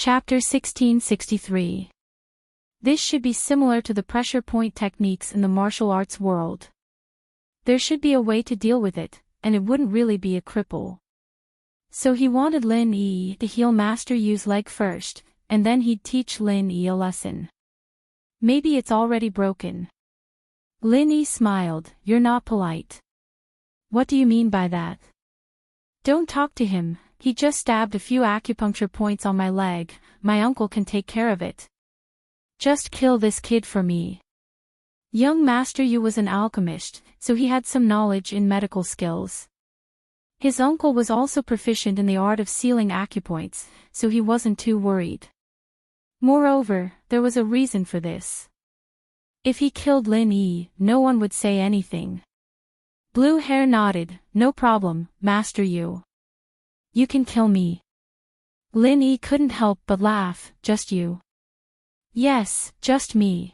Chapter 1663. This should be similar to the pressure point techniques in the martial arts world. There should be a way to deal with it, and it wouldn't really be a cripple. So he wanted Lin Yi to heal Master Yu's leg first, and then he'd teach Lin Yi a lesson. Maybe it's already broken. Lin Yi smiled. You're not polite. What do you mean by that? Don't talk to him, he just stabbed a few acupuncture points on my leg, my uncle can take care of it. Just kill this kid for me. Young Master Yu was an alchemist, so he had some knowledge in medical skills. His uncle was also proficient in the art of sealing acupoints, so he wasn't too worried. Moreover, there was a reason for this. If he killed Lin Yi, no one would say anything. Blue Hair nodded. No problem, Master Yu. You can kill me. Lin Yi couldn't help but laugh. Just you? Yes, just me.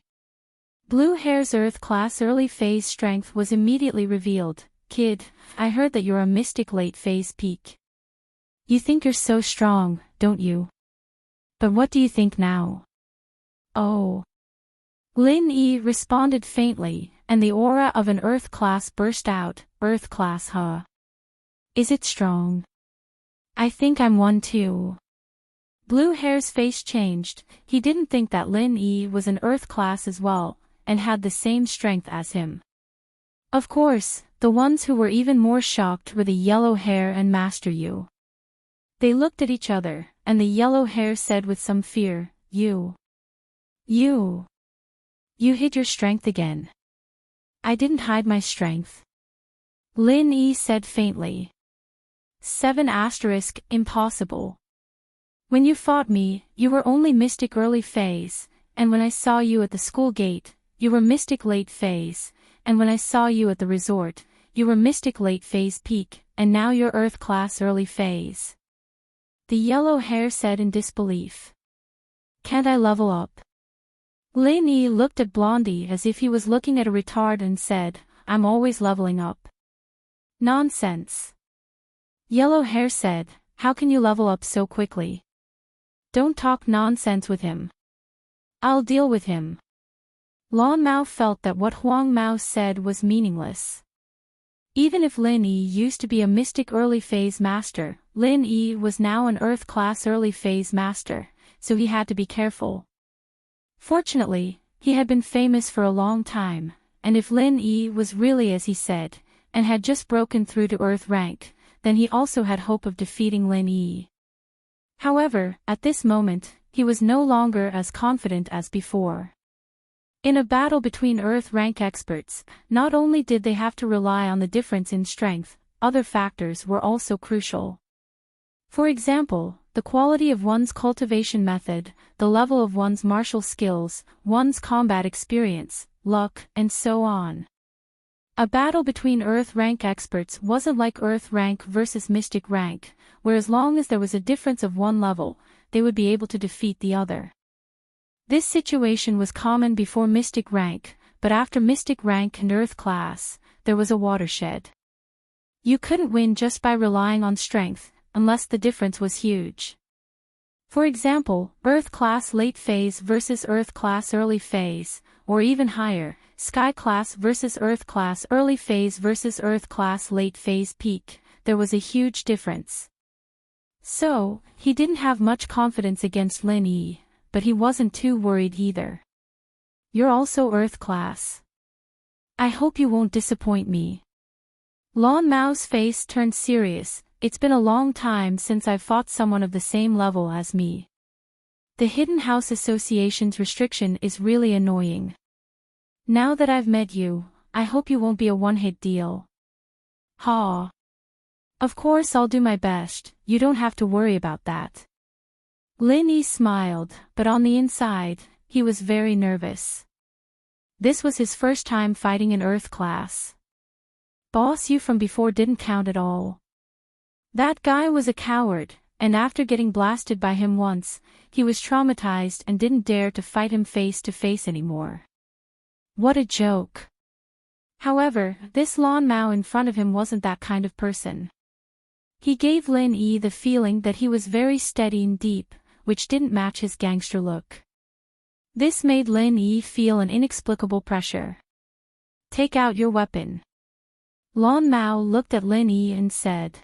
Blue Hair's Earth Class early phase strength was immediately revealed. Kid, I heard that you're a mystic late phase peak. You think you're so strong, don't you? But what do you think now? Oh. Lin Yi responded faintly, and the aura of an Earth Class burst out. Earth Class, huh? Is it strong? I think I'm one too. Blue Hair's face changed. He didn't think that Lin Yi was an Earth Class as well, and had the same strength as him. Of course, the ones who were even more shocked were the Yellow Hair and Master Yu. They looked at each other, and the Yellow Hair said with some fear, You hid your strength again. I didn't hide my strength. Lin Yi said faintly. 7 *, impossible. When you fought me, you were only mystic early phase, and when I saw you at the school gate, you were mystic late phase, and when I saw you at the resort, you were mystic late phase peak, and now you're Earth Class early phase. The Yellow Hair said in disbelief. Can't I level up? Lin Yi looked at Blondie as if he was looking at a retard and said, I'm always leveling up. Nonsense. Yellow Hair said, how can you level up so quickly? Don't talk nonsense with him. I'll deal with him. Lan Mao felt that what Huang Mao said was meaningless. Even if Lin Yi used to be a mystic early phase master, Lin Yi was now an Earth Class early phase master, so he had to be careful. Fortunately, he had been famous for a long time, and if Lin Yi was really as he said, and had just broken through to Earth rank, then he also had hope of defeating Lin Yi. However, at this moment, he was no longer as confident as before. In a battle between Earth rank experts, not only did they have to rely on the difference in strength, other factors were also crucial. For example, the quality of one's cultivation method, the level of one's martial skills, one's combat experience, luck, and so on. A battle between Earth rank experts wasn't like Earth rank versus Mystic rank, where as long as there was a difference of one level, they would be able to defeat the other. This situation was common before Mystic rank, but after Mystic rank and Earth Class, there was a watershed. You couldn't win just by relying on strength, unless the difference was huge. For example, Earth Class late phase versus Earth Class early phase, or even higher, Sky Class versus Earth Class early phase versus Earth Class late phase peak, there was a huge difference. So, he didn't have much confidence against Lin Yi, but he wasn't too worried either. You're also Earth Class. I hope you won't disappoint me. Lan Mao's face turned serious. It's been a long time since I've fought someone of the same level as me. The Hidden House Association's restriction is really annoying. Now that I've met you, I hope you won't be a one-hit deal. Ha. Of course I'll do my best, you don't have to worry about that. Lin Yi smiled, but on the inside, he was very nervous. This was his first time fighting in Earth Class. Boss Yu from before didn't count at all. That guy was a coward, and after getting blasted by him once, he was traumatized and didn't dare to fight him face to face anymore. What a joke. However, this Lan Mao in front of him wasn't that kind of person. He gave Lin Yi the feeling that he was very steady and deep, which didn't match his gangster look. This made Lin Yi feel an inexplicable pressure. "Take out your weapon." Lan Mao looked at Lin Yi and said.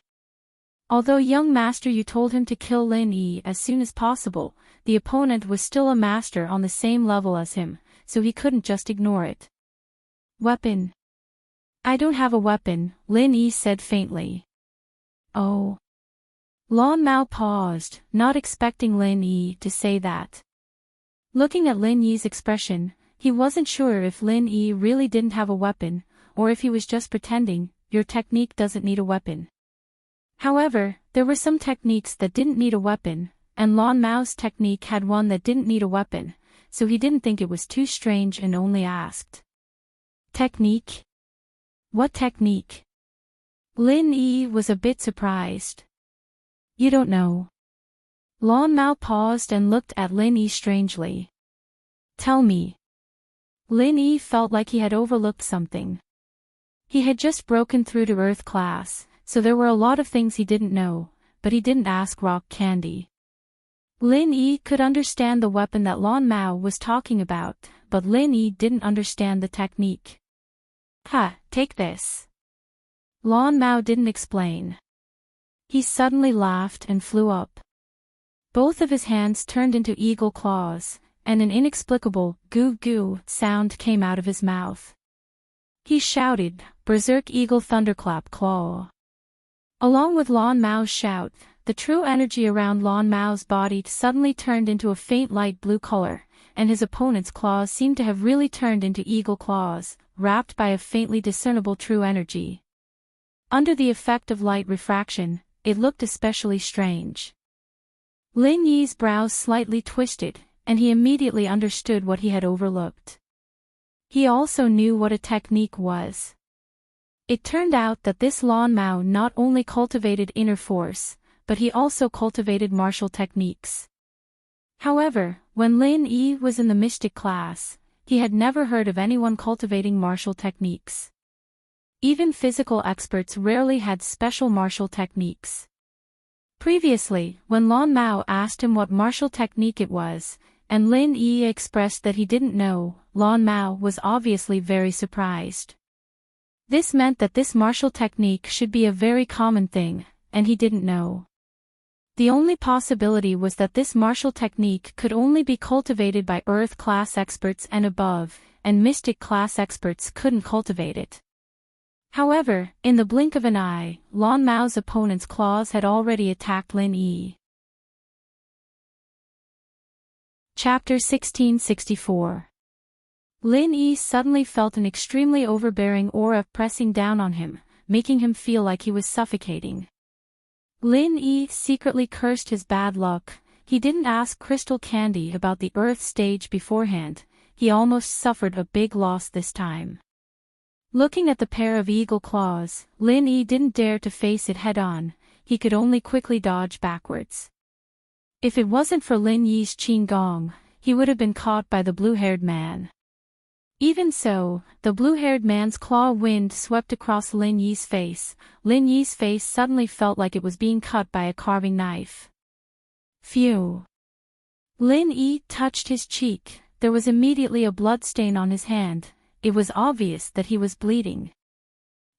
Although young master, you told him to kill Lin Yi as soon as possible, the opponent was still a master on the same level as him, so he couldn't just ignore it. "Weapon? I don't have a weapon," Lin Yi said faintly. "Oh." Lan Mao paused, not expecting Lin Yi to say that. Looking at Lin Yi's expression, he wasn't sure if Lin Yi really didn't have a weapon, or if he was just pretending. "Your technique doesn't need a weapon." However, there were some techniques that didn't need a weapon, and Lan Mao's technique had one that didn't need a weapon, so he didn't think it was too strange and only asked. "Technique? What technique?" Lin Yi was a bit surprised. "You don't know?" Lan Mao paused and looked at Lin Yi strangely. "Tell me." Lin Yi felt like he had overlooked something. He had just broken through to Earth class, so there were a lot of things he didn't know, but he didn't ask Rock Candy. Lin Yi could understand the weapon that Lan Mao was talking about, but Lin Yi didn't understand the technique. "Ha, take this." Lan Mao didn't explain. He suddenly laughed and flew up. Both of his hands turned into eagle claws, and an inexplicable goo-goo sound came out of his mouth. He shouted, "Berserk Eagle Thunderclap Claw." Along with Lan Mao's shout, the true energy around Lan Mao's body suddenly turned into a faint light blue color, and his opponent's claws seemed to have really turned into eagle claws, wrapped by a faintly discernible true energy. Under the effect of light refraction, it looked especially strange. Lin Yi's brows slightly twisted, and he immediately understood what he had overlooked. He also knew what a technique was. It turned out that this Lan Mao not only cultivated inner force, but he also cultivated martial techniques. However, when Lin Yi was in the mystic class, he had never heard of anyone cultivating martial techniques. Even physical experts rarely had special martial techniques. Previously, when Lan Mao asked him what martial technique it was, and Lin Yi expressed that he didn't know, Lan Mao was obviously very surprised. This meant that this martial technique should be a very common thing, and he didn't know. The only possibility was that this martial technique could only be cultivated by Earth class experts and above, and Mystic class experts couldn't cultivate it. However, in the blink of an eye, Lan Mao's opponent's claws had already attacked Lin Yi. Chapter 1664. Lin Yi suddenly felt an extremely overbearing aura pressing down on him, making him feel like he was suffocating. Lin Yi secretly cursed his bad luck. He didn't ask Crystal Candy about the Earth stage beforehand. He almost suffered a big loss this time. Looking at the pair of eagle claws, Lin Yi didn't dare to face it head-on. He could only quickly dodge backwards. If it wasn't for Lin Yi's qin gong, he would have been caught by the blue-haired man. Even so, the blue-haired man's claw wind swept across Lin Yi's face. Lin Yi's face suddenly felt like it was being cut by a carving knife. Phew! Lin Yi touched his cheek. There was immediately a bloodstain on his hand. It was obvious that he was bleeding.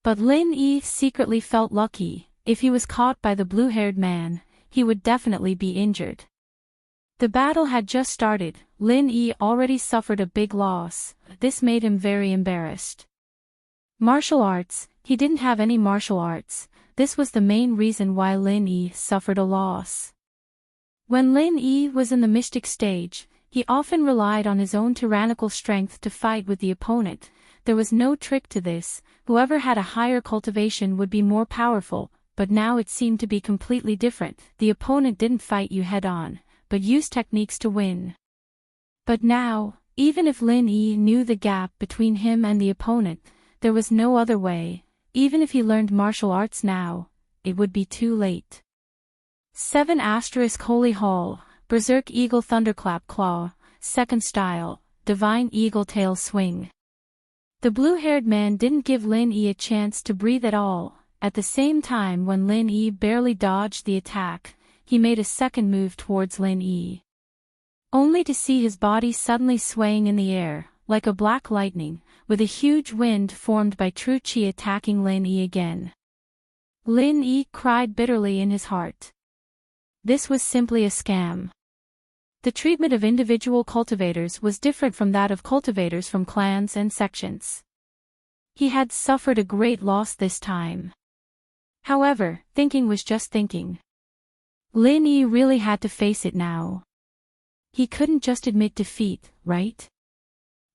But Lin Yi secretly felt lucky. If he was caught by the blue-haired man, he would definitely be injured. The battle had just started. Lin Yi already suffered a big loss. This made him very embarrassed. Martial arts. He didn't have any martial arts. This was the main reason why Lin Yi suffered a loss. When Lin Yi was in the mystic stage, he often relied on his own tyrannical strength to fight with the opponent. There was no trick to this. Whoever had a higher cultivation would be more powerful, but now it seemed to be completely different. The opponent didn't fight you head-on, but used techniques to win. But now, even if Lin Yi knew the gap between him and the opponent, there was no other way. Even if he learned martial arts now, it would be too late. 7 * Holy Hall, Berserk Eagle Thunderclap Claw, Second Style, Divine Eagle Tail Swing. The blue-haired man didn't give Lin Yi a chance to breathe at all. At the same time, when Lin Yi barely dodged the attack, he made a second move towards Lin Yi. Only to see his body suddenly swaying in the air, like a black lightning, with a huge wind formed by true qi attacking Lin Yi again. Lin Yi cried bitterly in his heart. This was simply a scam. The treatment of individual cultivators was different from that of cultivators from clans and sections. He had suffered a great loss this time. However, thinking was just thinking. Lin Yi really had to face it now. He couldn't just admit defeat, right?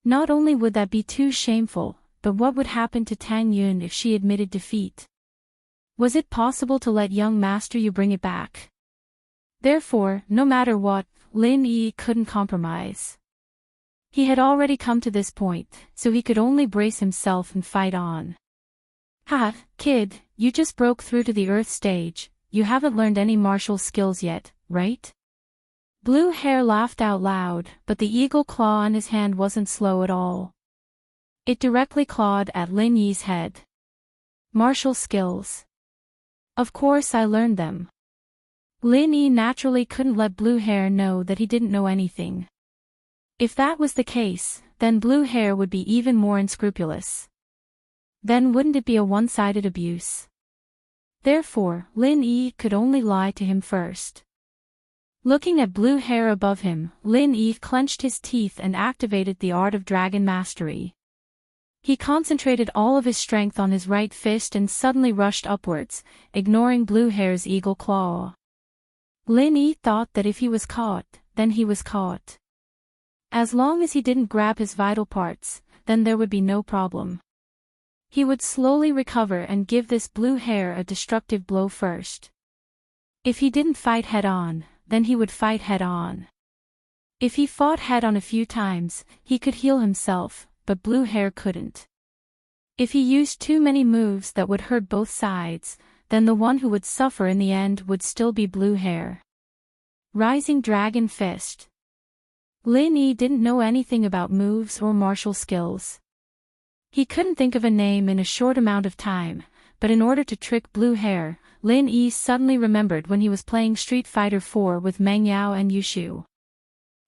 Not only would that be too shameful, but what would happen to Tang Yun if she admitted defeat? Was it possible to let young Master Yu bring it back? Therefore, no matter what, Lin Yi couldn't compromise. He had already come to this point, so he could only brace himself and fight on. Ha, kid, you just broke through to the Earth stage, you haven't learned any martial skills yet, right? Blue Hair laughed out loud, but the eagle claw on his hand wasn't slow at all. It directly clawed at Lin Yi's head. Martial skills. Of course I learned them. Lin Yi naturally couldn't let Blue Hair know that he didn't know anything. If that was the case, then Blue Hair would be even more unscrupulous. Then wouldn't it be a one-sided abuse? Therefore, Lin Yi could only lie to him first. Looking at Blue Hair above him, Lin Yi clenched his teeth and activated the art of dragon mastery. He concentrated all of his strength on his right fist and suddenly rushed upwards, ignoring Blue Hair's eagle claw. Lin Yi thought that if he was caught, then he was caught. As long as he didn't grab his vital parts, then there would be no problem. He would slowly recover and give this Blue Hair a destructive blow first. If he didn't fight head-on, then he would fight head-on. If he fought head-on a few times, he could heal himself, but Blue Hair couldn't. If he used too many moves that would hurt both sides, then the one who would suffer in the end would still be Blue Hair. Rising Dragon Fist. Lin Yi didn't know anything about moves or martial skills. He couldn't think of a name in a short amount of time, but in order to trick Blue Hair, Lin Yi suddenly remembered when he was playing Street Fighter IV with Meng Yao and Yushu.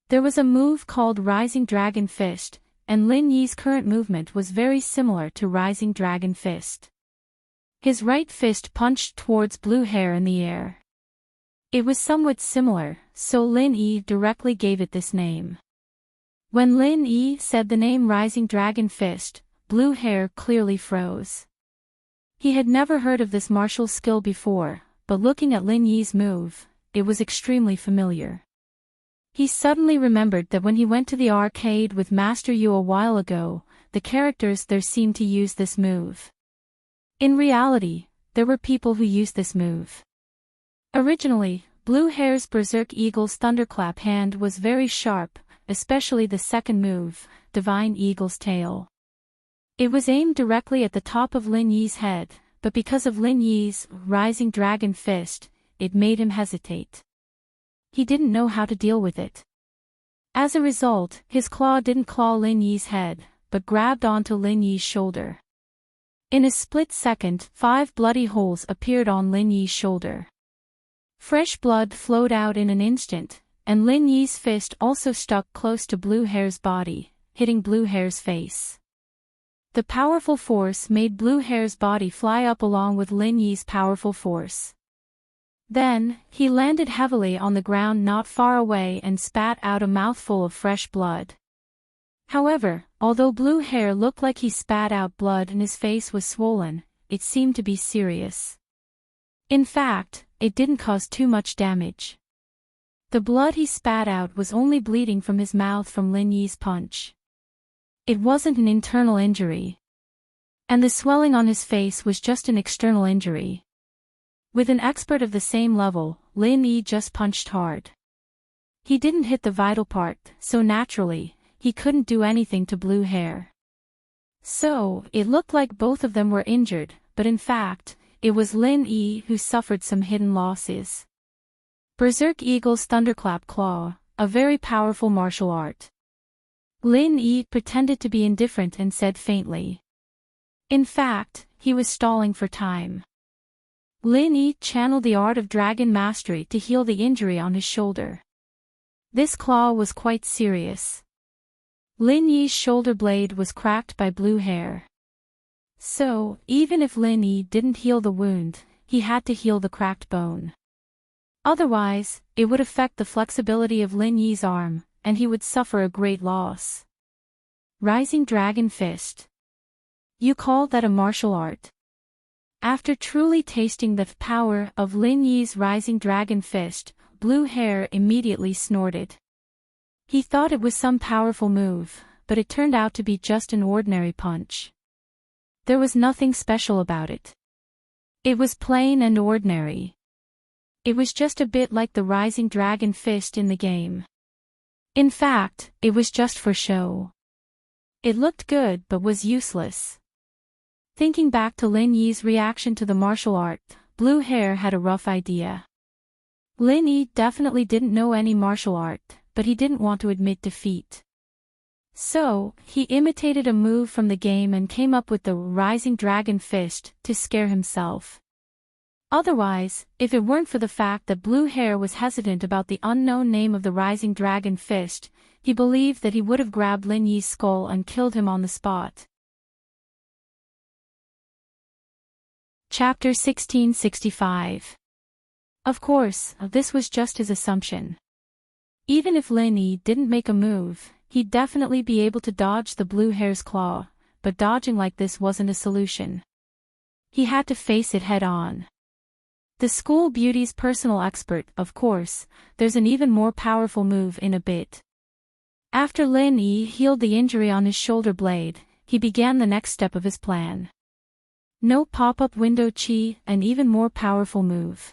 There was a move called Rising Dragon Fist, and Lin Yi's current movement was very similar to Rising Dragon Fist. His right fist punched towards Blue Hair in the air. It was somewhat similar, so Lin Yi directly gave it this name. When Lin Yi said the name Rising Dragon Fist, Blue Hair clearly froze. He had never heard of this martial skill before, but looking at Lin Yi's move, it was extremely familiar. He suddenly remembered that when he went to the arcade with Master Yu a while ago, the characters there seemed to use this move. In reality, there were people who used this move. Originally, Blue Hair's Berserk Eagle's Thunderclap hand was very sharp, especially the second move, Divine Eagle's Tail. It was aimed directly at the top of Lin Yi's head, but because of Lin Yi's Rising Dragon Fist, it made him hesitate. He didn't know how to deal with it. As a result, his claw didn't claw Lin Yi's head, but grabbed onto Lin Yi's shoulder. In a split second, 5 bloody holes appeared on Lin Yi's shoulder. Fresh blood flowed out in an instant, and Lin Yi's fist also stuck close to Blue Hair's body, hitting Blue Hair's face. The powerful force made Blue Hair's body fly up along with Lin Yi's powerful force. Then, he landed heavily on the ground not far away and spat out a mouthful of fresh blood. However, although Blue Hair looked like he spat out blood and his face was swollen, it seemed to be serious. In fact, it didn't cause too much damage. The blood he spat out was only bleeding from his mouth from Lin Yi's punch. It wasn't an internal injury. And the swelling on his face was just an external injury. With an expert of the same level, Lin Yi just punched hard. He didn't hit the vital part, so naturally, he couldn't do anything to Blue Hair. So, it looked like both of them were injured, but in fact, it was Lin Yi who suffered some hidden losses. Berserk Eagle's Thunderclap Claw, a very powerful martial art. Lin Yi pretended to be indifferent and said faintly. In fact, he was stalling for time. Lin Yi channeled the art of dragon mastery to heal the injury on his shoulder. This claw was quite serious. Lin Yi's shoulder blade was cracked by blue hair. So, even if Lin Yi didn't heal the wound, he had to heal the cracked bone. Otherwise, it would affect the flexibility of Lin Yi's arm, and he would suffer a great loss. Rising Dragon Fist. You call that a martial art? After truly tasting the power of Lin Yi's Rising Dragon Fist, Blue Hair immediately snorted. He thought it was some powerful move, but it turned out to be just an ordinary punch. There was nothing special about it. It was plain and ordinary. It was just a bit like the Rising Dragon Fist in the game. In fact, it was just for show. It looked good but was useless. Thinking back to Lin Yi's reaction to the martial art, Blue Hair had a rough idea. Lin Yi definitely didn't know any martial art, but he didn't want to admit defeat. So, he imitated a move from the game and came up with the Rising Dragon Fist to scare himself. Otherwise, if it weren't for the fact that Blue Hair was hesitant about the unknown name of the Rising Dragon Fist, he believed that he would have grabbed Lin Yi's skull and killed him on the spot. Chapter 1665. Of course, this was just his assumption. Even if Lin Yi didn't make a move, he'd definitely be able to dodge the Blue Hair's claw, but dodging like this wasn't a solution. He had to face it head-on. The school beauty's personal expert, of course, there's an even more powerful move in a bit. After Lin Yi healed the injury on his shoulder blade, he began the next step of his plan. No pop-up window chi, an even more powerful move.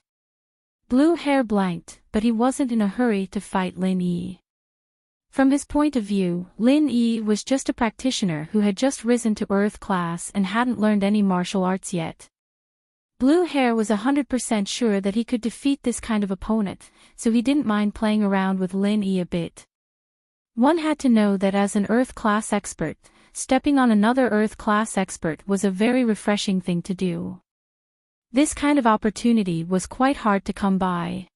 Blue Hair blanked, but he wasn't in a hurry to fight Lin Yi. From his point of view, Lin Yi was just a practitioner who had just risen to Earth class and hadn't learned any martial arts yet. Blue Hair was 100% sure that he could defeat this kind of opponent, so he didn't mind playing around with Lin Yi a bit. One had to know that as an Earth class expert, stepping on another Earth class expert was a very refreshing thing to do. This kind of opportunity was quite hard to come by.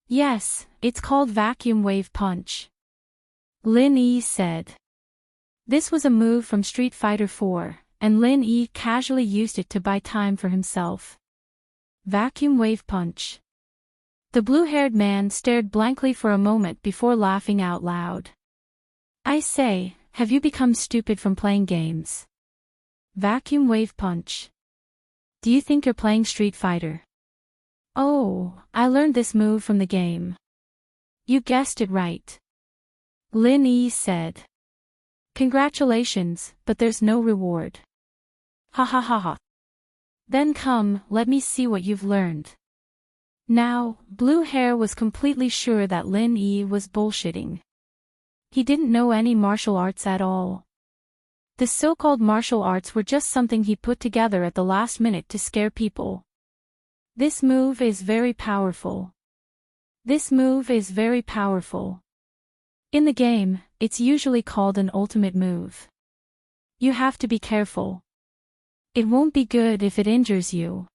Yes, it's called Vacuum Wave Punch. Lin Yi said. This was a move from Street Fighter 4, and Lin Yi casually used it to buy time for himself. Vacuum Wave Punch. The blue-haired man stared blankly for a moment before laughing out loud. I say, have you become stupid from playing games? Vacuum Wave Punch. Do you think you're playing Street Fighter? Oh, I learned this move from the game. You guessed it right. Lin Yi said. Congratulations, but there's no reward. Ha ha ha ha. Then come, let me see what you've learned. Now, Blue Hair was completely sure that Lin Yi was bullshitting. He didn't know any martial arts at all. The so-called martial arts were just something he put together at the last minute to scare people. This move is very powerful. This move is very powerful. In the game, it's usually called an ultimate move. You have to be careful. It won't be good if it injures you.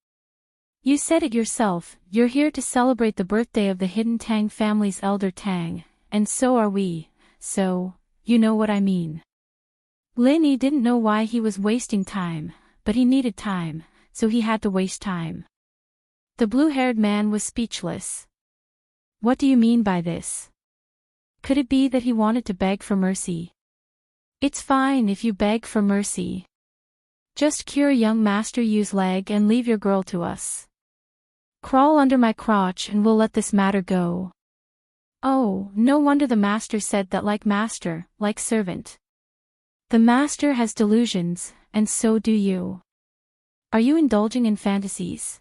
You said it yourself, you're here to celebrate the birthday of the Hidden Tang family's elder Tang, and so are we, so, you know what I mean. Lin Yi didn't know why he was wasting time, but he needed time, so he had to waste time. The blue-haired man was speechless. What do you mean by this? Could it be that he wanted to beg for mercy? It's fine if you beg for mercy. Just cure young Master Yu's leg and leave your girl to us. Crawl under my crotch and we'll let this matter go. Oh, no wonder the master said that, like master, like servant. The master has delusions, and so do you. Are you indulging in fantasies?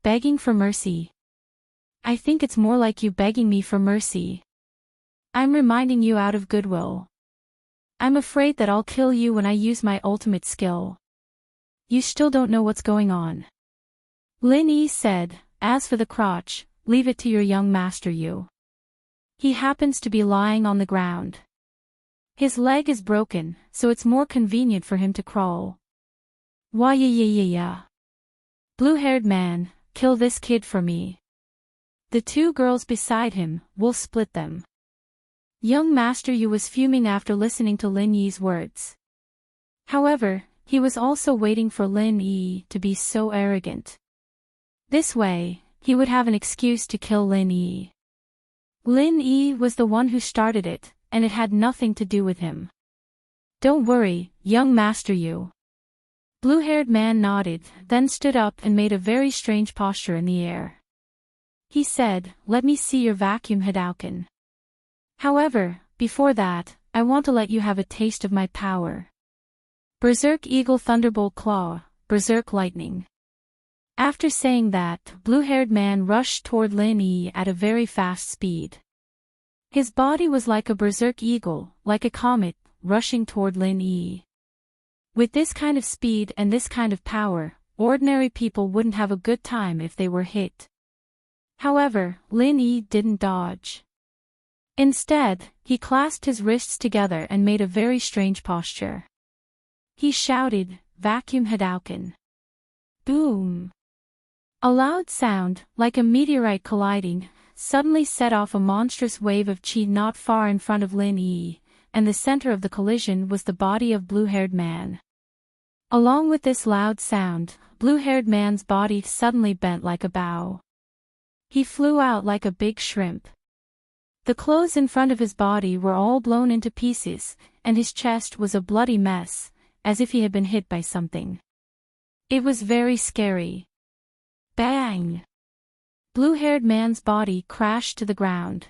Begging for mercy? I think it's more like you begging me for mercy. I'm reminding you out of goodwill. I'm afraid that I'll kill you when I use my ultimate skill. You still don't know what's going on. Lin Yi said, as for the crotch, leave it to your young master Yu. He happens to be lying on the ground. His leg is broken, so it's more convenient for him to crawl. Wah yeah yeah yeah yeah. Blue-haired man, kill this kid for me. The two girls beside him, we'll split them. Young Master Yu was fuming after listening to Lin Yi's words. However, he was also waiting for Lin Yi to be so arrogant. This way, he would have an excuse to kill Lin Yi. Lin Yi was the one who started it, and it had nothing to do with him. Don't worry, young Master Yu. Blue-haired man nodded, then stood up and made a very strange posture in the air. He said, let me see your vacuum Hadouken. However, before that, I want to let you have a taste of my power. Berserk Eagle Thunderbolt Claw, Berserk Lightning. After saying that, blue-haired man rushed toward Lin Yi at a very fast speed. His body was like a berserk eagle, like a comet, rushing toward Lin Yi. With this kind of speed and this kind of power, ordinary people wouldn't have a good time if they were hit. However, Lin Yi didn't dodge. Instead, he clasped his wrists together and made a very strange posture. He shouted, Vacuum Hadouken. Boom! A loud sound, like a meteorite colliding, suddenly set off a monstrous wave of chi not far in front of Lin Yi, and the center of the collision was the body of blue-haired man. Along with this loud sound, blue-haired man's body suddenly bent like a bow. He flew out like a big shrimp. The clothes in front of his body were all blown into pieces, and his chest was a bloody mess, as if he had been hit by something. It was very scary. Bang! Blue-haired man's body crashed to the ground.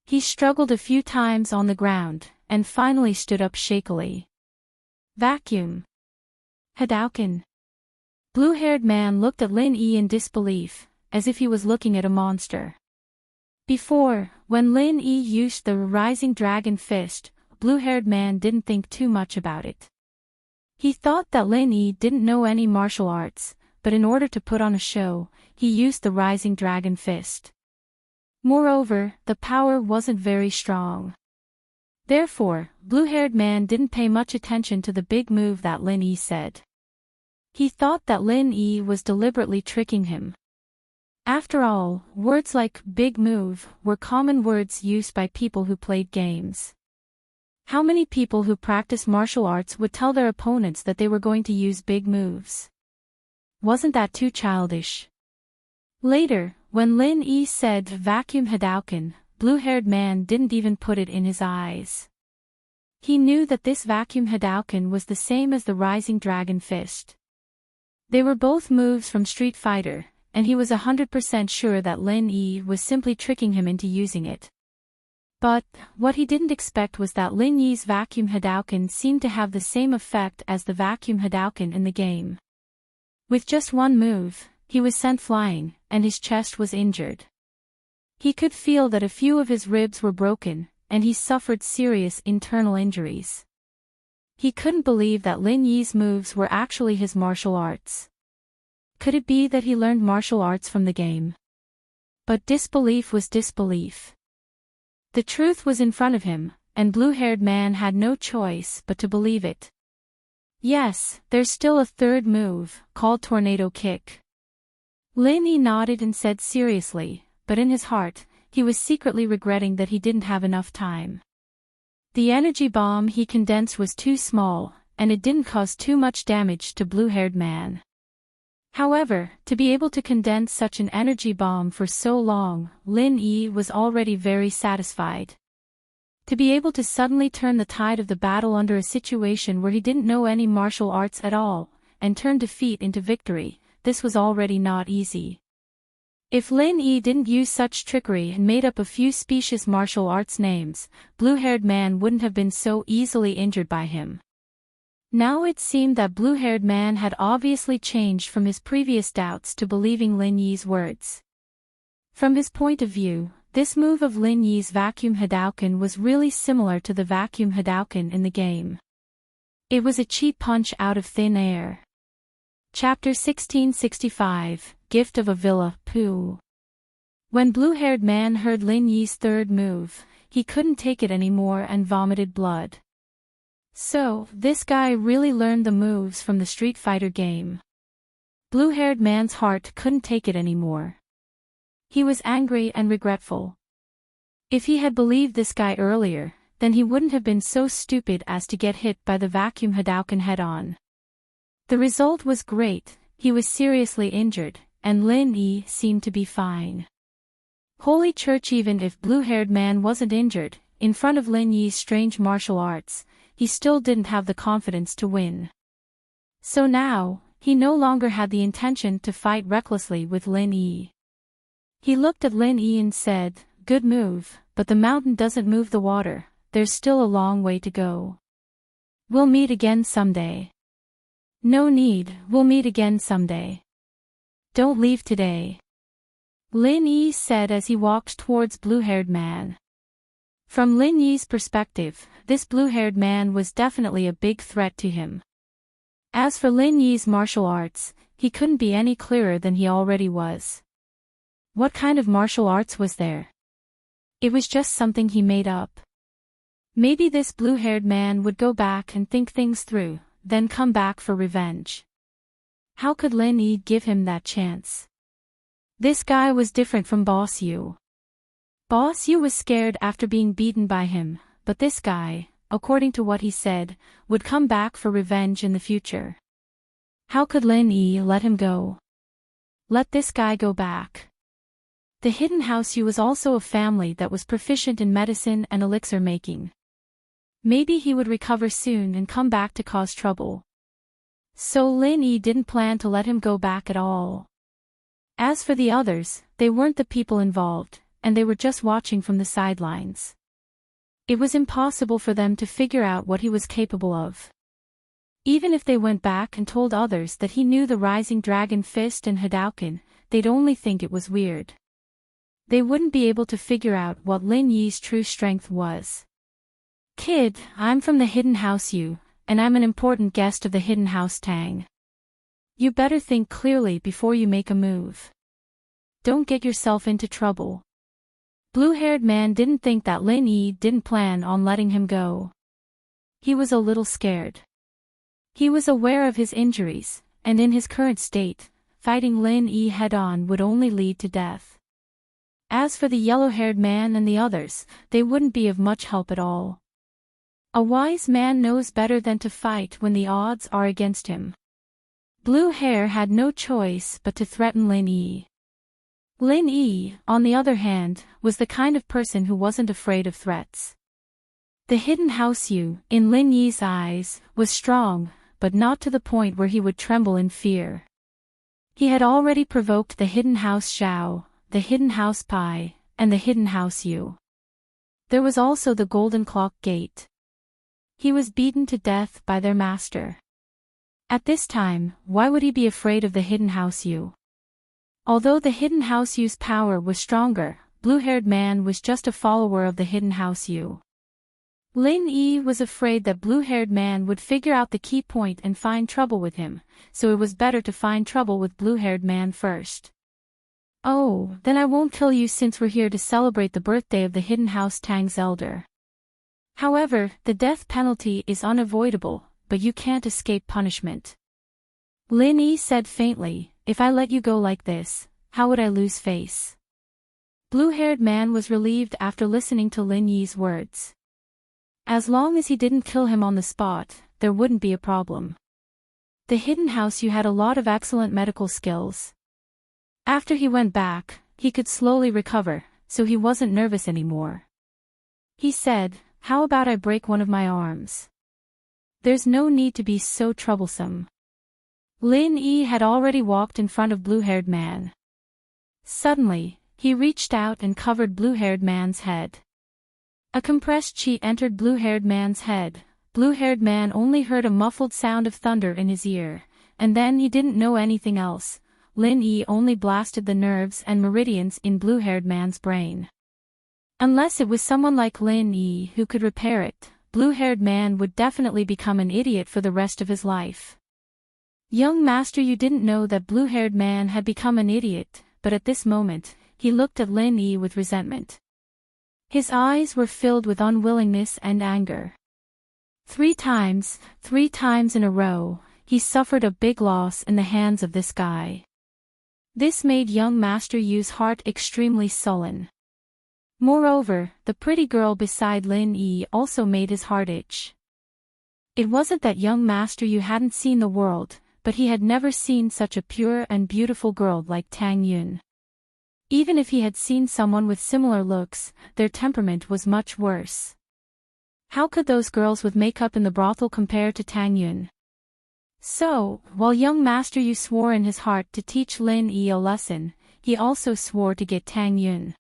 He struggled a few times on the ground, and finally stood up shakily. Vacuum Hadouken. Blue-haired man looked at Lin Yi in disbelief, as if he was looking at a monster. Before, when Lin Yi used the rising dragon fist, blue-haired man didn't think too much about it. He thought that Lin Yi didn't know any martial arts, but in order to put on a show, he used the rising dragon fist. Moreover, the power wasn't very strong. Therefore, blue-haired man didn't pay much attention to the big move that Lin Yi said. He thought that Lin Yi was deliberately tricking him. After all, words like big move were common words used by people who played games. How many people who practice martial arts would tell their opponents that they were going to use big moves? Wasn't that too childish? Later, when Lin Yi said Vacuum Hadouken, blue-haired man didn't even put it in his eyes. He knew that this Vacuum Hadouken was the same as the Rising Dragon Fist. They were both moves from Street Fighter, and he was 100% sure that Lin Yi was simply tricking him into using it. But, what he didn't expect was that Lin Yi's Vacuum Hadouken seemed to have the same effect as the Vacuum Hadouken in the game. With just one move, he was sent flying, and his chest was injured. He could feel that a few of his ribs were broken, and he suffered serious internal injuries. He couldn't believe that Lin Yi's moves were actually his martial arts. Could it be that he learned martial arts from the game? But disbelief was disbelief. The truth was in front of him, and blue-haired man had no choice but to believe it. Yes, there's still a third move, called Tornado Kick. Lin Yi nodded and said seriously, but in his heart, he was secretly regretting that he didn't have enough time. The energy bomb he condensed was too small, and it didn't cause too much damage to blue-haired man. However, to be able to condense such an energy bomb for so long, Lin Yi was already very satisfied. To be able to suddenly turn the tide of the battle under a situation where he didn't know any martial arts at all, and turn defeat into victory, this was already not easy. If Lin Yi didn't use such trickery and made up a few specious martial arts names, blue-haired man wouldn't have been so easily injured by him. Now it seemed that blue-haired man had obviously changed from his previous doubts to believing Lin Yi's words. From his point of view, this move of Lin Yi's Vacuum Hadouken was really similar to the Vacuum Hadouken in the game. It was a cheap punch out of thin air. Chapter 1665, Gift of a Villa, Pooh. When blue-haired man heard Lin Yi's third move, he couldn't take it anymore and vomited blood. So, this guy really learned the moves from the Street Fighter game. Blue-haired man's heart couldn't take it anymore. He was angry and regretful. If he had believed this guy earlier, then he wouldn't have been so stupid as to get hit by the vacuum Hadouken head-on. The result was great. He was seriously injured, and Lin Yi seemed to be fine. Holy church, even if blue-haired man wasn't injured, in front of Lin Yi's strange martial arts, he still didn't have the confidence to win. So now, he no longer had the intention to fight recklessly with Lin Yi. He looked at Lin Yi and said, "Good move, but the mountain doesn't move the water, there's still a long way to go. We'll meet again someday." "No need, we'll meet again someday. Don't leave today," Lin Yi said as he walked towards blue-haired man. From Lin Yi's perspective, this blue-haired man was definitely a big threat to him. As for Lin Yi's martial arts, he couldn't be any clearer than he already was. What kind of martial arts was there? It was just something he made up. Maybe this blue-haired man would go back and think things through, then come back for revenge. How could Lin Yi give him that chance? This guy was different from Boss Yu. Boss Yu was scared after being beaten by him, but this guy, according to what he said, would come back for revenge in the future. How could Lin Yi let him go? Let this guy go back. The Hidden House Yu was also a family that was proficient in medicine and elixir making. Maybe he would recover soon and come back to cause trouble. So Lin Yi didn't plan to let him go back at all. As for the others, they weren't the people involved, and they were just watching from the sidelines. It was impossible for them to figure out what he was capable of. Even if they went back and told others that he knew the Rising Dragon Fist and Hadouken, they'd only think it was weird. They wouldn't be able to figure out what Lin Yi's true strength was. "Kid, I'm from the Hidden House Yu, and I'm an important guest of the Hidden House Tang. You better think clearly before you make a move. Don't get yourself into trouble." Blue-haired man didn't think that Lin Yi didn't plan on letting him go. He was a little scared. He was aware of his injuries, and in his current state, fighting Lin Yi head-on would only lead to death. As for the yellow-haired man and the others, they wouldn't be of much help at all. A wise man knows better than to fight when the odds are against him. Blue Hair had no choice but to threaten Lin Yi. Lin Yi, on the other hand, was the kind of person who wasn't afraid of threats. The Hidden House Yu, in Lin Yi's eyes, was strong, but not to the point where he would tremble in fear. He had already provoked the Hidden House Xiao, the Hidden House Pai, and the Hidden House Yu. There was also the Golden Clock Gate. He was beaten to death by their master. At this time, why would he be afraid of the Hidden House Yu? Although the Hidden House Yu's power was stronger, blue-haired man was just a follower of the Hidden House Yu. Lin Yi was afraid that blue-haired man would figure out the key point and find trouble with him, so it was better to find trouble with blue-haired man first. "Oh, then I won't kill you since we're here to celebrate the birthday of the Hidden House Tang's elder. However, the death penalty is unavoidable, but you can't escape punishment." Lin Yi said faintly, "If I let you go like this, how would I lose face?" Blue-haired man was relieved after listening to Lin Yi's words. As long as he didn't kill him on the spot, there wouldn't be a problem. The Hidden House Yu had a lot of excellent medical skills. After he went back, he could slowly recover, so he wasn't nervous anymore. He said, "How about I break one of my arms? There's no need to be so troublesome." Lin Yi had already walked in front of blue-haired man. Suddenly, he reached out and covered blue-haired man's head. A compressed chi entered blue-haired man's head. Blue-haired man only heard a muffled sound of thunder in his ear, and then he didn't know anything else. Lin Yi only blasted the nerves and meridians in blue-haired man's brain. Unless it was someone like Lin Yi who could repair it, blue-haired man would definitely become an idiot for the rest of his life. Young master, you didn't know that blue-haired man had become an idiot, but at this moment, he looked at Lin Yi with resentment. His eyes were filled with unwillingness and anger. 3 times in a row, he suffered a big loss in the hands of this guy. This made young Master Yu's heart extremely sullen. Moreover, the pretty girl beside Lin Yi also made his heart itch. It wasn't that young Master Yu hadn't seen the world, but he had never seen such a pure and beautiful girl like Tang Yun. Even if he had seen someone with similar looks, their temperament was much worse. How could those girls with makeup in the brothel compare to Tang Yun? So, while young Master Yu swore in his heart to teach Lin Yi a lesson, he also swore to get Tang Yun.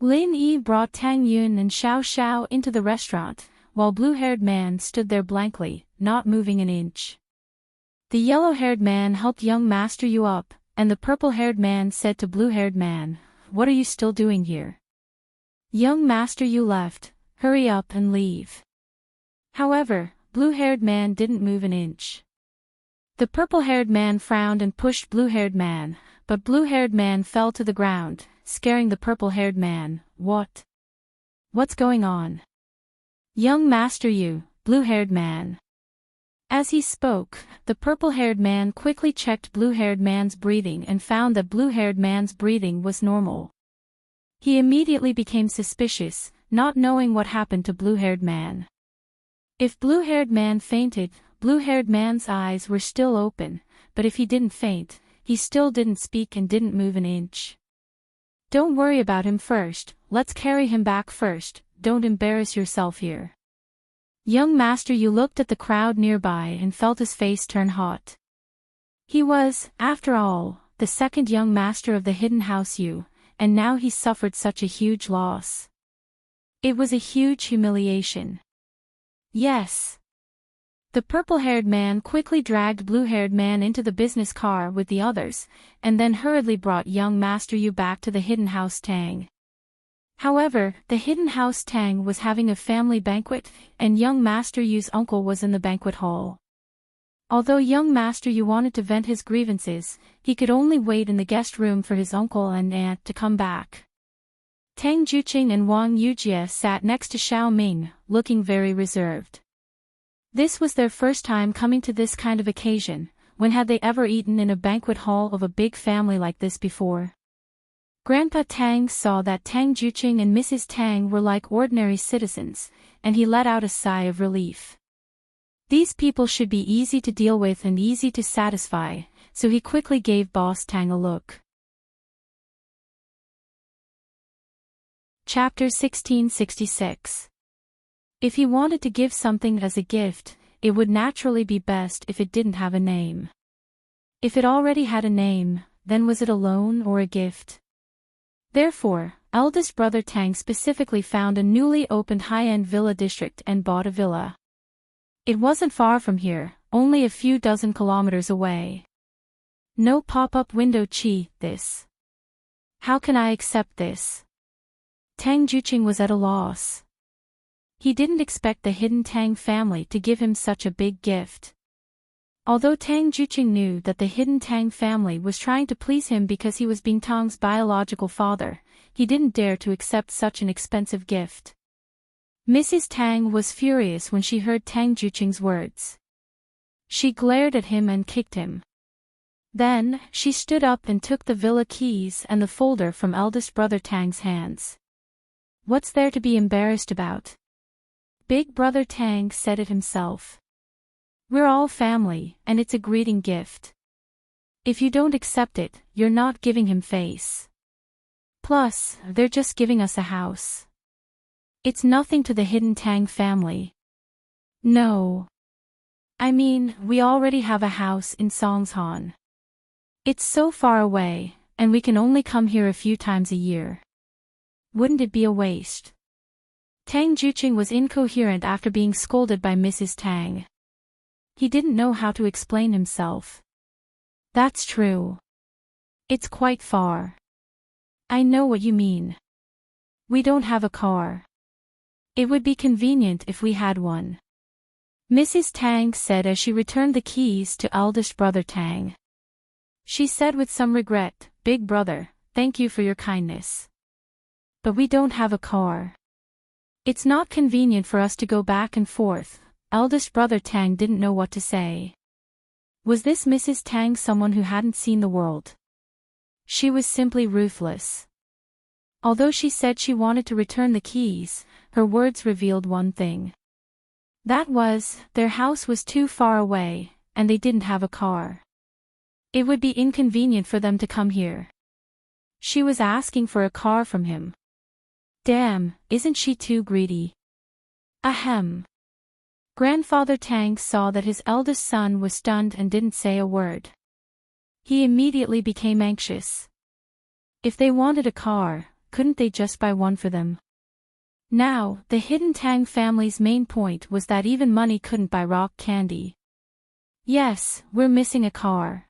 Lin Yi brought Tang Yun and Xiao Xiao into the restaurant, while blue-haired man stood there blankly, not moving an inch. The yellow-haired man helped young Master Yu up, and the purple-haired man said to blue-haired man, "What are you still doing here?" Young Master Yu left, "Hurry up and leave." However, blue-haired man didn't move an inch. The purple-haired man frowned and pushed blue-haired man, but blue-haired man fell to the ground, scaring the purple-haired man. What's going on? Young Master Yu, blue-haired man. As he spoke, the purple-haired man quickly checked blue-haired man's breathing and found that blue-haired man's breathing was normal. He immediately became suspicious, not knowing what happened to blue-haired man. If blue-haired man fainted, blue-haired man's eyes were still open, but if he didn't faint, he still didn't speak and didn't move an inch. "Don't worry about him first, let's carry him back first, don't embarrass yourself here." Young Master Yu looked at the crowd nearby and felt his face turn hot. He was, after all, the second young master of the Hidden House Yu, and now he suffered such a huge loss. It was a huge humiliation. Yes. The purple-haired man quickly dragged blue-haired man into the business car with the others, and then hurriedly brought young Master Yu back to the Hidden House Tang. However, the Hidden House Tang was having a family banquet, and young Master Yu's uncle was in the banquet hall. Although young Master Yu wanted to vent his grievances, he could only wait in the guest room for his uncle and aunt to come back. Tang Juqing and Wang Yujie sat next to Xiao Ming, looking very reserved. This was their first time coming to this kind of occasion. When had they ever eaten in a banquet hall of a big family like this before? Grandpa Tang saw that Tang Juqing and Mrs. Tang were like ordinary citizens, and he let out a sigh of relief. These people should be easy to deal with and easy to satisfy, so he quickly gave Boss Tang a look. Chapter 1666. If he wanted to give something as a gift, it would naturally be best if it didn't have a name. If it already had a name, then was it a loan or a gift? Therefore, eldest brother Tang specifically found a newly opened high-end villa district and bought a villa. It wasn't far from here, only a few dozen kilometers away. No pop-up window this. How can I accept this? Tang Juqing was at a loss. He didn't expect the hidden Tang family to give him such a big gift. Although Tang Juqing knew that the hidden Tang family was trying to please him because he was Bing Tang's biological father, he didn't dare to accept such an expensive gift. Mrs. Tang was furious when she heard Tang Juqing's words. She glared at him and kicked him. Then, she stood up and took the villa keys and the folder from eldest brother Tang's hands. "What's there to be embarrassed about?" Big brother Tang said it himself. "We're all family, and it's a greeting gift. If you don't accept it, you're not giving him face. Plus, they're just giving us a house. It's nothing to the hidden Tang family." "No. I mean, we already have a house in Songshan. It's so far away, and we can only come here a few times a year. Wouldn't it be a waste?" Tang Juqing was incoherent after being scolded by Mrs. Tang. He didn't know how to explain himself. "That's true. It's quite far. I know what you mean. We don't have a car. It would be convenient if we had one," Mrs. Tang said as she returned the keys to eldest brother Tang. She said with some regret, "Big brother, thank you for your kindness. But we don't have a car. It's not convenient for us to go back and forth." Eldest brother Tang didn't know what to say. Was this Mrs. Tang someone who hadn't seen the world? She was simply ruthless. Although she said she wanted to return the keys, her words revealed one thing. That was, their house was too far away, and they didn't have a car. It would be inconvenient for them to come here. She was asking for a car from him. Damn, isn't she too greedy? Ahem. Grandfather Tang saw that his eldest son was stunned and didn't say a word. He immediately became anxious. If they wanted a car, couldn't they just buy one for them? Now, the hidden Tang family's main point was that even money couldn't buy rock candy. Yes, we're missing a car.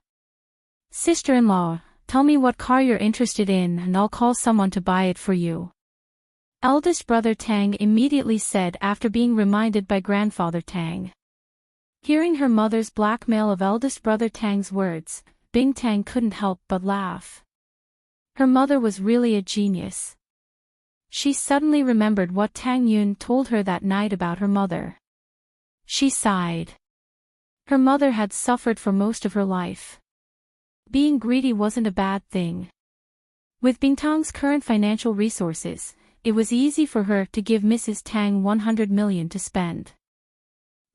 Sister-in-law, tell me what car you're interested in and I'll call someone to buy it for you. Eldest brother Tang immediately said after being reminded by grandfather Tang. Hearing her mother's blackmail of eldest brother Tang's words, Bing Tang couldn't help but laugh. Her mother was really a genius. She suddenly remembered what Tang Yun told her that night about her mother. She sighed. Her mother had suffered for most of her life. Being greedy wasn't a bad thing. With Bing Tang's current financial resources, it was easy for her to give Mrs. Tang 100 million to spend.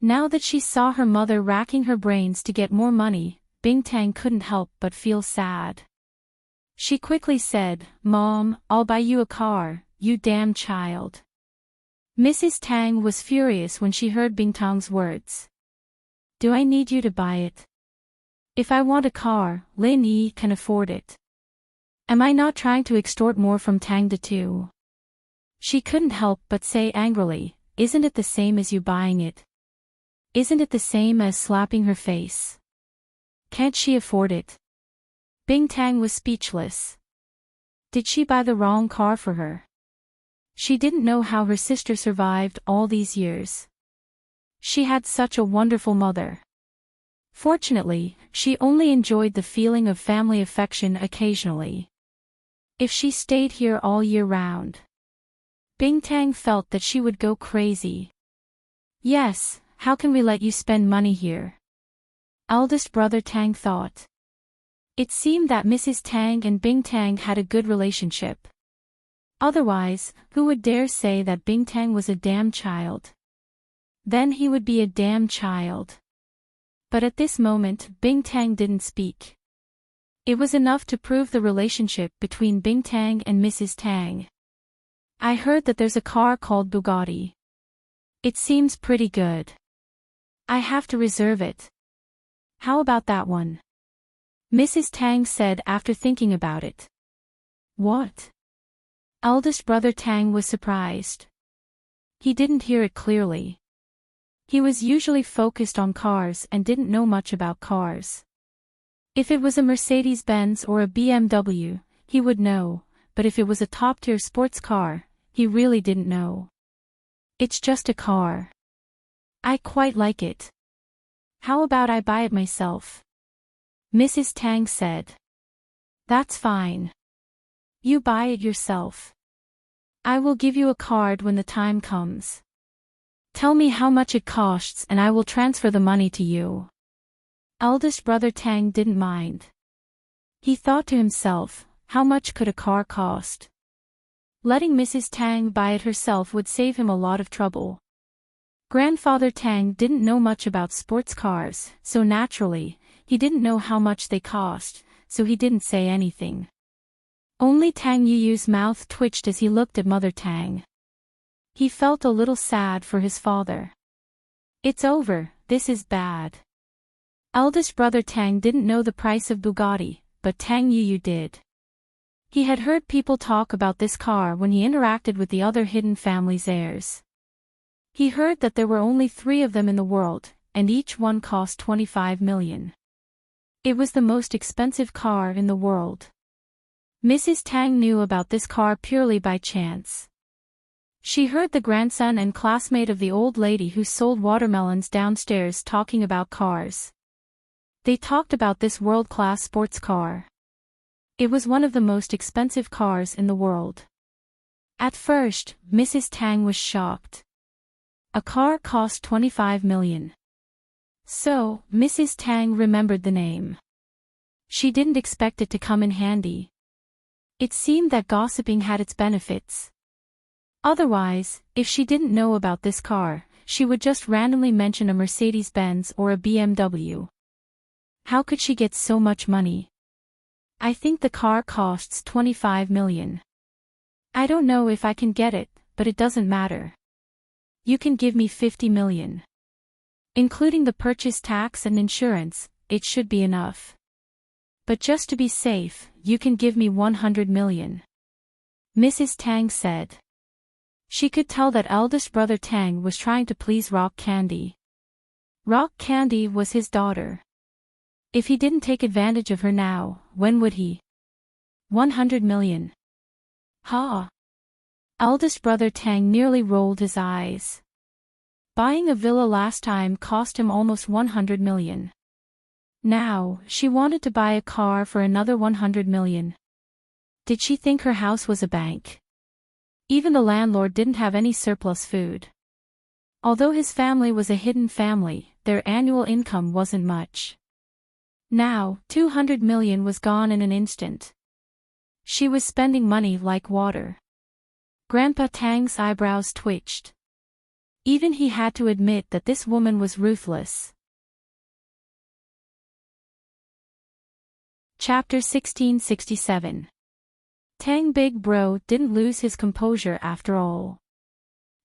Now that she saw her mother racking her brains to get more money, Bing Tang couldn't help but feel sad. She quickly said, "Mom, I'll buy you a car, you damn child." Mrs. Tang was furious when she heard Bing Tang's words. Do I need you to buy it? If I want a car, Lin Yi can afford it. Am I not trying to extort more from Tang De too? She couldn't help but say angrily, isn't it the same as you buying it? Isn't it the same as slapping her face? Can't she afford it? Bing Tang was speechless. Did she buy the wrong car for her? She didn't know how her sister survived all these years. She had such a wonderful mother. Fortunately, she only enjoyed the feeling of family affection occasionally. If she stayed here all year round, Bing Tang felt that she would go crazy. Yes, how can we let you spend money here? Eldest brother Tang thought. It seemed that Mrs. Tang and Bing Tang had a good relationship. Otherwise, who would dare say that Bing Tang was a damn child? Then he would be a damn child. But at this moment, Bing Tang didn't speak. It was enough to prove the relationship between Bing Tang and Mrs. Tang. I heard that there's a car called Bugatti. It seems pretty good. I have to reserve it. How about that one? Mrs. Tang said after thinking about it. What? Eldest brother Tang was surprised. He didn't hear it clearly. He was usually focused on cars and didn't know much about cars. If it was a Mercedes-Benz or a BMW, he would know, but if it was a top-tier sports car, he really didn't know. It's just a car. I quite like it. How about I buy it myself? Mrs. Tang said. That's fine. You buy it yourself. I will give you a card when the time comes. Tell me how much it costs and I will transfer the money to you. Eldest brother Tang didn't mind. He thought to himself, how much could a car cost? Letting Mrs. Tang buy it herself would save him a lot of trouble. Grandfather Tang didn't know much about sports cars, so naturally, he didn't know how much they cost, so he didn't say anything. Only Tang Yuyu's mouth twitched as he looked at Mother Tang. He felt a little sad for his father. It's over, this is bad. Eldest brother Tang didn't know the price of Bugatti, but Tang Yuyu did. He had heard people talk about this car when he interacted with the other hidden family's heirs. He heard that there were only 3 of them in the world, and each one cost 25 million. It was the most expensive car in the world. Mrs. Tang knew about this car purely by chance. She heard the grandson and classmate of the old lady who sold watermelons downstairs talking about cars. They talked about this world-class sports car. It was one of the most expensive cars in the world. At first, Mrs. Tang was shocked. A car cost 25 million. So, Mrs. Tang remembered the name. She didn't expect it to come in handy. It seemed that gossiping had its benefits. Otherwise, if she didn't know about this car, she would just randomly mention a Mercedes-Benz or a BMW. How could she get so much money? I think the car costs 25 million. I don't know if I can get it, but it doesn't matter. You can give me 50 million. Including the purchase tax and insurance, it should be enough. But just to be safe, you can give me 100 million. Mrs. Tang said. She could tell that eldest brother Tang was trying to please Rock Candy. Rock Candy was his daughter. If he didn't take advantage of her now, when would he? 100 million. Ha! Eldest brother Tang nearly rolled his eyes. Buying a villa last time cost him almost 100 million. Now, she wanted to buy a car for another 100 million. Did she think her house was a bank? Even the landlord didn't have any surplus food. Although his family was a hidden family, their annual income wasn't much. Now, 200 million was gone in an instant. She was spending money like water. Grandpa Tang's eyebrows twitched. Even he had to admit that this woman was ruthless. Chapter 1667. Tang Big Bro didn't lose his composure after all.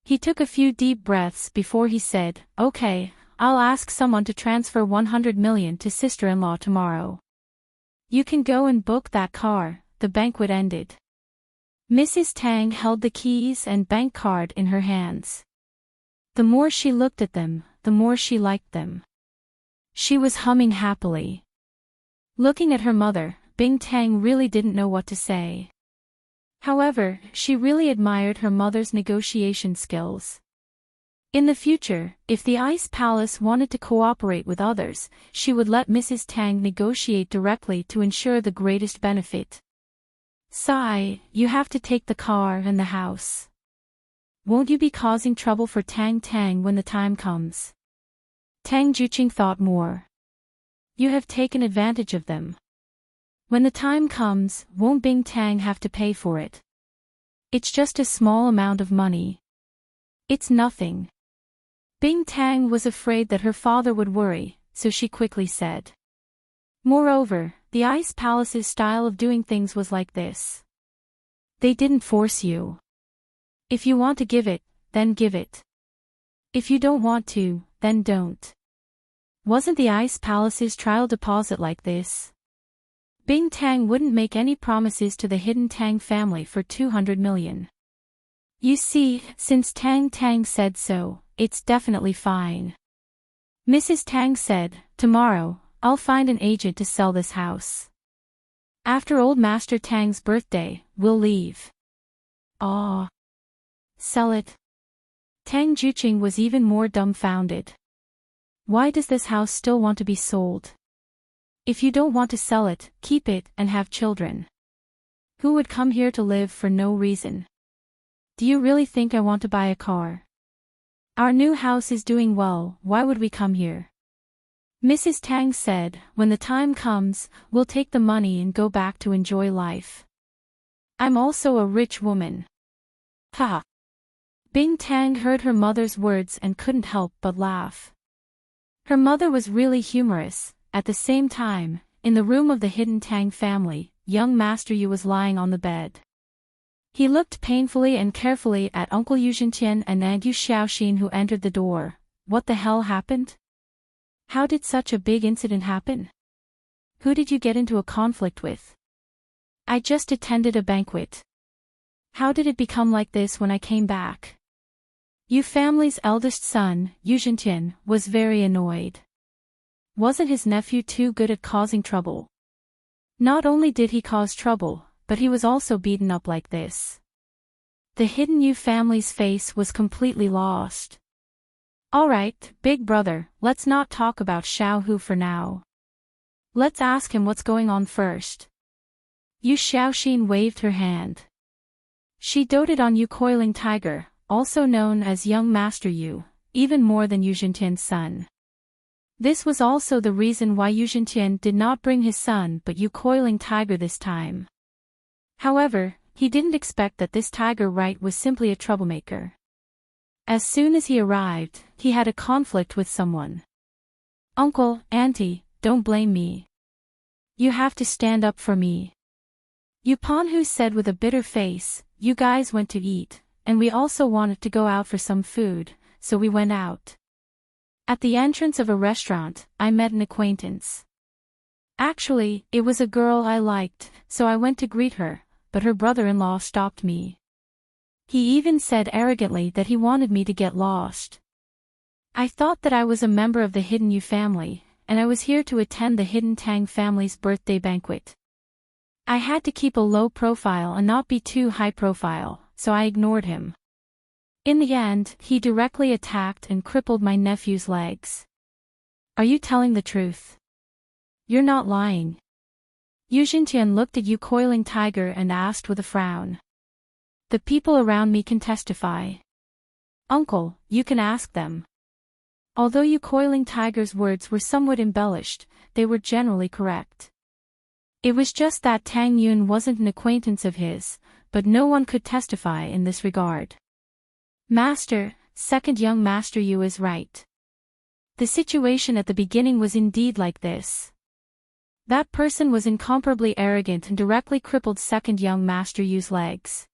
He took a few deep breaths before he said, "Okay, I'll ask someone to transfer 100 million to sister-in-law tomorrow. You can go and book that car." The banquet ended. Mrs. Tang held the keys and bank card in her hands. The more she looked at them, the more she liked them. She was humming happily. Looking at her mother, Bing Tang really didn't know what to say. However, she really admired her mother's negotiation skills. In the future, if the Ice Palace wanted to cooperate with others, she would let Mrs. Tang negotiate directly to ensure the greatest benefit. "Sigh, you have to take the car and the house. Won't you be causing trouble for Tang Tang when the time comes?" Tang Juqing thought more. "You have taken advantage of them. When the time comes, won't Bing Tang have to pay for it? It's just a small amount of money. It's nothing." Bing Tang was afraid that her father would worry, so she quickly said. Moreover, the Ice Palace's style of doing things was like this. They didn't force you. If you want to give it, then give it. If you don't want to, then don't. Wasn't the Ice Palace's trial deposit like this? Bing Tang wouldn't make any promises to the hidden Tang family for 200 million. You see, since Tang Tang said so, it's definitely fine. Mrs. Tang said, "Tomorrow, I'll find an agent to sell this house. After old Master Tang's birthday, we'll leave." "Ah. Sell it?" Tang Juqing was even more dumbfounded. Why does this house still want to be sold? If you don't want to sell it, keep it and have children. Who would come here to live for no reason? Do you really think I want to buy a car? Our new house is doing well, why would we come here? Mrs. Tang said, "When the time comes, we'll take the money and go back to enjoy life. I'm also a rich woman." Ha! Bing Tang heard her mother's words and couldn't help but laugh. Her mother was really humorous. At the same time, in the room of the hidden Tang family, young Master Yu was lying on the bed. He looked painfully and carefully at Uncle Yu Zhentian and Aunt Yu Xiaoxin who entered the door. What the hell happened? How did such a big incident happen? Who did you get into a conflict with? I just attended a banquet. How did it become like this when I came back? Yu family's eldest son, Yu Zhentian, was very annoyed. Wasn't his nephew too good at causing trouble? Not only did he cause trouble, but he was also beaten up like this. The hidden Yu family's face was completely lost. Alright, big brother, let's not talk about Xiao Hu for now. Let's ask him what's going on first. Yu Xiaoxin waved her hand. She doted on Yu Coiling Tiger, also known as young Master Yu, even more than Yu Zhentian's son. This was also the reason why Yuzhentian did not bring his son but Yu Coiling Tiger this time. However, he didn't expect that this tiger right was simply a troublemaker. As soon as he arrived, he had a conflict with someone. "Uncle, Auntie, don't blame me. You have to stand up for me." Yu Panhu said with a bitter face, "You guys went to eat, and we also wanted to go out for some food, so we went out. At the entrance of a restaurant, I met an acquaintance. Actually, it was a girl I liked, so I went to greet her, but her brother-in-law stopped me. He even said arrogantly that he wanted me to get lost. I thought that I was a member of the Hidden Yu family, and I was here to attend the Hidden Tang family's birthday banquet. I had to keep a low profile and not be too high profile, so I ignored him. In the end, he directly attacked and crippled my nephew's legs. Are you telling the truth? You're not lying." Yuzhentian looked at Yu Coiling Tiger and asked with a frown. "The people around me can testify." "Uncle, you can ask them." Although Yu Coiling Tiger's words were somewhat embellished, they were generally correct. It was just that Tang Yun wasn't an acquaintance of his, but no one could testify in this regard. "Master, second young Master Yu is right. The situation at the beginning was indeed like this. That person was incomparably arrogant and directly crippled second young Master Yu's legs.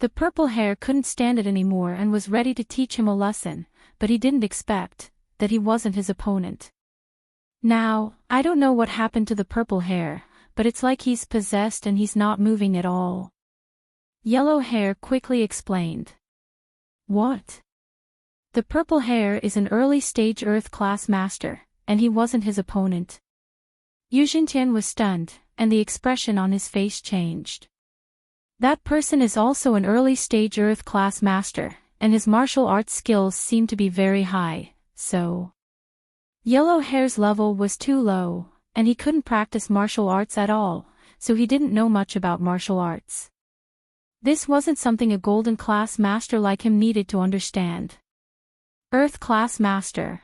The purple hair couldn't stand it anymore and was ready to teach him a lesson, but he didn't expect that he wasn't his opponent. Now, I don't know what happened to the purple hair, but it's like he's possessed and he's not moving at all." Yellow hair quickly explained. "What? The purple hair is an early-stage Earth-class master, and he wasn't his opponent." Yuzhentian was stunned, and the expression on his face changed. "That person is also an early-stage Earth-class master, and his martial arts skills seem to be very high, so..." Yellow hair's level was too low, and he couldn't practice martial arts at all, so he didn't know much about martial arts. This wasn't something a golden-class master like him needed to understand. Earth-class master.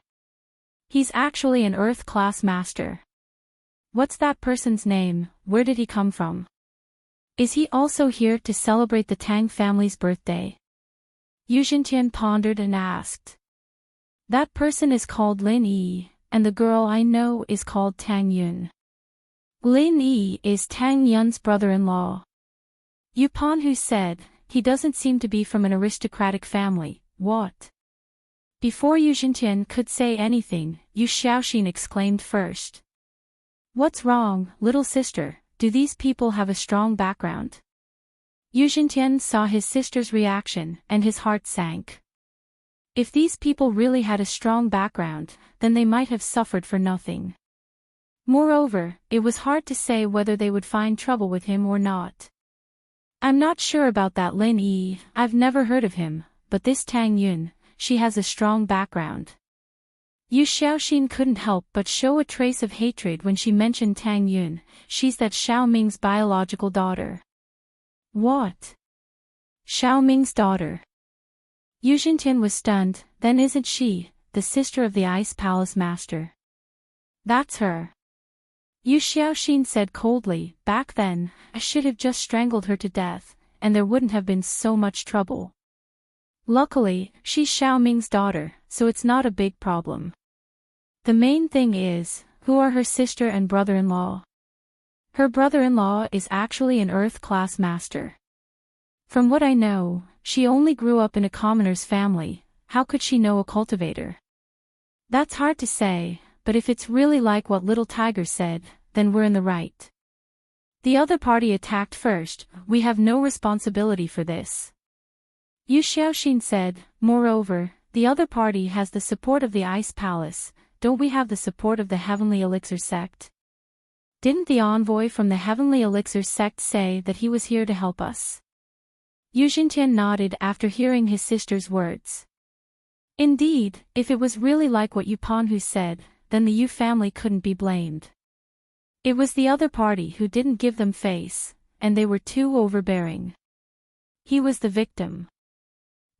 He's actually an Earth-class master. What's that person's name? Where did he come from? Is he also here to celebrate the Tang family's birthday? Yuzhentian pondered and asked. "That person is called Lin Yi, and the girl I know is called Tang Yun. Lin Yi is Tang Yun's brother-in-law." Yu Panhu said, "He doesn't seem to be from an aristocratic family, what?" Before Yuzhentian could say anything, Yu Xiaoxin exclaimed first. "What's wrong, little sister? Do these people have a strong background?" Yuzhentian saw his sister's reaction, and his heart sank. If these people really had a strong background, then they might have suffered for nothing. Moreover, it was hard to say whether they would find trouble with him or not. "I'm not sure about that Lin Yi, I've never heard of him, but this Tang Yun, she has a strong background." Yu Xiaoxin couldn't help but show a trace of hatred when she mentioned Tang Yun. "She's that Xiao Ming's biological daughter." "What? Xiao Ming's daughter?" Yuzhentian was stunned. "Then isn't she the sister of the Ice Palace master?" "That's her." Yu Xiaoxin said coldly, "Back then, I should have just strangled her to death, and there wouldn't have been so much trouble. Luckily, she's Xiao Ming's daughter, so it's not a big problem. The main thing is, who are her sister and brother-in-law?" "Her brother-in-law is actually an Earth-class master. From what I know, she only grew up in a commoner's family. How could she know a cultivator?" "That's hard to say, but if it's really like what Little Tiger said, then we're in the right. The other party attacked first, we have no responsibility for this." Yu Xiaoxin said, "Moreover, the other party has the support of the Ice Palace, don't we have the support of the Heavenly Elixir sect? Didn't the envoy from the Heavenly Elixir sect say that he was here to help us?" Yuzhentian nodded after hearing his sister's words. Indeed, if it was really like what Yu Panhu said, then the Yu family couldn't be blamed. It was the other party who didn't give them face, and they were too overbearing. He was the victim.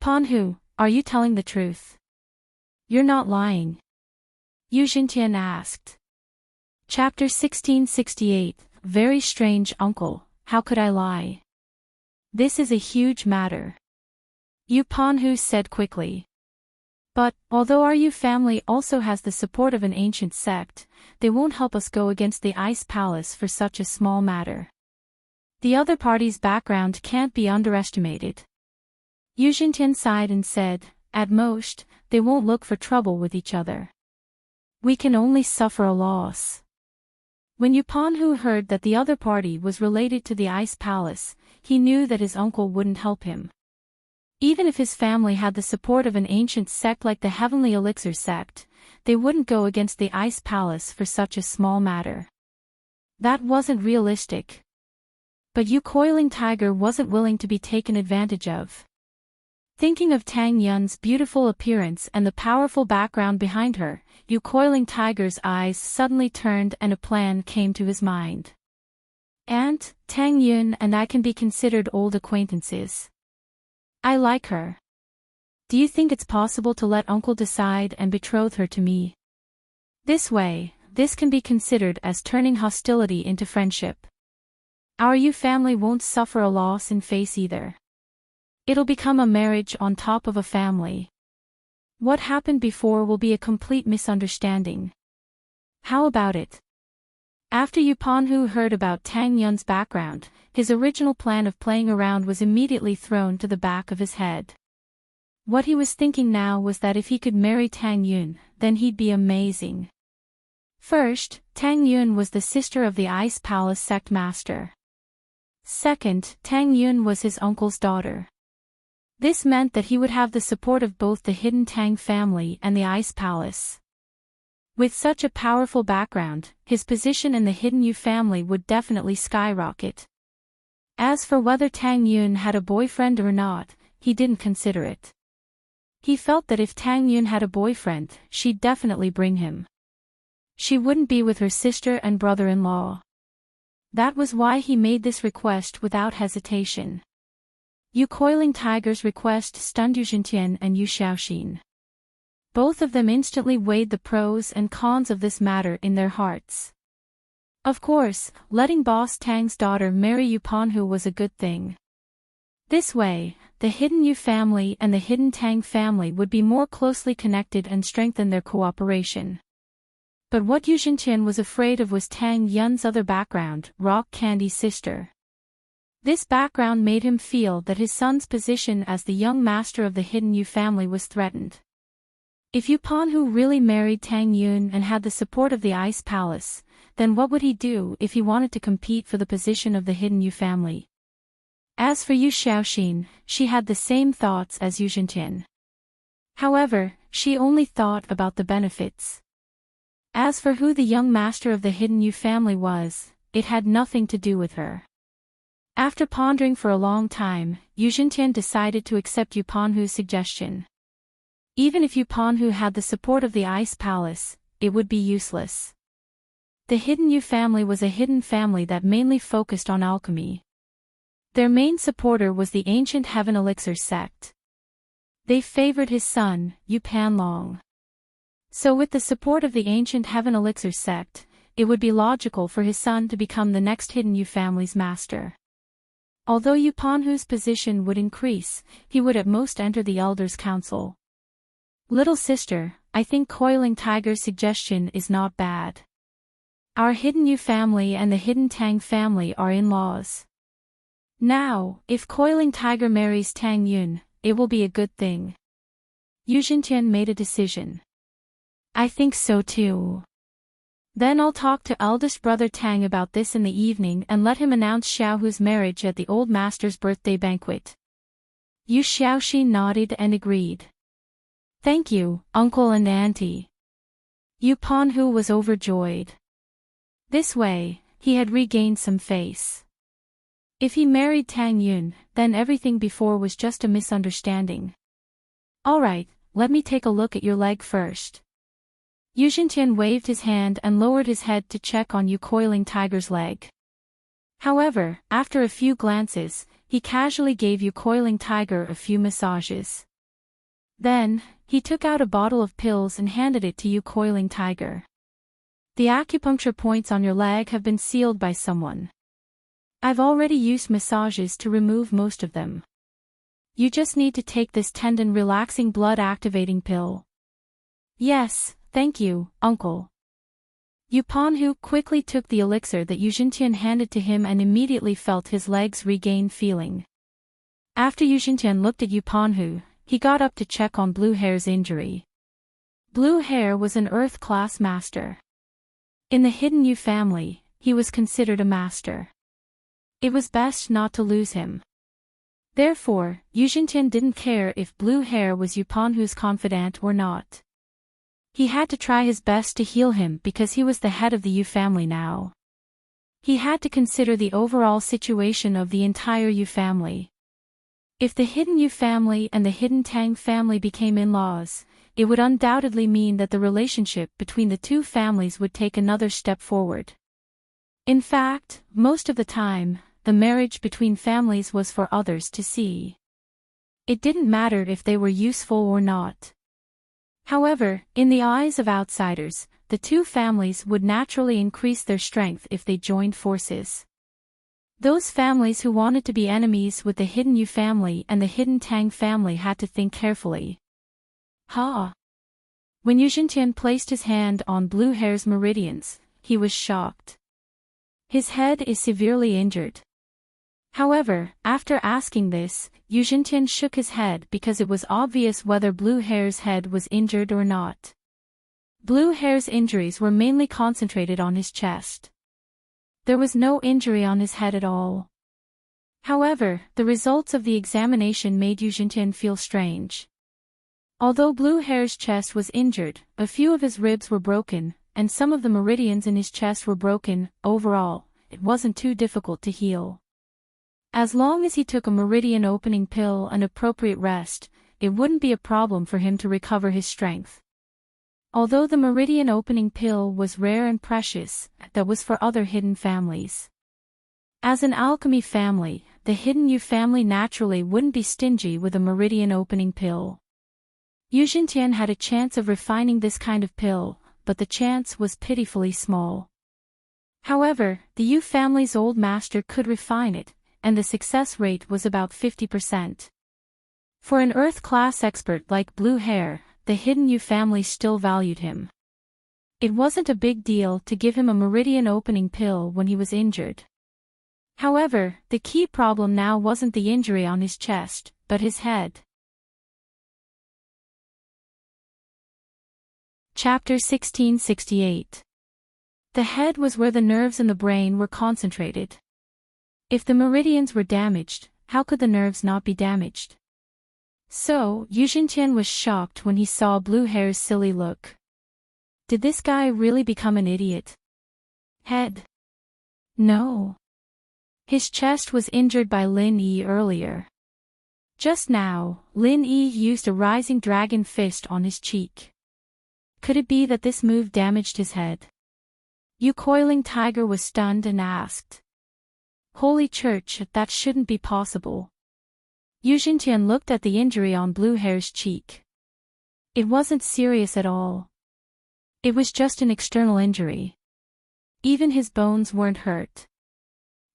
"Panhu, are you telling the truth? You're not lying." Yu Xintian asked. Chapter 1668, Very strange uncle, how could I lie? This is a huge matter. Yu Panhu said quickly. But, although our Yu family also has the support of an ancient sect, they won't help us go against the Ice Palace for such a small matter. The other party's background can't be underestimated. Yu Xintian sighed and said, at most, they won't look for trouble with each other. We can only suffer a loss. When Yu Panhu heard that the other party was related to the Ice Palace, he knew that his uncle wouldn't help him. Even if his family had the support of an ancient sect like the Heavenly Elixir sect, they wouldn't go against the Ice Palace for such a small matter. That wasn't realistic. But Yu Coiling Tiger wasn't willing to be taken advantage of. Thinking of Tang Yun's beautiful appearance and the powerful background behind her, Yu Coiling Tiger's eyes suddenly turned and a plan came to his mind. Aunt, Tang Yun and I can be considered old acquaintances. I like her. Do you think it's possible to let Uncle decide and betroth her to me? This way, this can be considered as turning hostility into friendship. Our Yu family won't suffer a loss in face either. It'll become a marriage on top of a family. What happened before will be a complete misunderstanding. How about it? After Yu Panhu heard about Tang Yun's background, his original plan of playing around was immediately thrown to the back of his head. What he was thinking now was that if he could marry Tang Yun, then he'd be amazing. First, Tang Yun was the sister of the Ice Palace sect master. Second, Tang Yun was his uncle's daughter. This meant that he would have the support of both the Hidden Tang family and the Ice Palace. With such a powerful background, his position in the Hidden Yu family would definitely skyrocket. As for whether Tang Yun had a boyfriend or not, he didn't consider it. He felt that if Tang Yun had a boyfriend, she'd definitely bring him. She wouldn't be with her sister and brother-in-law. That was why he made this request without hesitation. Yu Coiling Tiger's request stunned Yu Xintian and Yu Xiaoxin. Both of them instantly weighed the pros and cons of this matter in their hearts. Of course, letting Boss Tang's daughter marry Yu Panhu was a good thing. This way, the Hidden Yu family and the Hidden Tang family would be more closely connected and strengthen their cooperation. But what Yu Xintian was afraid of was Tang Yun's other background, Rock Candy's sister. This background made him feel that his son's position as the young master of the Hidden Yu family was threatened. If Yu Panhu really married Tang Yun and had the support of the Ice Palace, then what would he do if he wanted to compete for the position of the Hidden Yu family? As for Yu Xiaoxin, she had the same thoughts as Yu Xintian. However, she only thought about the benefits. As for who the young master of the Hidden Yu family was, it had nothing to do with her. After pondering for a long time, Yu Xintian decided to accept Yu Panhu's suggestion. Even if Yu Panhu had the support of the Ice Palace, it would be useless. The Hidden Yu family was a hidden family that mainly focused on alchemy. Their main supporter was the ancient Heaven Elixir sect. They favored his son, Yu Panlong. So with the support of the ancient Heaven Elixir sect, it would be logical for his son to become the next Hidden Yu family's master. Although Yu Panhu's position would increase, he would at most enter the Elders' Council. Little sister, I think Coiling Tiger's suggestion is not bad. Our Hidden Yu family and the Hidden Tang family are in-laws. Now, if Coiling Tiger marries Tang Yun, it will be a good thing. Yu Xintian made a decision. I think so too. Then I'll talk to eldest brother Tang about this in the evening and let him announce Xiaohu's marriage at the old master's birthday banquet. Yu Xiaoxin nodded and agreed. Thank you, uncle and auntie. Yu Panhu was overjoyed. This way, he had regained some face. If he married Tang Yun, then everything before was just a misunderstanding. Alright, let me take a look at your leg first. Yu Xintian waved his hand and lowered his head to check on Yu Coiling Tiger's leg. However, after a few glances, he casually gave Yu Coiling Tiger a few massages. Then, he took out a bottle of pills and handed it to you, coiling tiger. The acupuncture points on your leg have been sealed by someone. I've already used massages to remove most of them. You just need to take this tendon-relaxing blood-activating pill. Yes, thank you, uncle. Yupanhu quickly took the elixir that Yuzhintian handed to him and immediately felt his legs regain feeling. After Yuzhintian looked at Yupanhu, he got up to check on Blue Hair's injury. Blue Hair was an Earth-class master. In the Hidden Yu family, he was considered a master. It was best not to lose him. Therefore, Yuzhintian didn't care if Blue Hair was Yupanhu's confidant or not. He had to try his best to heal him because he was the head of the Yu family now. He had to consider the overall situation of the entire Yu family. If the Hidden Yu family and the Hidden Tang family became in-laws, it would undoubtedly mean that the relationship between the two families would take another step forward. In fact, most of the time, the marriage between families was for others to see. It didn't matter if they were useful or not. However, in the eyes of outsiders, the two families would naturally increase their strength if they joined forces. Those families who wanted to be enemies with the Hidden Yu family and the Hidden Tang family had to think carefully. When Yuzhintian placed his hand on Blue Hair's meridians, he was shocked. His head is severely injured. However, after asking this, Yuzhintian shook his head because it was obvious whether Blue Hair's head was injured or not. Blue Hair's injuries were mainly concentrated on his chest. There was no injury on his head at all. However, the results of the examination made Yuzhintian feel strange. Although Blue Hair's chest was injured, a few of his ribs were broken, and some of the meridians in his chest were broken. Overall, it wasn't too difficult to heal. As long as he took a meridian opening pill and appropriate rest, it wouldn't be a problem for him to recover his strength. Although the meridian opening pill was rare and precious, that was for other hidden families. As an alchemy family, the Hidden Yu family naturally wouldn't be stingy with a meridian opening pill. Yuzhintian had a chance of refining this kind of pill, but the chance was pitifully small. However, the Yu family's old master could refine it, and the success rate was about 50%. For an Earth-class expert like Blue Hair, the Hidden Yu family still valued him. It wasn't a big deal to give him a meridian opening pill when he was injured. However, the key problem now wasn't the injury on his chest, but his head. Chapter 1668. The head was where the nerves in the brain were concentrated. If the meridians were damaged, how could the nerves not be damaged? So, Yuzhintian was shocked when he saw Blue Hair's silly look. Did this guy really become an idiot? Head? No. His chest was injured by Lin Yi earlier. Just now, Lin Yi used a rising dragon fist on his cheek. Could it be that this move damaged his head? Yu Coiling Tiger was stunned and asked. Holy Church, that shouldn't be possible. Yuzhintian looked at the injury on Blue Hair's cheek. It wasn't serious at all. It was just an external injury. Even his bones weren't hurt.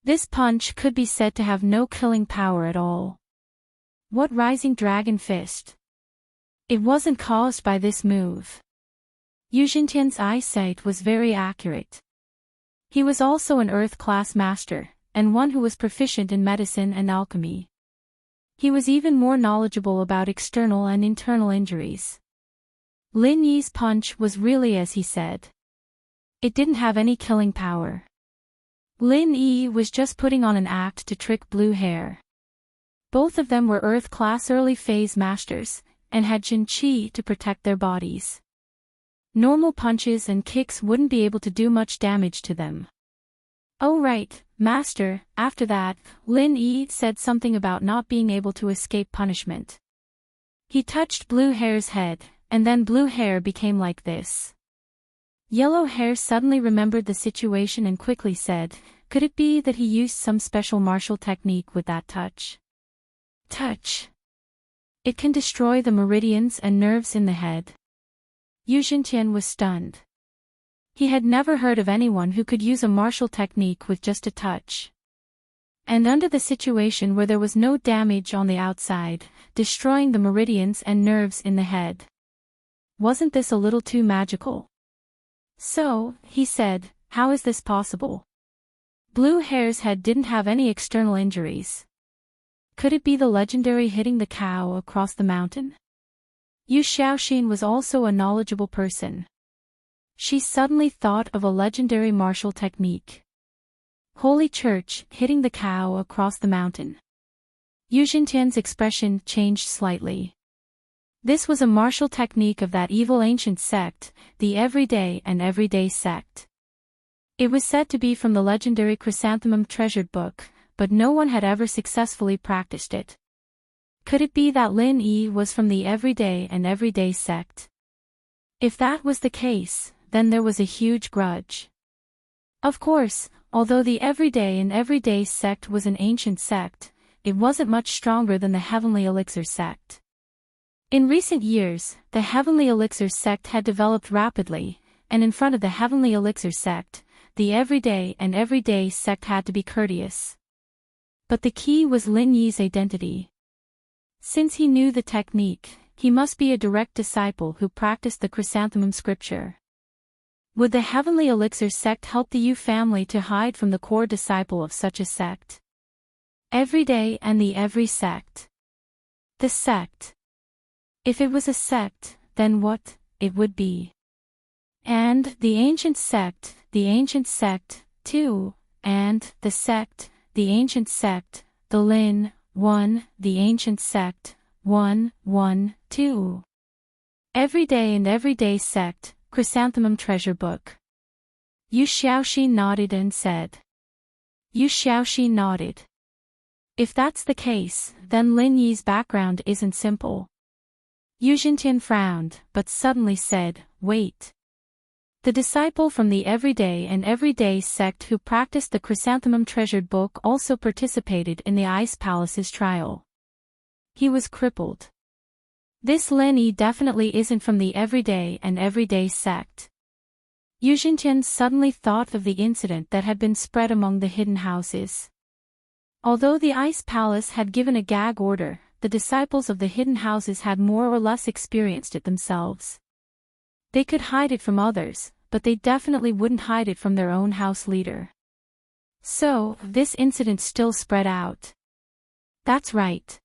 This punch could be said to have no killing power at all. What rising dragon fist? It wasn't caused by this move. Yuzhintian's eyesight was very accurate. He was also an Earth-class master, and one who was proficient in medicine and alchemy. He was even more knowledgeable about external and internal injuries. Lin Yi's punch was really as he said. It didn't have any killing power. Lin Yi was just putting on an act to trick Blue Hair. Both of them were Earth-class early-phase masters, and had Jin Qi to protect their bodies. Normal punches and kicks wouldn't be able to do much damage to them. Oh right, Master. After that, Lin Yi said something about not being able to escape punishment. He touched Blue Hair's head, and then Blue Hair became like this. Yellow Hair suddenly remembered the situation and quickly said, could it be that he used some special martial technique with that touch? Touch. It can destroy the meridians and nerves in the head. Yu Xintian was stunned. He had never heard of anyone who could use a martial technique with just a touch. And under the situation where there was no damage on the outside, destroying the meridians and nerves in the head. Wasn't this a little too magical? So, he said, how is this possible? Blue Hare's head didn't have any external injuries. Could it be the legendary hitting the cow across the mountain? Yu Xiaoxin was also a knowledgeable person. She suddenly thought of a legendary martial technique. Holy Church, hitting the cow across the mountain. Yu Xintian's expression changed slightly. This was a martial technique of that evil ancient sect, the Everyday sect. It was said to be from the legendary Chrysanthemum treasured book, but no one had ever successfully practiced it. Could it be that Lin Yi was from the Everyday sect? If that was the case, then there was a huge grudge. Of course, although the Everyday sect was an ancient sect, it wasn't much stronger than the Heavenly Elixir sect. In recent years, the Heavenly Elixir sect had developed rapidly, and in front of the Heavenly Elixir sect, the Everyday sect had to be courteous. But the key was Lin Yi's identity. Since he knew the technique, he must be a direct disciple who practiced the Chrysanthemum scripture. Would the Heavenly Elixir sect help the Yu family to hide from the core disciple of such a sect? Everyday and the Every sect. The sect. If it was a sect, then what it would be. And the ancient sect, too, and the sect, the ancient sect, the Lin, 1, the ancient sect, 1, 1, 2. Everyday sect, Chrysanthemum treasure book. Yu Xiaoxin nodded and said. Yu Xiaoxin nodded. If that's the case, then Lin Yi's background isn't simple. Yu Xintian frowned, but suddenly said, wait. The disciple from the Everyday sect who practiced the Chrysanthemum treasured book also participated in the Ice Palace's trial. He was crippled. This Lin Yi definitely isn't from the Everyday sect. Yu Xintian suddenly thought of the incident that had been spread among the hidden houses. Although the Ice Palace had given a gag order, the disciples of the hidden houses had more or less experienced it themselves. They could hide it from others, but they definitely wouldn't hide it from their own house leader. So, this incident still spread out. That's right.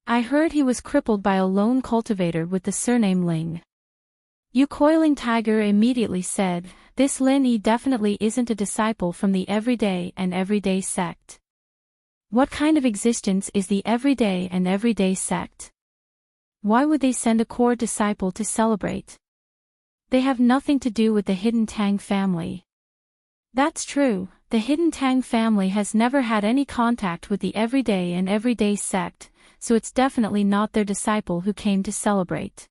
I heard he was crippled by a lone cultivator with the surname Ling. Yu Coiling Tiger immediately said, this Lin Yi definitely isn't a disciple from the Everyday sect. What kind of existence is the Everyday sect? Why would they send a core disciple to celebrate? They have nothing to do with the Hidden Tang family. That's true, the Hidden Tang family has never had any contact with the Everyday sect, so it's definitely not their disciple who came to celebrate.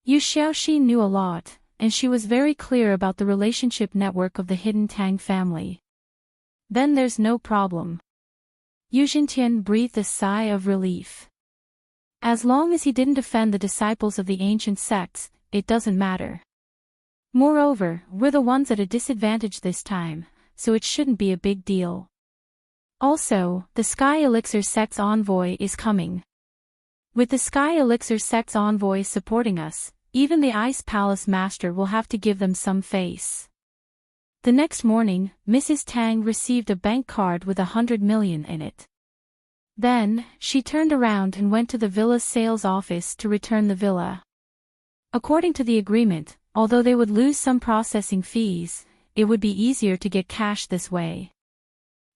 Yu Xiaoxin knew a lot, and she was very clear about the relationship network of the Hidden Tang family. Then there's no problem. Yu Xintian breathed a sigh of relief. As long as he didn't offend the disciples of the ancient sects, it doesn't matter. Moreover, we're the ones at a disadvantage this time, so it shouldn't be a big deal. Also, the Sky Elixir sect's envoy is coming. With the Sky Elixir sect's envoy supporting us, even the Ice Palace master will have to give them some face. The next morning, Mrs. Tang received a bank card with 100 million in it. Then, she turned around and went to the villa's sales office to return the villa. According to the agreement, although they would lose some processing fees, it would be easier to get cash this way.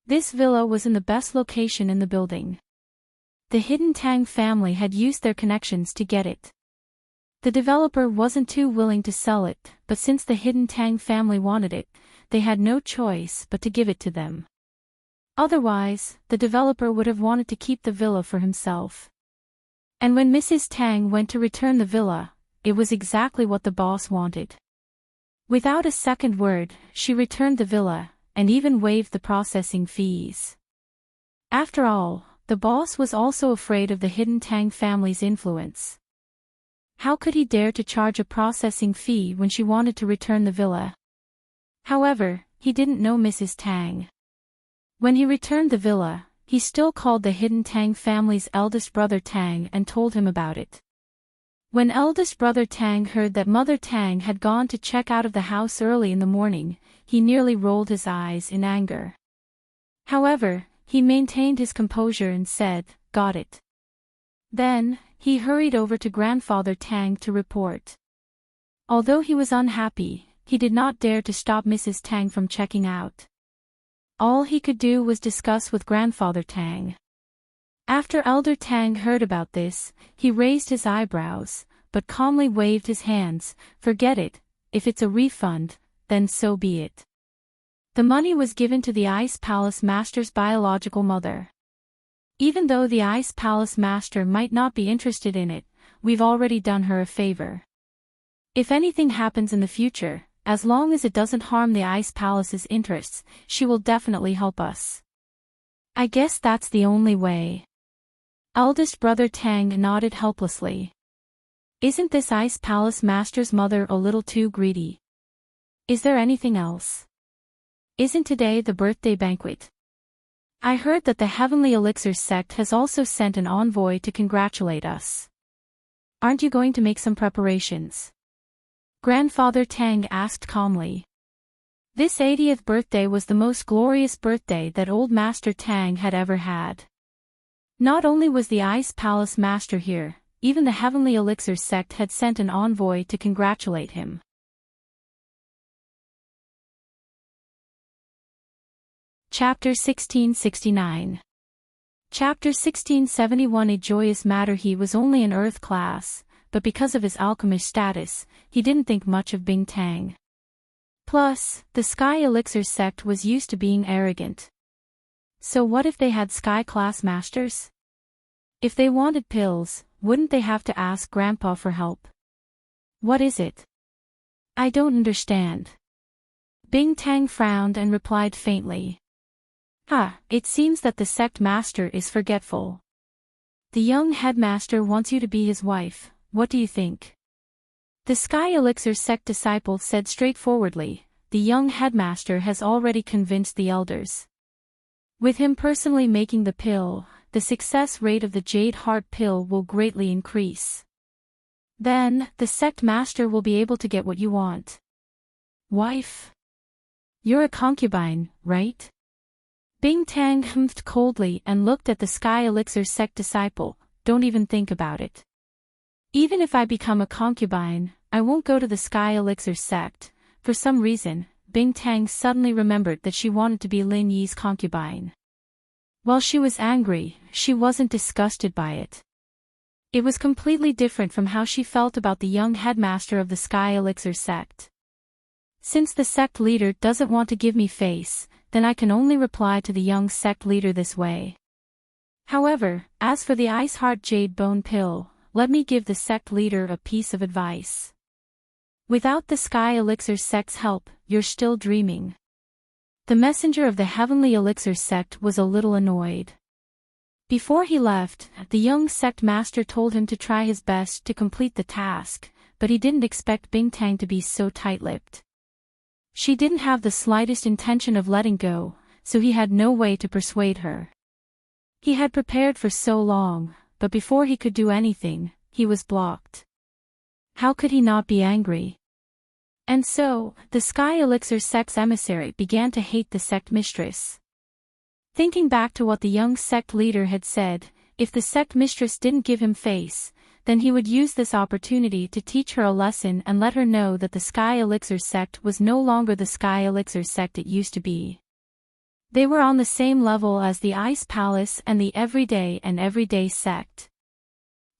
This villa was in the best location in the building. The Hidden Tang family had used their connections to get it. The developer wasn't too willing to sell it, but since the Hidden Tang family wanted it, they had no choice but to give it to them. Otherwise, the developer would have wanted to keep the villa for himself. And when Mrs. Tang went to return the villa, it was exactly what the boss wanted. Without a second word, she returned the villa, and even waived the processing fees. After all, the boss was also afraid of the hidden Tang family's influence. How could he dare to charge a processing fee when she wanted to return the villa? However, he didn't know Mrs. Tang. When he returned the villa, he still called the hidden Tang family's eldest brother Tang and told him about it. When eldest brother Tang heard that Mother Tang had gone to check out of the house early in the morning, he nearly rolled his eyes in anger. However, he maintained his composure and said, "Got it." Then, he hurried over to Grandfather Tang to report. Although he was unhappy, he did not dare to stop Mrs. Tang from checking out. All he could do was discuss with Grandfather Tang. After Elder Tang heard about this, he raised his eyebrows, but calmly waved his hands. "Forget it, if it's a refund, then so be it." The money was given to the Ice Palace Master's biological mother. Even though the Ice Palace Master might not be interested in it, we've already done her a favor. If anything happens in the future, as long as it doesn't harm the Ice Palace's interests, she will definitely help us. I guess that's the only way. Eldest brother Tang nodded helplessly. Isn't this Ice Palace Master's mother a little too greedy? Is there anything else? Isn't today the birthday banquet? I heard that the Heavenly Elixir sect has also sent an envoy to congratulate us. Aren't you going to make some preparations? Grandfather Tang asked calmly. This 80th birthday was the most glorious birthday that Old Master Tang had ever had. Not only was the Ice Palace Master here, even the Heavenly Elixir sect had sent an envoy to congratulate him. Chapter 1669. Chapter 1671. A joyous matter. He was only an Earth class, but because of his alchemist status, he didn't think much of Bing Tang. Plus, the Sky Elixir sect was used to being arrogant. So what if they had Sky class masters? If they wanted pills, wouldn't they have to ask Grandpa for help? What is it? I don't understand. Bing Tang frowned and replied faintly. It seems that the sect master is forgetful. The young headmaster wants you to be his wife, what do you think? The Sky Elixir sect disciple said straightforwardly, the young headmaster has already convinced the elders. With him personally making the pill, the success rate of the Jade Heart pill will greatly increase. Then, the sect master will be able to get what you want. Wife? You're a concubine, right? Bing Tang humphed coldly and looked at the Sky Elixir sect disciple. Don't even think about it. Even if I become a concubine, I won't go to the Sky Elixir sect. For some reason, Bing Tang suddenly remembered that she wanted to be Lin Yi's concubine. While she was angry, she wasn't disgusted by it. It was completely different from how she felt about the young headmaster of the Sky Elixir sect. Since the sect leader doesn't want to give me face, then I can only reply to the young sect leader this way. However, as for the Ice Heart Jade Bone pill, let me give the sect leader a piece of advice. Without the Sky Elixir sect's help, you're still dreaming. The messenger of the Heavenly Elixir sect was a little annoyed. Before he left, the young sect master told him to try his best to complete the task, but he didn't expect Bing Tang to be so tight-lipped. She didn't have the slightest intention of letting go, so he had no way to persuade her. He had prepared for so long, but before he could do anything, he was blocked. How could he not be angry? And so, the Sky Elixir sect's emissary began to hate the sect mistress. Thinking back to what the young sect leader had said, if the sect mistress didn't give him face, then he would use this opportunity to teach her a lesson and let her know that the Sky Elixir sect was no longer the Sky Elixir sect it used to be. They were on the same level as the Ice Palace and the Everyday sect.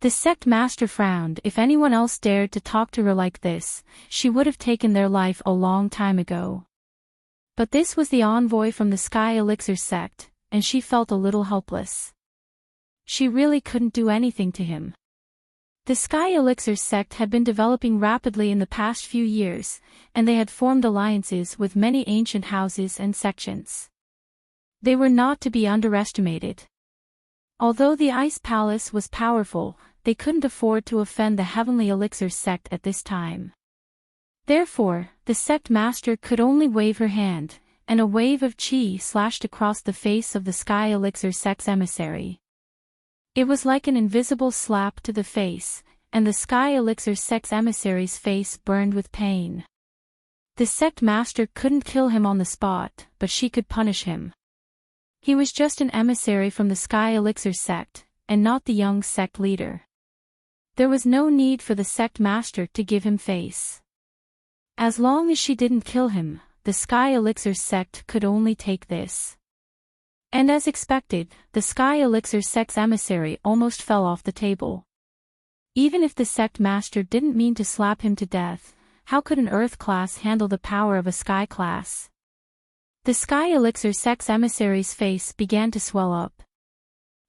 The sect master frowned. If anyone else dared to talk to her like this, she would have taken their life a long time ago. But this was the envoy from the Sky Elixir sect, and she felt a little helpless. She really couldn't do anything to him. The Sky Elixir sect had been developing rapidly in the past few years, and they had formed alliances with many ancient houses and sections. They were not to be underestimated. Although the Ice Palace was powerful, they couldn't afford to offend the Heavenly Elixir sect at this time. Therefore, the sect master could only wave her hand, and a wave of chi slashed across the face of the Sky Elixir sect's emissary. It was like an invisible slap to the face, and the Sky Elixir sect's emissary's face burned with pain. The sect master couldn't kill him on the spot, but she could punish him. He was just an emissary from the Sky Elixir sect, and not the young sect leader. There was no need for the sect master to give him face. As long as she didn't kill him, the Sky Elixir sect could only take this. And as expected, the Sky Elixir sect's emissary almost fell off the table. Even if the sect master didn't mean to slap him to death, how could an Earth class handle the power of a Sky class? The Sky Elixir sect's emissary's face began to swell up.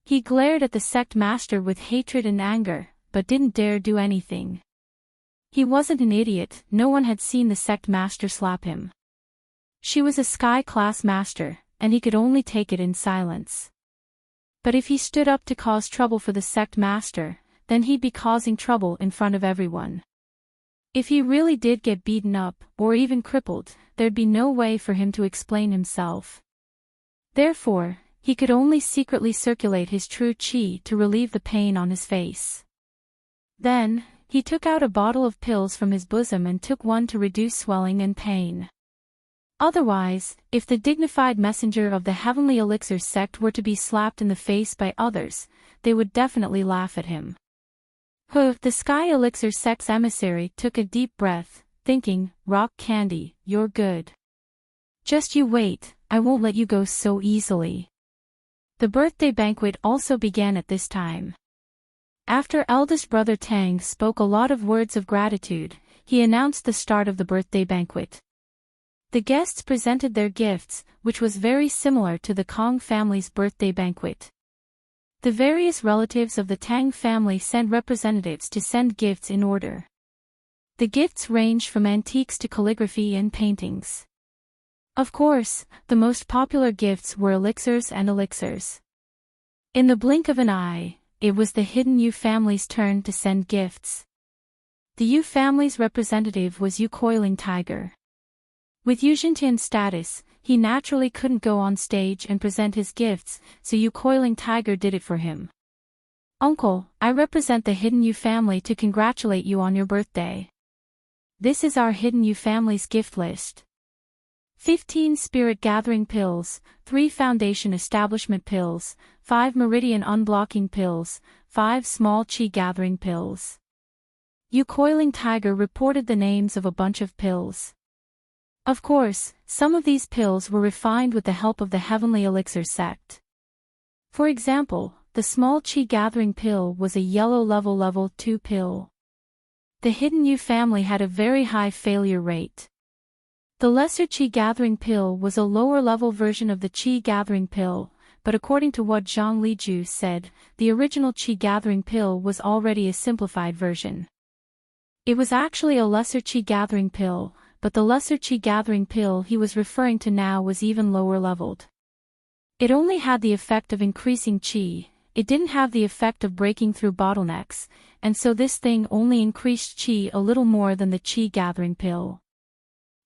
He glared at the sect master with hatred and anger, but didn't dare do anything. He wasn't an idiot, no one had seen the sect master slap him. She was a Sky class master, and he could only take it in silence. But if he stood up to cause trouble for the sect master, then he'd be causing trouble in front of everyone. If he really did get beaten up, or even crippled, there'd be no way for him to explain himself. Therefore, he could only secretly circulate his true chi to relieve the pain on his face. Then, he took out a bottle of pills from his bosom and took one to reduce swelling and pain. Otherwise, if the dignified messenger of the Heavenly Elixir sect were to be slapped in the face by others, they would definitely laugh at him. The Sky Elixir sect's emissary took a deep breath, thinking, "Rock Candy, you're good. Just you wait, I won't let you go so easily." The birthday banquet also began at this time. After eldest brother Tang spoke a lot of words of gratitude, he announced the start of the birthday banquet. The guests presented their gifts, which was very similar to the Kong family's birthday banquet. The various relatives of the Tang family sent representatives to send gifts in order. The gifts ranged from antiques to calligraphy and paintings. Of course, the most popular gifts were elixirs and elixirs. In the blink of an eye, it was the Hidden Yu family's turn to send gifts. The Yu family's representative was Yu Coiling Tiger. With Enchanting status, he naturally couldn't go on stage and present his gifts, so Yu Coiling Tiger did it for him. "Uncle, I represent the Hidden Yu family to congratulate you on your birthday. This is our Hidden Yu family's gift list. 15 Spirit Gathering Pills, 3 Foundation Establishment Pills, 5 Meridian Unblocking Pills, 5 Small Chi Gathering Pills." Yu Coiling Tiger reported the names of a bunch of pills. Of course, some of these pills were refined with the help of the Heavenly Elixir sect. For example, the Small Chi Gathering Pill was a yellow level 2 pill. The Hidden Yu family had a very high failure rate. The Lesser Chi Gathering Pill was a lower level version of the Chi Gathering Pill, but according to what Zhang Liju said, the original Chi Gathering Pill was already a simplified version. It was actually a Lesser Chi Gathering Pill, but the Lesser Chi Gathering Pill he was referring to now was even lower leveled. It only had the effect of increasing chi, it didn't have the effect of breaking through bottlenecks, and so this thing only increased chi a little more than the Chi Gathering Pill.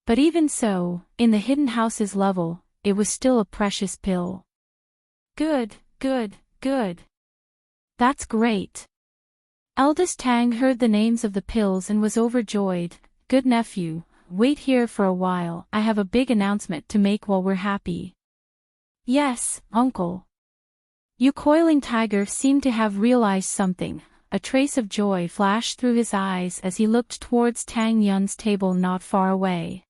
But even so, in the Hidden House's level, it was still a precious pill. Good. That's great. Eldest Tang heard the names of the pills and was overjoyed. "Good nephew, wait here for a while, I have a big announcement to make while we're happy." "Yes, uncle." Yu Coiling Tiger seemed to have realized something, a trace of joy flashed through his eyes as he looked towards Tang Yun's table not far away.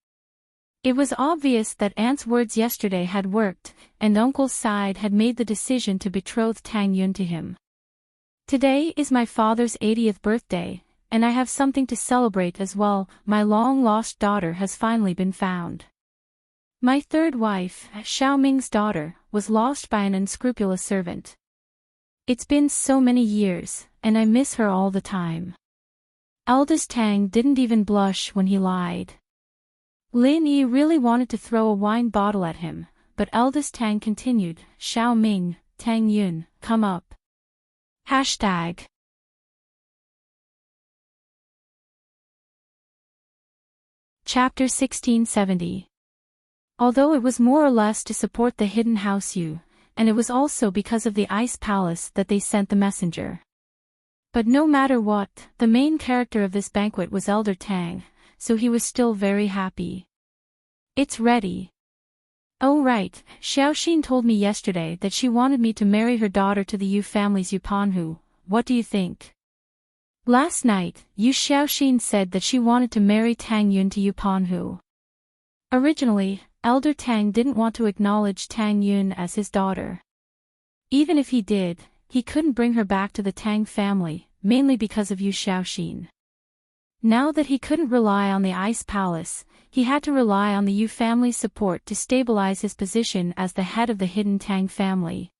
It was obvious that Aunt's words yesterday had worked, and Uncle's side had made the decision to betroth Tang Yun to him. "Today is my father's 80th birthday, and I have something to celebrate as well. My long-lost daughter has finally been found. My third wife, Xiao Ming's daughter, was lost by an unscrupulous servant. It's been so many years, and I miss her all the time." Eldest Tang didn't even blush when he lied. Lin Yi really wanted to throw a wine bottle at him, but eldest Tang continued, "Xiao Ming, Tang Yun, come up. Hashtag. Chapter 1670. Although it was more or less to support the hidden house and it was also because of the ice palace that they sent the messenger. But no matter what, the main character of this banquet was Elder Tang, so he was still very happy. It's ready. Oh right, Xiaoxin told me yesterday that she wanted me to marry her daughter to the Yu family's Yupanhu. What do you think? Last night, Yu Xiaoxin said that she wanted to marry Tang Yun to Yupanhu. Originally, Elder Tang didn't want to acknowledge Tang Yun as his daughter. Even if he did, he couldn't bring her back to the Tang family, mainly because of Yu Xiaoxin. Now that he couldn't rely on the Ice Palace, he had to rely on the Yu family's support to stabilize his position as the head of the hidden Tang family.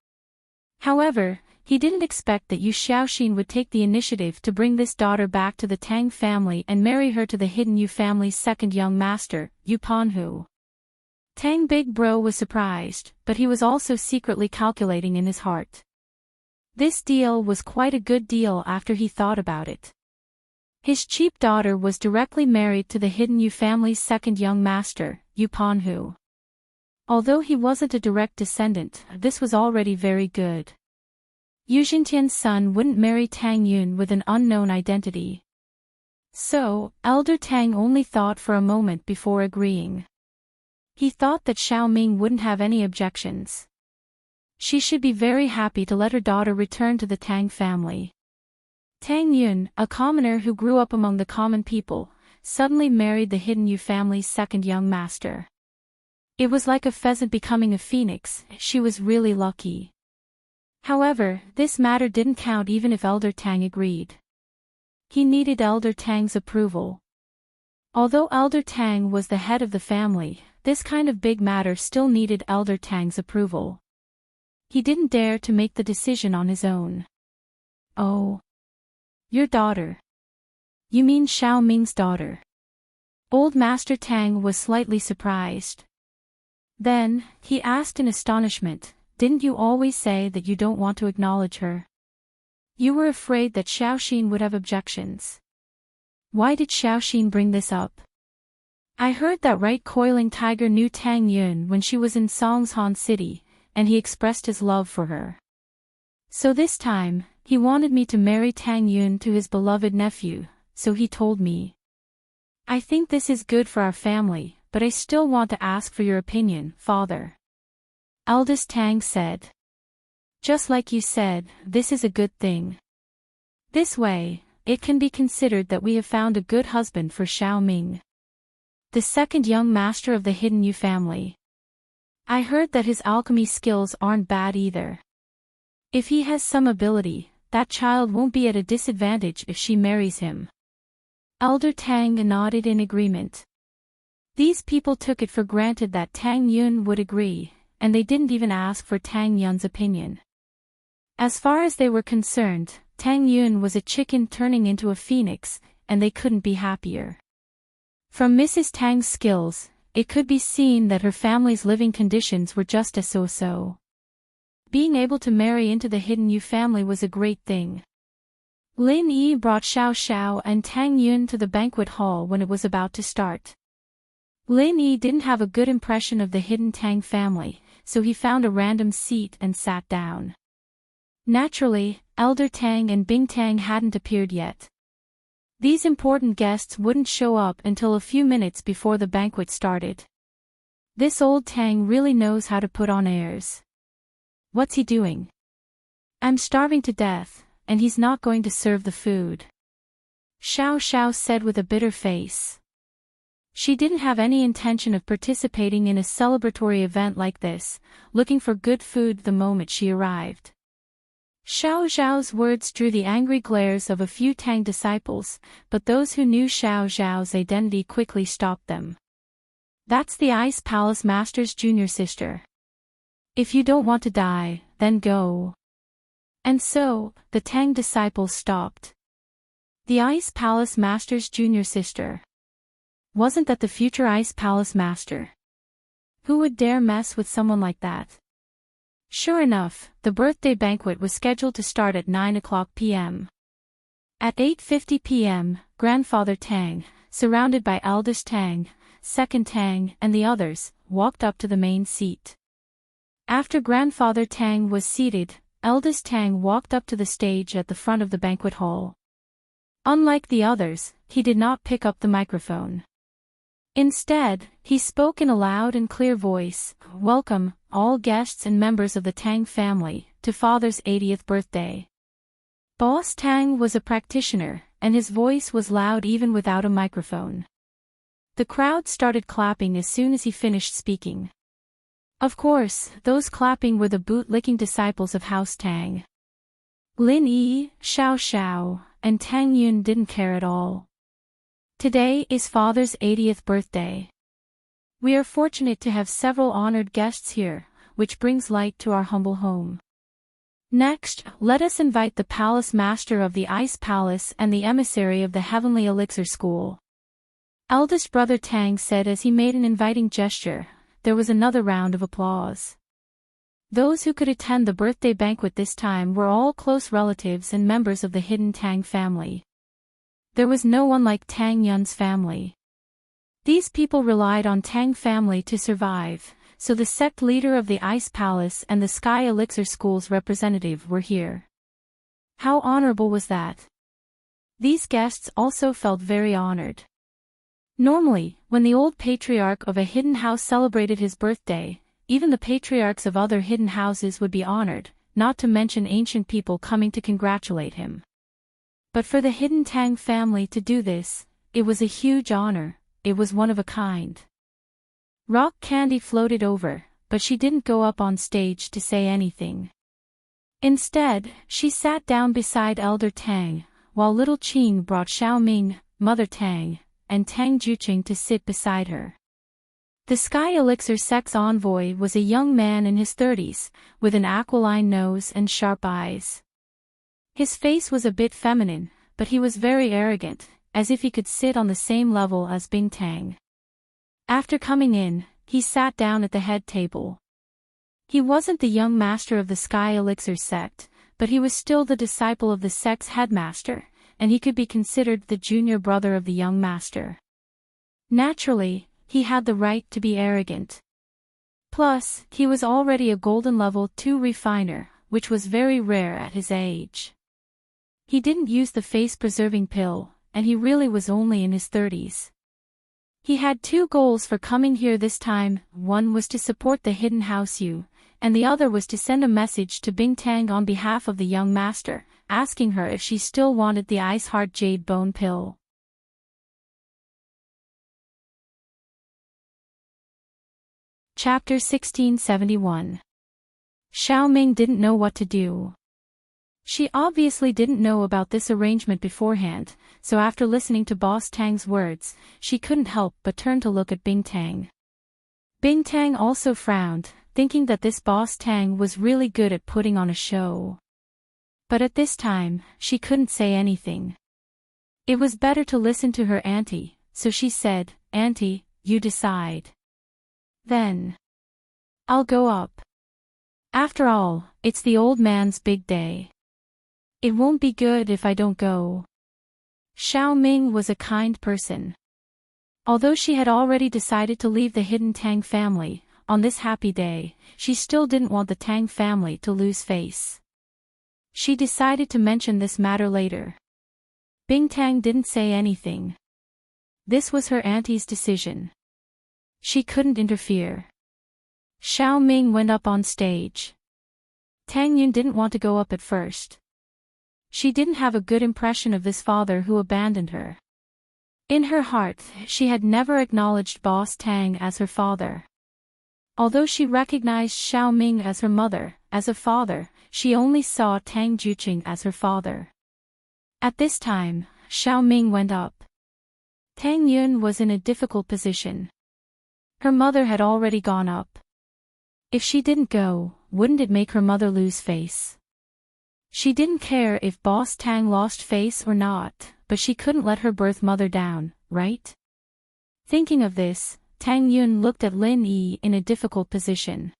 However, he didn't expect that Yu Xiaoxin would take the initiative to bring this daughter back to the Tang family and marry her to the hidden Yu family's second young master, Yupanhu. Tang Big Bro was surprised, but he was also secretly calculating in his heart. This deal was quite a good deal after he thought about it. His cheap daughter was directly married to the hidden Yu family's second young master, Yupanhu. Although he wasn't a direct descendant, this was already very good. Yu Xintian's son wouldn't marry Tang Yun with an unknown identity. So, Elder Tang only thought for a moment before agreeing. He thought that Xiao Ming wouldn't have any objections. She should be very happy to let her daughter return to the Tang family. Tang Yun, a commoner who grew up among the common people, suddenly married the hidden Yu family's second young master. It was like a pheasant becoming a phoenix. She was really lucky. However, this matter didn't count even if Elder Tang agreed. He needed Elder Tang's approval. Although Elder Tang was the head of the family, this kind of big matter still needed Elder Tang's approval. He didn't dare to make the decision on his own. Oh. Your daughter. You mean Xiao Ming's daughter? Old Master Tang was slightly surprised. Then, he asked in astonishment, didn't you always say that you don't want to acknowledge her? You were afraid that Xiaoxin would have objections. Why did Xiaoxin bring this up? I heard that right coiling tiger knew Tang Yun when she was in Songshan City, and he expressed his love for her. So this time, he wanted me to marry Tang Yun to his beloved nephew, so he told me. I think this is good for our family, but I still want to ask for your opinion, father. Eldest Tang said. Just like you said, this is a good thing. This way, it can be considered that we have found a good husband for Xiao Ming, the second young master of the hidden Yu family. I heard that his alchemy skills aren't bad either. If he has some ability, that child won't be at a disadvantage if she marries him. Elder Tang nodded in agreement. These people took it for granted that Tang Yun would agree, and they didn't even ask for Tang Yun's opinion. As far as they were concerned, Tang Yun was a chicken turning into a phoenix, and they couldn't be happier. From Mrs. Tang's skills, it could be seen that her family's living conditions were just as so-so. Being able to marry into the hidden Yu family was a great thing. Lin Yi brought Xiao Xiao and Tang Yun to the banquet hall when it was about to start. Lin Yi didn't have a good impression of the hidden Tang family, so he found a random seat and sat down. Naturally, Elder Tang and Bing Tang hadn't appeared yet. These important guests wouldn't show up until a few minutes before the banquet started. This old Tang really knows how to put on airs. What's he doing? I'm starving to death, and he's not going to serve the food. Xiao Xiao said with a bitter face. She didn't have any intention of participating in a celebratory event like this, looking for good food the moment she arrived. Xiao Xiao's words drew the angry glares of a few Tang disciples, but those who knew Xiao Xiao's identity quickly stopped them. That's the Ice Palace Master's junior sister. If you don't want to die, then go. And so, the Tang disciples stopped. The Ice Palace Master's junior sister. Wasn't that the future Ice Palace Master? Who would dare mess with someone like that? Sure enough, the birthday banquet was scheduled to start at 9 p.m. At 8:50 p.m., Grandfather Tang, surrounded by eldest Tang, second Tang, and the others, walked up to the main seat. After Grandfather Tang was seated, eldest Tang walked up to the stage at the front of the banquet hall. Unlike the others, he did not pick up the microphone. Instead, he spoke in a loud and clear voice, "Welcome, all guests and members of the Tang family, to Father's 80th birthday." Boss Tang was a practitioner, and his voice was loud even without a microphone. The crowd started clapping as soon as he finished speaking. Of course, those clapping were the boot-licking disciples of House Tang. Lin Yi, Xiao Xiao, and Tang Yun didn't care at all. Today is Father's 80th birthday. We are fortunate to have several honored guests here, which brings light to our humble home. Next, let us invite the Palace Master of the Ice Palace and the emissary of the Heavenly Elixir School. Eldest brother Tang said as he made an inviting gesture. There was another round of applause. Those who could attend the birthday banquet this time were all close relatives and members of the hidden Tang family. There was no one like Tang Yun's family. These people relied on Tang family to survive, so the sect leader of the Ice Palace and the Sky Elixir School's representative were here. How honorable was that? These guests also felt very honored. Normally, when the old patriarch of a hidden house celebrated his birthday, even the patriarchs of other hidden houses would be honored, not to mention ancient people coming to congratulate him. But for the hidden Tang family to do this, it was a huge honor, it was one of a kind. Rock Candy floated over, but she didn't go up on stage to say anything. Instead, she sat down beside Elder Tang, while Little Qing brought Xiaoming, Mother Tang, and Tang Juqing to sit beside her. The Sky Elixir Sect's envoy was a young man in his 30s, with an aquiline nose and sharp eyes. His face was a bit feminine, but he was very arrogant, as if he could sit on the same level as Bing Tang. After coming in, he sat down at the head table. He wasn't the young master of the Sky Elixir Sect, but he was still the disciple of the sect's headmaster, and he could be considered the junior brother of the young master. Naturally, he had the right to be arrogant. Plus, he was already a golden level 2 refiner, which was very rare at his age. He didn't use the face-preserving pill, and he really was only in his 30s. He had 2 goals for coming here this time. One was to support the hidden house Yu, and the other was to send a message to Bing Tang on behalf of the young master, asking her if she still wanted the Ice Heart Jade Bone pill. Chapter 1671. Xiaoming didn't know what to do. She obviously didn't know about this arrangement beforehand, so after listening to Boss Tang's words, she couldn't help but turn to look at Bing Tang. Bing Tang also frowned, thinking that this Boss Tang was really good at putting on a show. But at this time, she couldn't say anything. It was better to listen to her auntie, so she said, "Auntie, you decide." Then, "I'll go up. After all, it's the old man's big day. It won't be good if I don't go." Xiaoming was a kind person. Although she had already decided to leave the hidden Tang family, on this happy day, she still didn't want the Tang family to lose face. She decided to mention this matter later. Bing Tang didn't say anything. This was her auntie's decision. She couldn't interfere. Xiaoming went up on stage. Tang Yun didn't want to go up at first. She didn't have a good impression of this father who abandoned her. In her heart, she had never acknowledged Boss Tang as her father. Although she recognized Xiaoming as her mother, as a father, she only saw Tang Juqing as her father. At this time, Xiaoming went up. Tang Yun was in a difficult position. Her mother had already gone up. If she didn't go, wouldn't it make her mother lose face? She didn't care if Boss Tang lost face or not, but she couldn't let her birth mother down, right? Thinking of this, Tang Yun looked at Lin Yi in a difficult position.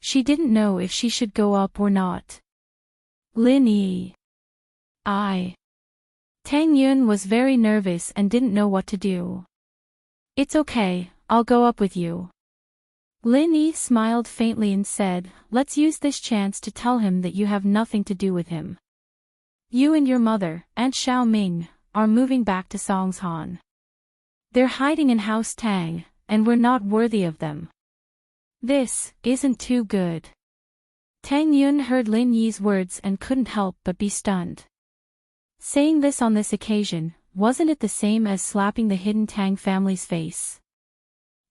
She didn't know if she should go up or not. Lin Yi. Tang Yun was very nervous and didn't know what to do. It's okay, I'll go up with you. Lin Yi smiled faintly and said, let's use this chance to tell him that you have nothing to do with him. You and your mother, Aunt Xiao Ming, are moving back to Songshan. They're hiding in House Tang, and we're not worthy of them. This isn't too good. Tang Yun heard Lin Yi's words and couldn't help but be stunned. Saying this on this occasion, wasn't it the same as slapping the hidden Tang family's face?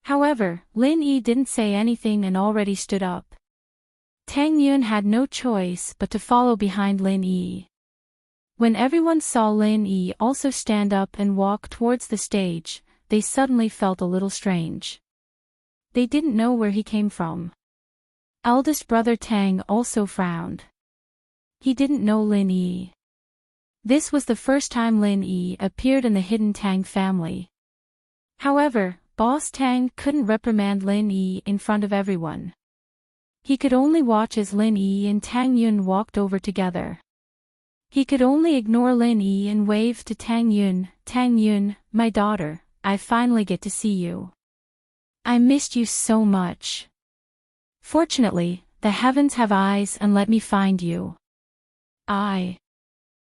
However, Lin Yi didn't say anything and already stood up. Tang Yun had no choice but to follow behind Lin Yi. When everyone saw Lin Yi also stand up and walk towards the stage, they suddenly felt a little strange. They didn't know where he came from. Eldest brother Tang also frowned. He didn't know Lin Yi. This was the first time Lin Yi appeared in the hidden Tang family. However, Boss Tang couldn't reprimand Lin Yi in front of everyone. He could only watch as Lin Yi and Tang Yun walked over together. He could only ignore Lin Yi and wave to Tang Yun, my daughter, I finally get to see you. I missed you so much. Fortunately, the heavens have eyes and let me find you.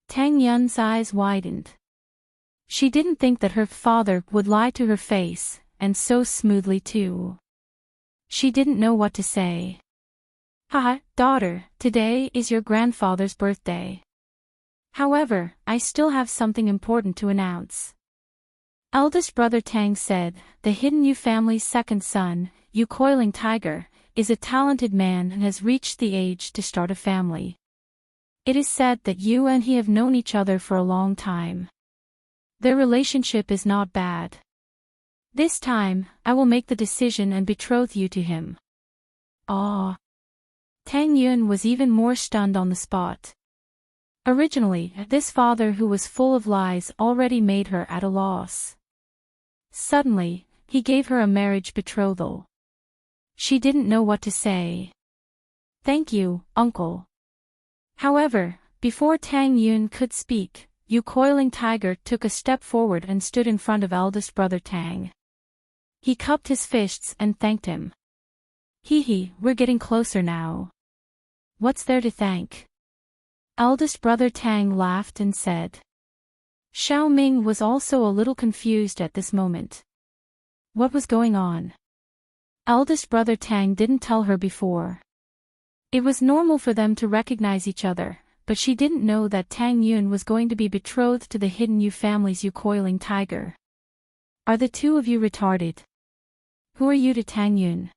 Tang Yun's eyes widened. She didn't think that her father would lie to her face, and so smoothly too. She didn't know what to say. Daughter, today is your grandfather's birthday. However, I still have something important to announce. Eldest brother Tang said, the Hidden Yu family's second son, Yu Coiling Tiger, is a talented man and has reached the age to start a family. It is said that you and he have known each other for a long time. Their relationship is not bad. This time, I will make the decision and betroth you to him. Tang Yun was even more stunned on the spot. Originally, this father who was full of lies already made her at a loss. Suddenly, he gave her a marriage betrothal. She didn't know what to say. Thank you, uncle. However, before Tang Yun could speak, Yu Coiling Tiger took a step forward and stood in front of eldest brother Tang. He cupped his fists and thanked him. We're getting closer now. What's there to thank? Eldest brother Tang laughed and said. Xiao Ming was also a little confused at this moment. What was going on? Eldest brother Tang didn't tell her before. It was normal for them to recognize each other, but she didn't know that Tang Yun was going to be betrothed to the Hidden Yu family's Yu Coiling Tiger. Are the two of you retarded? Who are you to Tang Yun?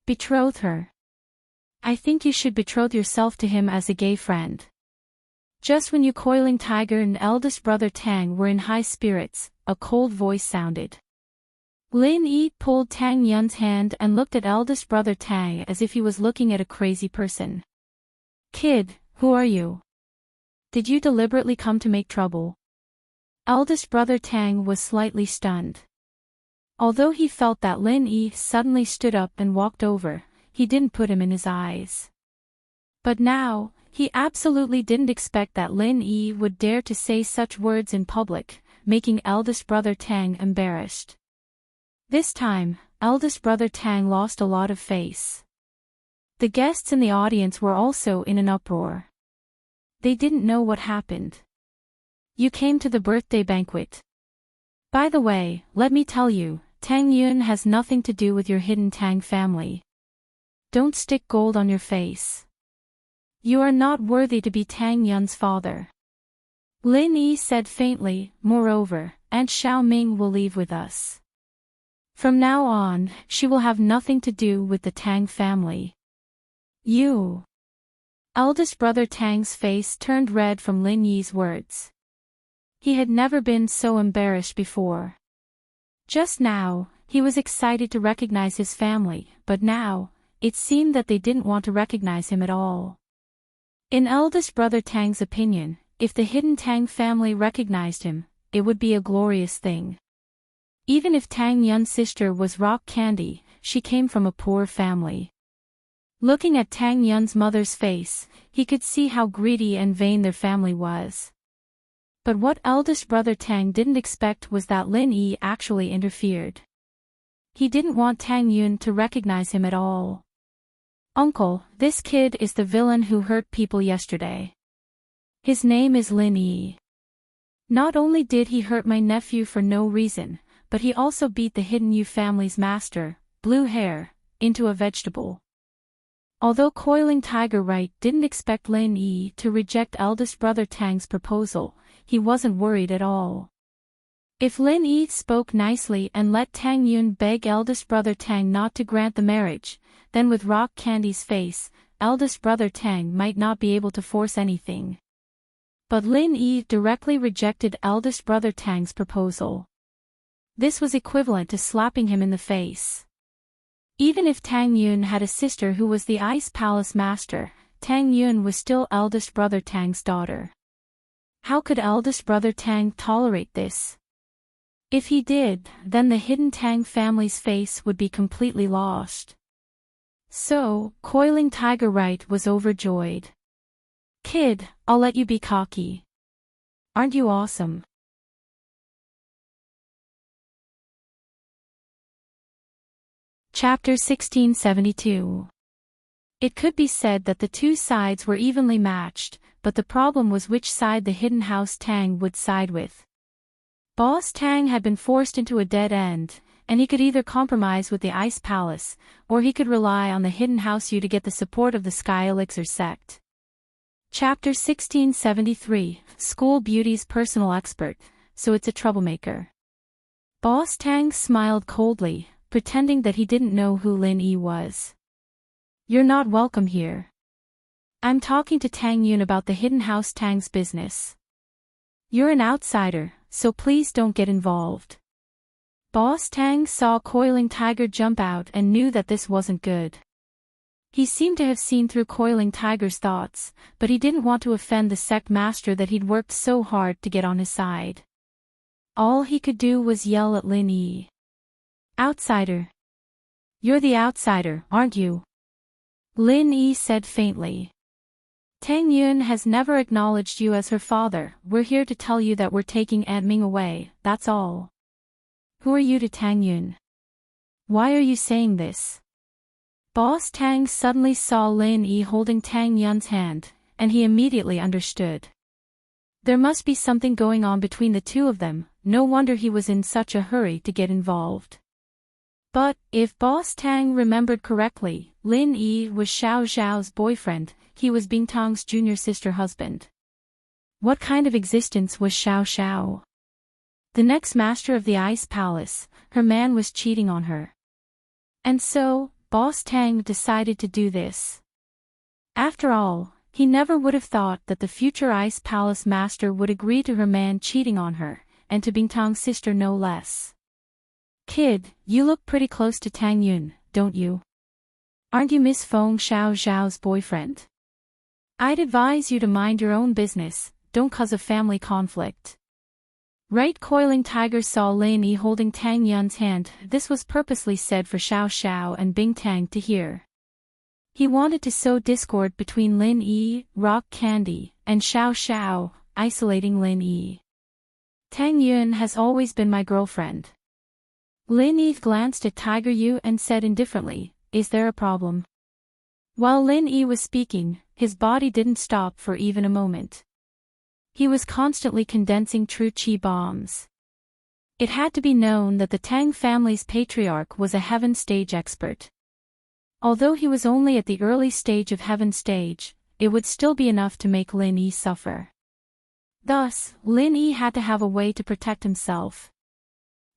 Betroth her. I think you should betroth yourself to him as a gay friend. Just when Yu Coiling Tiger and eldest brother Tang were in high spirits, a cold voice sounded. Lin Yi pulled Tang Yun's hand and looked at eldest brother Tang as if he was looking at a crazy person. Kid, who are you? Did you deliberately come to make trouble? Eldest brother Tang was slightly stunned. Although he felt that Lin Yi suddenly stood up and walked over, he didn't put him in his eyes. But now, he absolutely didn't expect that Lin Yi would dare to say such words in public, making eldest brother Tang embarrassed. This time, eldest brother Tang lost a lot of face. The guests in the audience were also in an uproar. They didn't know what happened. You came to the birthday banquet. By the way, let me tell you, Tang Yun has nothing to do with your hidden Tang family. Don't stick gold on your face. You are not worthy to be Tang Yun's father. Lin Yi said faintly, moreover, Aunt Xiao Ming will leave with us. From now on, she will have nothing to do with the Tang family. You. Eldest brother Tang's face turned red from Lin Yi's words. He had never been so embarrassed before. Just now, he was excited to recognize his family, but now, it seemed that they didn't want to recognize him at all. In eldest brother Tang's opinion, if the hidden Tang family recognized him, it would be a glorious thing. Even if Tang Yun's sister was rock candy, she came from a poor family. Looking at Tang Yun's mother's face, he could see how greedy and vain their family was. But what eldest brother Tang didn't expect was that Lin Yi actually interfered. He didn't want Tang Yun to recognize him at all. "Uncle, this kid is the villain who hurt people yesterday. His name is Lin Yi. Not only did he hurt my nephew for no reason, but he also beat the Hidden Yu family's master, Blue Hair, into a vegetable." Although Coiling Tiger Right didn't expect Lin Yi to reject eldest brother Tang's proposal, he wasn't worried at all. If Lin Yi spoke nicely and let Tang Yun beg eldest brother Tang not to grant the marriage, then with Rock Candy's face, eldest brother Tang might not be able to force anything. But Lin Yi directly rejected eldest brother Tang's proposal. This was equivalent to slapping him in the face. Even if Tang Yun had a sister who was the Ice Palace Master, Tang Yun was still eldest brother Tang's daughter. How could eldest brother Tang tolerate this? If he did, then the Hidden Tang family's face would be completely lost. So, Coiling Tiger Right was overjoyed. "Kid, I'll let you be cocky. Aren't you awesome?" Chapter 1672. It could be said that the two sides were evenly matched, but the problem was which side the Hidden House Tang would side with. Boss Tang had been forced into a dead end, and he could either compromise with the Ice Palace, or he could rely on the Hidden House Yu to get the support of the Sky Elixir sect. Chapter 1673, School Beauty's personal expert, so it's a troublemaker. Boss Tang smiled coldly, pretending that he didn't know who Lin Yi was. "You're not welcome here. I'm talking to Tang Yun about the Hidden House Tang's business. You're an outsider, so please don't get involved." Boss Tang saw Coiling Tiger jump out and knew that this wasn't good. He seemed to have seen through Coiling Tiger's thoughts, but he didn't want to offend the sect master that he'd worked so hard to get on his side. All he could do was yell at Lin Yi. "Outsider. You're the outsider, aren't you?" Lin Yi said faintly. "Tang Yun has never acknowledged you as her father. We're here to tell you that we're taking Aunt Ming away, that's all." "Who are you to Tang Yun? Why are you saying this?" Boss Tang suddenly saw Lin Yi holding Tang Yun's hand, and he immediately understood. There must be something going on between the two of them, no wonder he was in such a hurry to get involved. But, if Boss Tang remembered correctly, Lin Yi was Xiao Zhao's boyfriend, he was Bingtang's junior sister husband. What kind of existence was Xiao Zhao? The next master of the Ice Palace, her man was cheating on her. And so, Boss Tang decided to do this. After all, he never would have thought that the future Ice Palace master would agree to her man cheating on her, and to Bingtang's sister no less. "Kid, you look pretty close to Tang Yun, don't you? Aren't you Miss Feng Xiao Zhao's boyfriend? I'd advise you to mind your own business, don't cause a family conflict." Right. Coiling Tiger saw Lin Yi holding Tang Yun's hand. This was purposely said for Xiao Xiao and Bingtang to hear. He wanted to sow discord between Lin Yi, Rock Candy, and Xiao Xiao, isolating Lin Yi. "Tang Yun has always been my girlfriend." Lin Yi glanced at Tiger Yu and said indifferently, "Is there a problem?" While Lin Yi was speaking, his body didn't stop for even a moment. He was constantly condensing true qi bombs. It had to be known that the Tang family's patriarch was a heaven stage expert. Although he was only at the early stage of heaven stage, it would still be enough to make Lin Yi suffer. Thus, Lin Yi had to have a way to protect himself.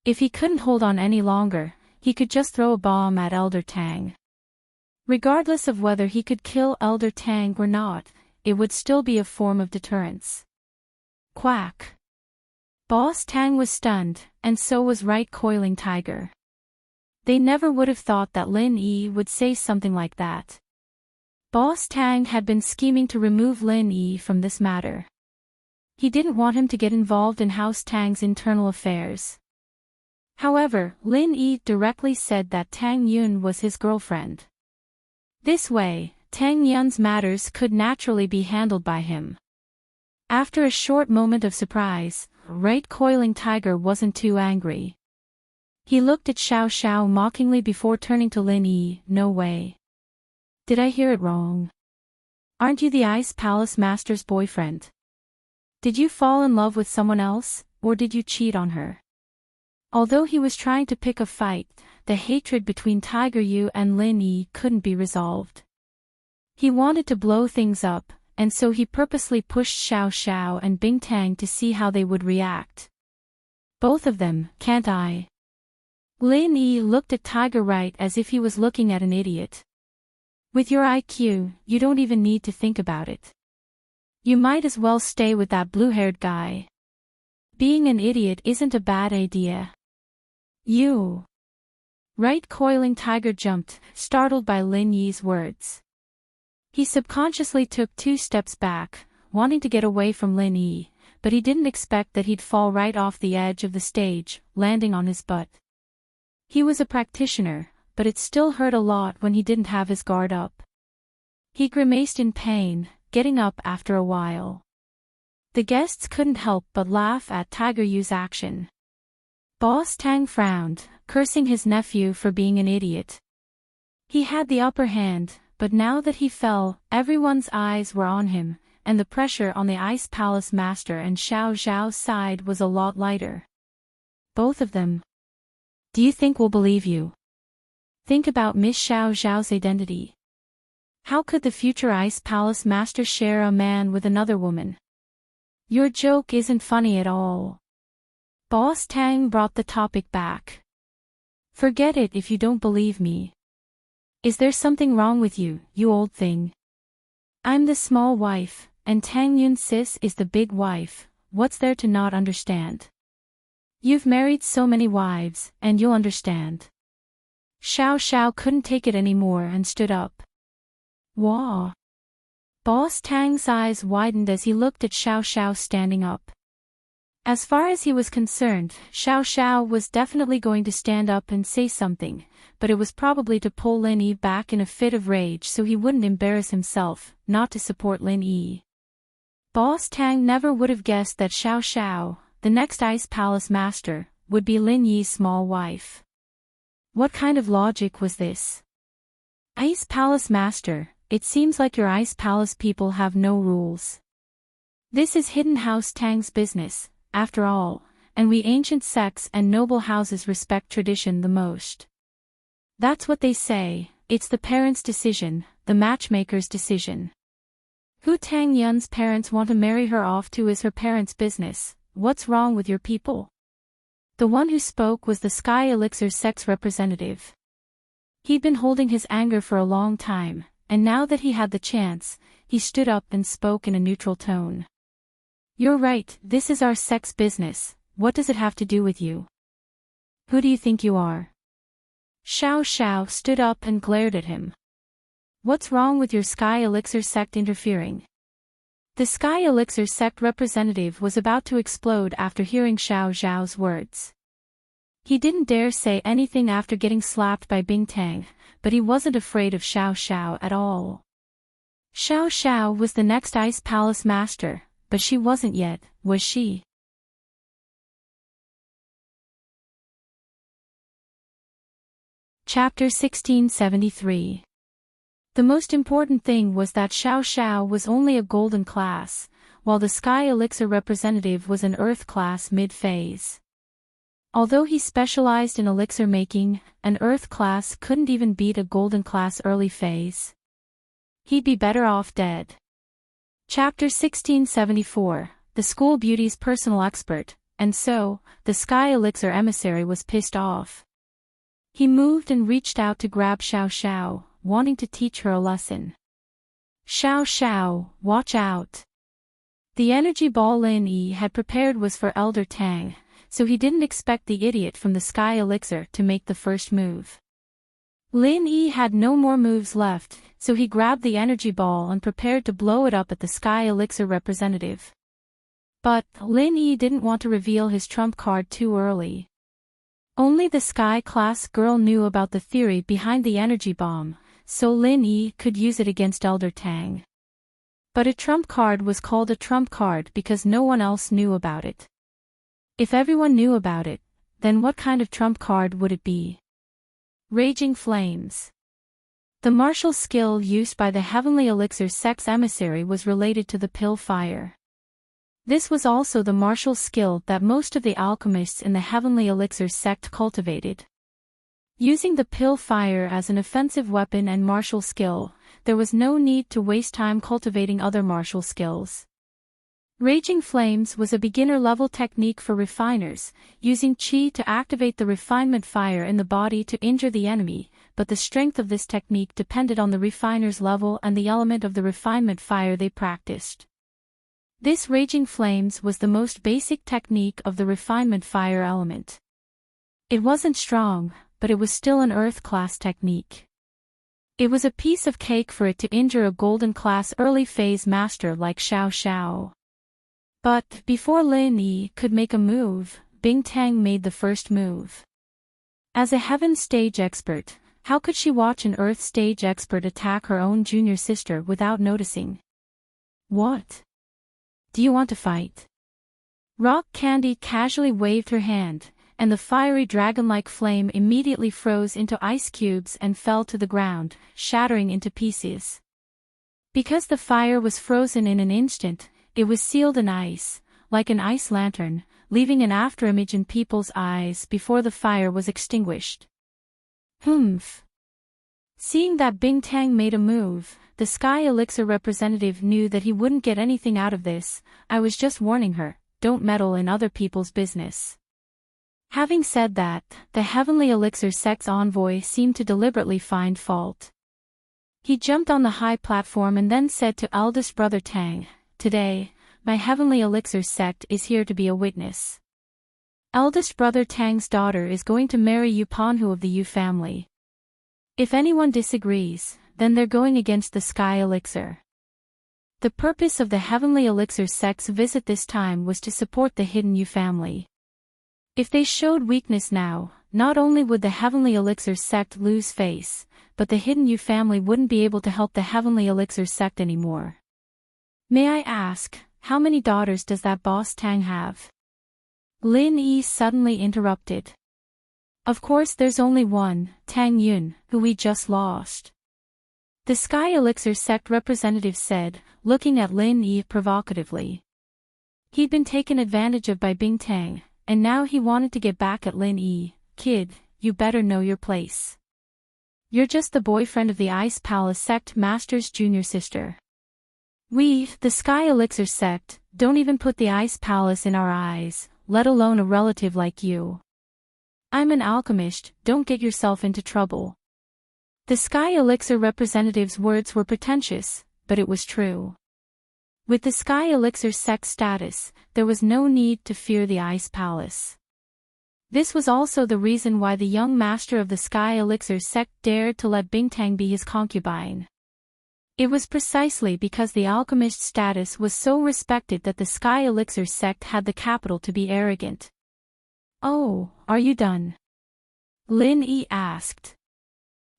If he couldn't hold on any longer, he could just throw a bomb at Elder Tang. Regardless of whether he could kill Elder Tang or not, it would still be a form of deterrence. Quack. Boss Tang was stunned, and so was Right Coiling Tiger. They never would have thought that Lin Yi would say something like that. Boss Tang had been scheming to remove Lin Yi from this matter. He didn't want him to get involved in House Tang's internal affairs. However, Lin Yi directly said that Tang Yun was his girlfriend. This way, Tang Yun's matters could naturally be handled by him. After a short moment of surprise, Right Coiling Tiger wasn't too angry. He looked at Xiao Xiao mockingly before turning to Lin Yi. No way. Did I hear it wrong? Aren't you the Ice Palace Master's boyfriend? Did you fall in love with someone else, or did you cheat on her? Although he was trying to pick a fight, the hatred between Tiger Yu and Lin Yi couldn't be resolved. He wanted to blow things up, and so he purposely pushed Xiao Xiao and Bing Tang to see how they would react. Both of them, can't I? Lin Yi looked at Tiger Right as if he was looking at an idiot. With your IQ, you don't even need to think about it. You might as well stay with that blue-haired guy. Being an idiot isn't a bad idea. You. Right Coiling Tiger jumped, startled by Lin Yi's words. He subconsciously took 2 steps back, wanting to get away from Lin Yi, but he didn't expect that he'd fall right off the edge of the stage, landing on his butt. He was a practitioner, but it still hurt a lot when he didn't have his guard up. He grimaced in pain, getting up after a while. The guests couldn't help but laugh at Tiger Yu's action. Boss Tang frowned, cursing his nephew for being an idiot. He had the upper hand, but now that he fell, everyone's eyes were on him, and the pressure on the Ice Palace Master and Xiao Zhao's side was a lot lighter. Both of them. Do you think we'll believe you? Think about Miss Xiao Zhao's identity. How could the future Ice Palace Master share a man with another woman? Your joke isn't funny at all. Boss Tang brought the topic back. Forget it if you don't believe me. Is there something wrong with you, you old thing? I'm the small wife, and Tang Yun sis is the big wife. What's there to not understand? You've married so many wives, and you'll understand. Xiao Xiao couldn't take it anymore and stood up. Wah! Boss Tang's eyes widened as he looked at Xiao Xiao standing up. As far as he was concerned, Xiao Xiao was definitely going to stand up and say something, but it was probably to pull Lin Yi back in a fit of rage so he wouldn't embarrass himself, not to support Lin Yi. Boss Tang never would have guessed that Xiao Xiao, the next Ice Palace Master, would be Lin Yi's small wife. What kind of logic was this? Ice Palace Master, it seems like your Ice Palace people have no rules. This is Hidden House Tang's business, after all, and we ancient sects and noble houses respect tradition the most. That's what they say, it's the parents' decision, the matchmaker's decision. Who Tang Yun's parents want to marry her off to is her parents' business. What's wrong with your people? The one who spoke was the Sky Elixir's sex representative. He'd been holding his anger for a long time, and now that he had the chance, he stood up and spoke in a neutral tone. You're right, this is our sex business. What does it have to do with you? Who do you think you are? Xiao Xiao stood up and glared at him. What's wrong with your Sky Elixir sect interfering? The Sky Elixir sect representative was about to explode after hearing Xiao Zhao's words. He didn't dare say anything after getting slapped by Bing Tang, but he wasn't afraid of Xiao Xiao at all. Xiao Xiao was the next Ice Palace Master, but she wasn't yet, was she? Chapter 1673. The most important thing was that Xiao Xiao was only a golden class, while the Sky Elixir representative was an Earth class mid-phase. Although he specialized in elixir making, an Earth class couldn't even beat a golden class early phase. He'd be better off dead. Chapter 1674, the school beauty's personal expert, and so, the Sky Elixir emissary was pissed off. He moved and reached out to grab Xiao Xiao, wanting to teach her a lesson. Xiao Xiao, watch out. The energy ball Lin Yi had prepared was for Elder Tang, so he didn't expect the idiot from the Sky Elixir to make the first move. Lin Yi had no more moves left, so he grabbed the energy ball and prepared to blow it up at the Sky Elixir representative. But, Lin Yi didn't want to reveal his trump card too early. Only the Sky class girl knew about the theory behind the energy bomb, so Lin Yi could use it against Elder Tang. But a trump card was called a trump card because no one else knew about it. If everyone knew about it, then what kind of trump card would it be? Raging Flames. The martial skill used by the Heavenly Elixir Sect's emissary was related to the pill fire. This was also the martial skill that most of the alchemists in the Heavenly Elixir Sect cultivated. Using the pill fire as an offensive weapon and martial skill, there was no need to waste time cultivating other martial skills. Raging Flames was a beginner-level technique for refiners, using qi to activate the refinement fire in the body to injure the enemy, but the strength of this technique depended on the refiner's level and the element of the refinement fire they practiced. This Raging Flames was the most basic technique of the refinement fire element. It wasn't strong, but it was still an Earth-class technique. It was a piece of cake for it to injure a golden-class early-phase master like Xiao Xiao. But, before Lin Yi could make a move, Bing Tang made the first move. As a Heaven stage expert, how could she watch an Earth stage expert attack her own junior sister without noticing? What? Do you want to fight? Rock Candy casually waved her hand, and the fiery dragon-like flame immediately froze into ice cubes and fell to the ground, shattering into pieces. Because the fire was frozen in an instant, it was sealed in ice, like an ice lantern, leaving an afterimage in people's eyes before the fire was extinguished. Humph. Seeing that Bing Tang made a move, the Sky Elixir representative knew that he wouldn't get anything out of this. I was just warning her, don't meddle in other people's business. Having said that, the Heavenly Elixir Sect's envoy seemed to deliberately find fault. He jumped on the high platform and then said to eldest brother Tang, "Today, my Heavenly Elixir Sect is here to be a witness. Eldest brother Tang's daughter is going to marry Yu Panhu of the Yu family. If anyone disagrees, then they're going against the Sky Elixir." The purpose of the Heavenly Elixir Sect's visit this time was to support the hidden Yu family. If they showed weakness now, not only would the Heavenly Elixir Sect lose face, but the hidden Yu family wouldn't be able to help the Heavenly Elixir Sect anymore. "May I ask, how many daughters does that boss Tang have?" Lin Yi suddenly interrupted. "Of course there's only one, Tang Yun, who we just lost," the Sky Elixir Sect representative said, looking at Lin Yi provocatively. He'd been taken advantage of by Bing Tang, and now he wanted to get back at Lin Yi. "Kid, you better know your place. You're just the boyfriend of the Ice Palace Sect Master's junior sister. We, the Sky Elixir Sect, don't even put the Ice Palace in our eyes, let alone a relative like you. I'm an alchemist, don't get yourself into trouble." The Sky Elixir representative's words were pretentious, but it was true. With the Sky Elixir Sect status, there was no need to fear the Ice Palace. This was also the reason why the young master of the Sky Elixir Sect dared to let Bing Tang be his concubine. It was precisely because the alchemist status was so respected that the Sky Elixir Sect had the capital to be arrogant. "Oh, are you done?" Lin Yi asked.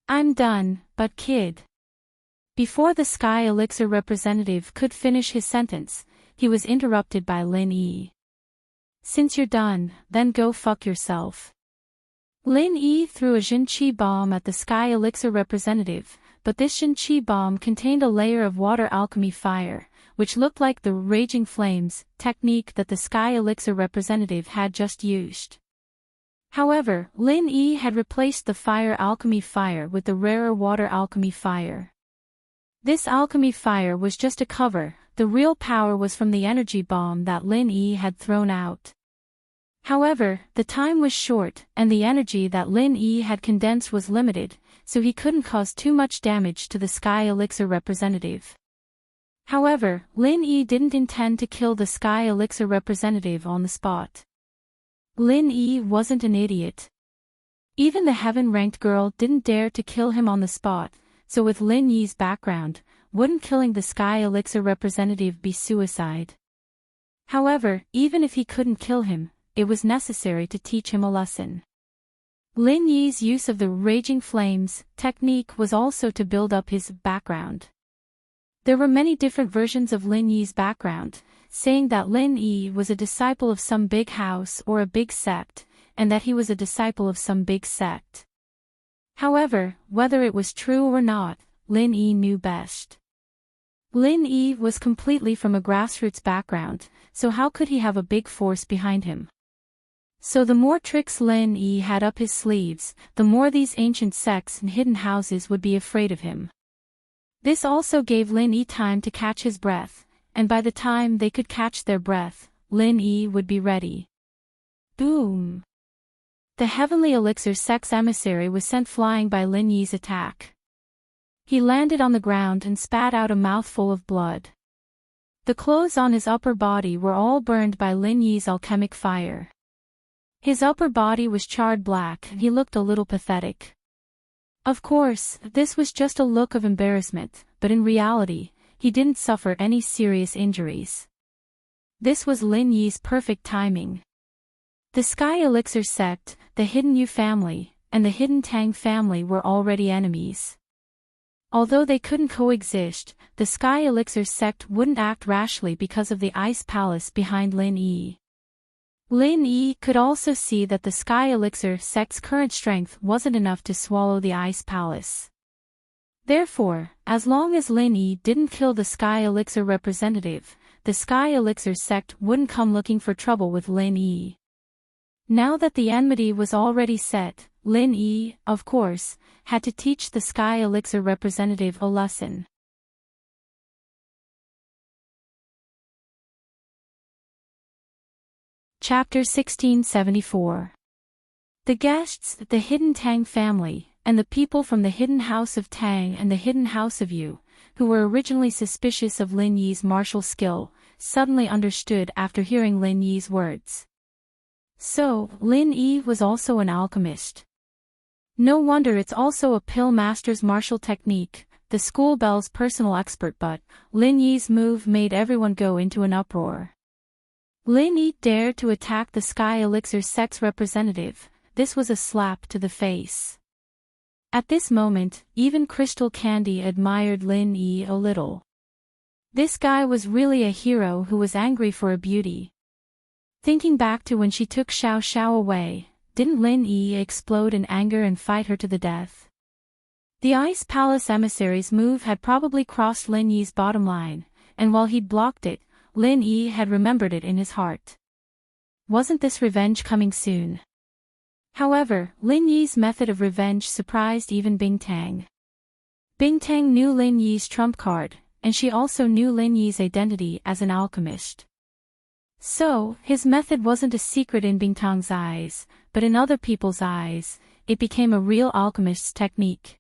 "I'm done, but kid." Before the Sky Elixir representative could finish his sentence, he was interrupted by Lin Yi. "Since you're done, then go fuck yourself." Lin Yi threw a Jin Qi bomb at the Sky Elixir representative, but this Jin Qi bomb contained a layer of water alchemy fire, which looked like the Raging Flames technique that the Sky Elixir representative had just used. However, Lin Yi had replaced the fire alchemy fire with the rarer water alchemy fire. This alchemy fire was just a cover, the real power was from the energy bomb that Lin Yi had thrown out. However, the time was short, and the energy that Lin Yi had condensed was limited, so he couldn't cause too much damage to the Sky Elixir representative. However, Lin Yi didn't intend to kill the Sky Elixir representative on the spot. Lin Yi wasn't an idiot. Even the heaven-ranked girl didn't dare to kill him on the spot, so with Lin Yi's background, wouldn't killing the Sky Elixir representative be suicide? However, even if he couldn't kill him, it was necessary to teach him a lesson. Lin Yi's use of the raging flames technique was also to build up his background. There were many different versions of Lin Yi's background, saying that Lin Yi was a disciple of some big house or a big sect, and that he was a disciple of some big sect. However, whether it was true or not, Lin Yi knew best. Lin Yi was completely from a grassroots background, so how could he have a big force behind him? So the more tricks Lin Yi had up his sleeves, the more these ancient sects and hidden houses would be afraid of him. This also gave Lin Yi time to catch his breath, and by the time they could catch their breath, Lin Yi would be ready. Boom! The Heavenly Elixir sect's emissary was sent flying by Lin Yi's attack. He landed on the ground and spat out a mouthful of blood. The clothes on his upper body were all burned by Lin Yi's alchemic fire. His upper body was charred black and he looked a little pathetic. Of course, this was just a look of embarrassment, but in reality, he didn't suffer any serious injuries. This was Lin Yi's perfect timing. The Sky Elixir sect, the Hidden Yu family, and the Hidden Tang family were already enemies. Although they couldn't coexist, the Sky Elixir sect wouldn't act rashly because of the ice palace behind Lin Yi. Lin Yi could also see that the Sky Elixir sect's current strength wasn't enough to swallow the ice palace. Therefore, as long as Lin Yi didn't kill the Sky Elixir representative, the Sky Elixir sect wouldn't come looking for trouble with Lin Yi. Now that the enmity was already set, Lin Yi, of course, had to teach the Sky Elixir representative a lesson. Chapter 1674. The guests, the Hidden Tang family, and the people from the Hidden House of Tang and the Hidden House of Yu, who were originally suspicious of Lin Yi's martial skill, suddenly understood after hearing Lin Yi's words. So, Lin Yi was also an alchemist. No wonder it's also a pill master's martial technique, the school bell's personal expert, but Lin Yi's move made everyone go into an uproar. Lin Yi dared to attack the Sky Elixir sect's representative. This was a slap to the face. At this moment, even Crystal Candy admired Lin Yi a little. This guy was really a hero who was angry for a beauty. Thinking back to when she took Xiao Xiao away, didn't Lin Yi explode in anger and fight her to the death? The Ice Palace emissary's move had probably crossed Lin Yi's bottom line, and while he'd blocked it, Lin Yi had remembered it in his heart. Wasn't this revenge coming soon? However, Lin Yi's method of revenge surprised even Bing Tang. Bing Tang knew Lin Yi's trump card, and she also knew Lin Yi's identity as an alchemist. So, his method wasn't a secret in Bing Tang's eyes, but in other people's eyes, it became a real alchemist's technique.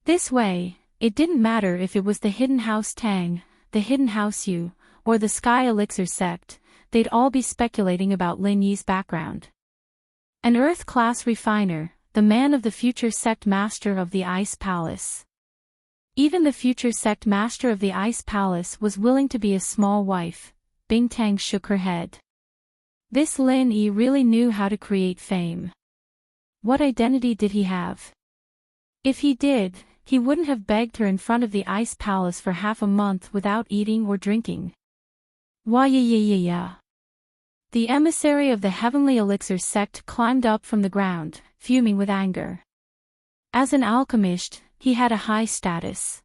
This way, it didn't matter if it was the Hidden House Tang, the Hidden House Yu, or the Sky Elixir sect, they'd all be speculating about Lin Yi's background. An Earth-class refiner, the man of the future sect master of the Ice Palace. Even the future sect master of the Ice Palace was willing to be a small wife. Bing Tang shook her head. This Lin Yi really knew how to create fame. What identity did he have? If he did, he wouldn't have begged her in front of the Ice Palace for half a month without eating or drinking. Why yeah. The emissary of the Heavenly Elixir sect climbed up from the ground, fuming with anger. As an alchemist, he had a high status.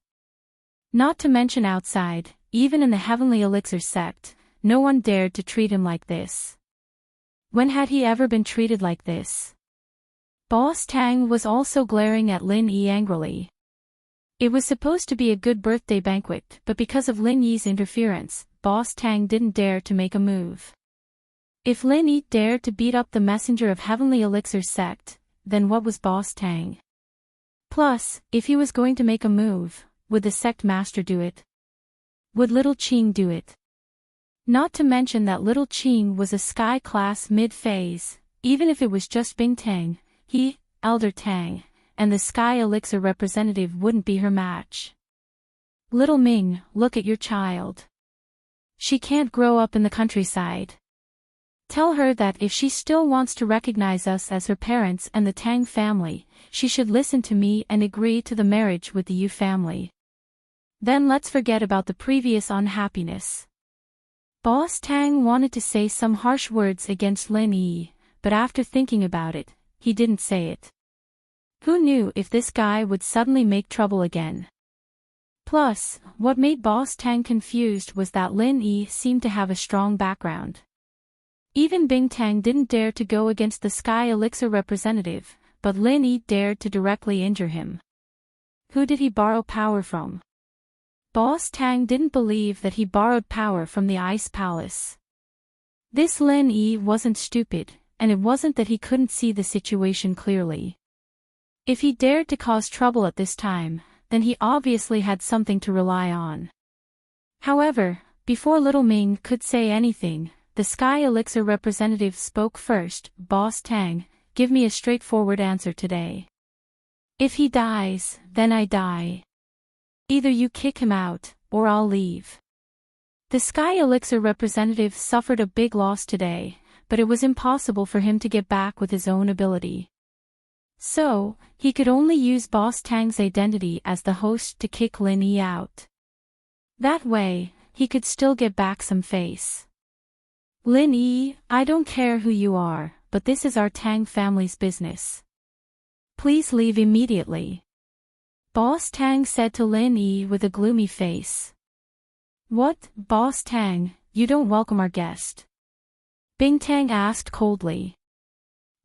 Not to mention outside, even in the Heavenly Elixir sect, no one dared to treat him like this. When had he ever been treated like this? Boss Tang was also glaring at Lin Yi angrily. It was supposed to be a good birthday banquet, but because of Lin Yi's interference, Boss Tang didn't dare to make a move. If Lin Yi dared to beat up the messenger of Heavenly Elixir sect, then what was Boss Tang? Plus, if he was going to make a move, would the sect master do it? Would Little Qing do it? Not to mention that Little Qing was a sky-class mid-phase, even if it was just Bing Tang, he, Elder Tang, and the Sky Elixir representative wouldn't be her match. Little Ming, look at your child. She can't grow up in the countryside. Tell her that if she still wants to recognize us as her parents and the Tang family, she should listen to me and agree to the marriage with the Yu family. Then let's forget about the previous unhappiness. Boss Tang wanted to say some harsh words against Lin Yi, but after thinking about it, he didn't say it. Who knew if this guy would suddenly make trouble again? Plus, what made Boss Tang confused was that Lin Yi seemed to have a strong background. Even Bing Tang didn't dare to go against the Sky Elixir representative, but Lin Yi dared to directly injure him. Who did he borrow power from? Boss Tang didn't believe that he borrowed power from the Ice Palace. This Lin Yi wasn't stupid, and it wasn't that he couldn't see the situation clearly. If he dared to cause trouble at this time, then he obviously had something to rely on. However, before Little Ming could say anything, the Sky Elixir representative spoke first. Boss Tang, give me a straightforward answer today. If he dies, then I die. Either you kick him out, or I'll leave. The Sky Elixir representative suffered a big loss today, but it was impossible for him to get back with his own ability. So, he could only use Boss Tang's identity as the host to kick Lin Yi out. That way, he could still get back some face. Lin Yi, I don't care who you are, but this is our Tang family's business. Please leave immediately. Boss Tang said to Lin Yi with a gloomy face. What, Boss Tang, you don't welcome our guest? Bing Tang asked coldly.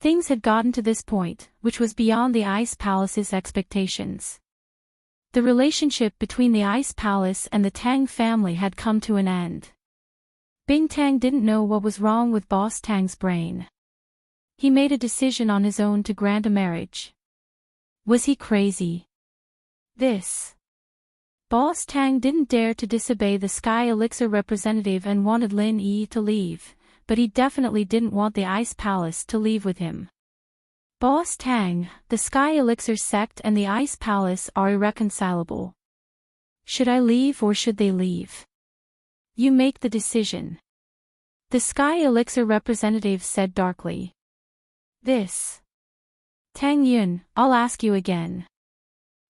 Things had gotten to this point, which was beyond the Ice Palace's expectations. The relationship between the Ice Palace and the Tang family had come to an end. Bing Tang didn't know what was wrong with Boss Tang's brain. He made a decision on his own to grant a marriage. Was he crazy? Boss Tang didn't dare to disobey the Sky Elixir representative and wanted Lin Yi to leave, but he definitely didn't want the Ice Palace to leave with him. Boss Tang, the Sky Elixir sect and the Ice Palace are irreconcilable. Should I leave or should they leave? You make the decision. The Sky Elixir representative said darkly. Tang Yun, I'll ask you again.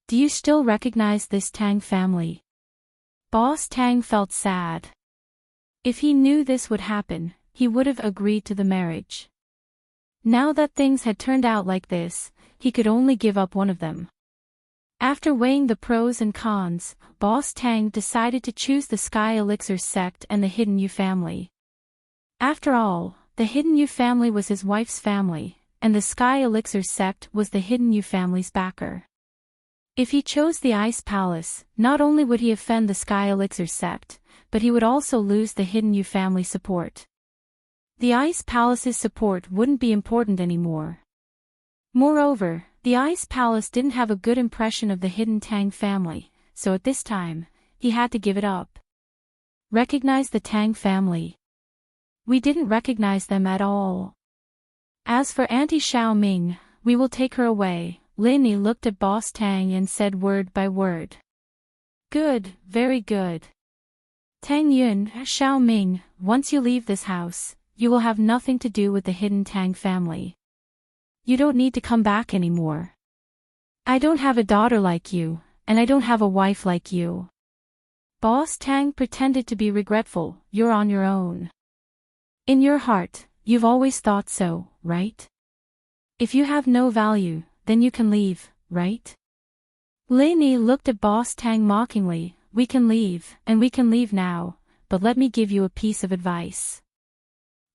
Do you still recognize this Tang family? Boss Tang felt sad. If he knew this would happen, he would have agreed to the marriage. Now that things had turned out like this, he could only give up one of them. After weighing the pros and cons, Boss Tang decided to choose the Sky Elixir sect and the Hidden Yu family. After all, the Hidden Yu family was his wife's family, and the Sky Elixir sect was the Hidden Yu family's backer. If he chose the Ice Palace, not only would he offend the Sky Elixir sect, but he would also lose the Hidden Yu family support. The Ice Palace's support wouldn't be important anymore. Moreover, the Ice Palace didn't have a good impression of the Hidden Tang family, so at this time, he had to give it up. Recognize the Tang family. We didn't recognize them at all. As for Auntie Xiao Ming, we will take her away. Lin Yi looked at Boss Tang and said word by word. Good, very good. Tang Yun, Xiao Ming, once you leave this house, you will have nothing to do with the Hidden Tang family. You don't need to come back anymore. I don't have a daughter like you, and I don't have a wife like you. Boss Tang pretended to be regretful. You're on your own. In your heart, you've always thought so, right? If you have no value, then you can leave, right? Lin Yi looked at Boss Tang mockingly. We can leave, and we can leave now, but let me give you a piece of advice.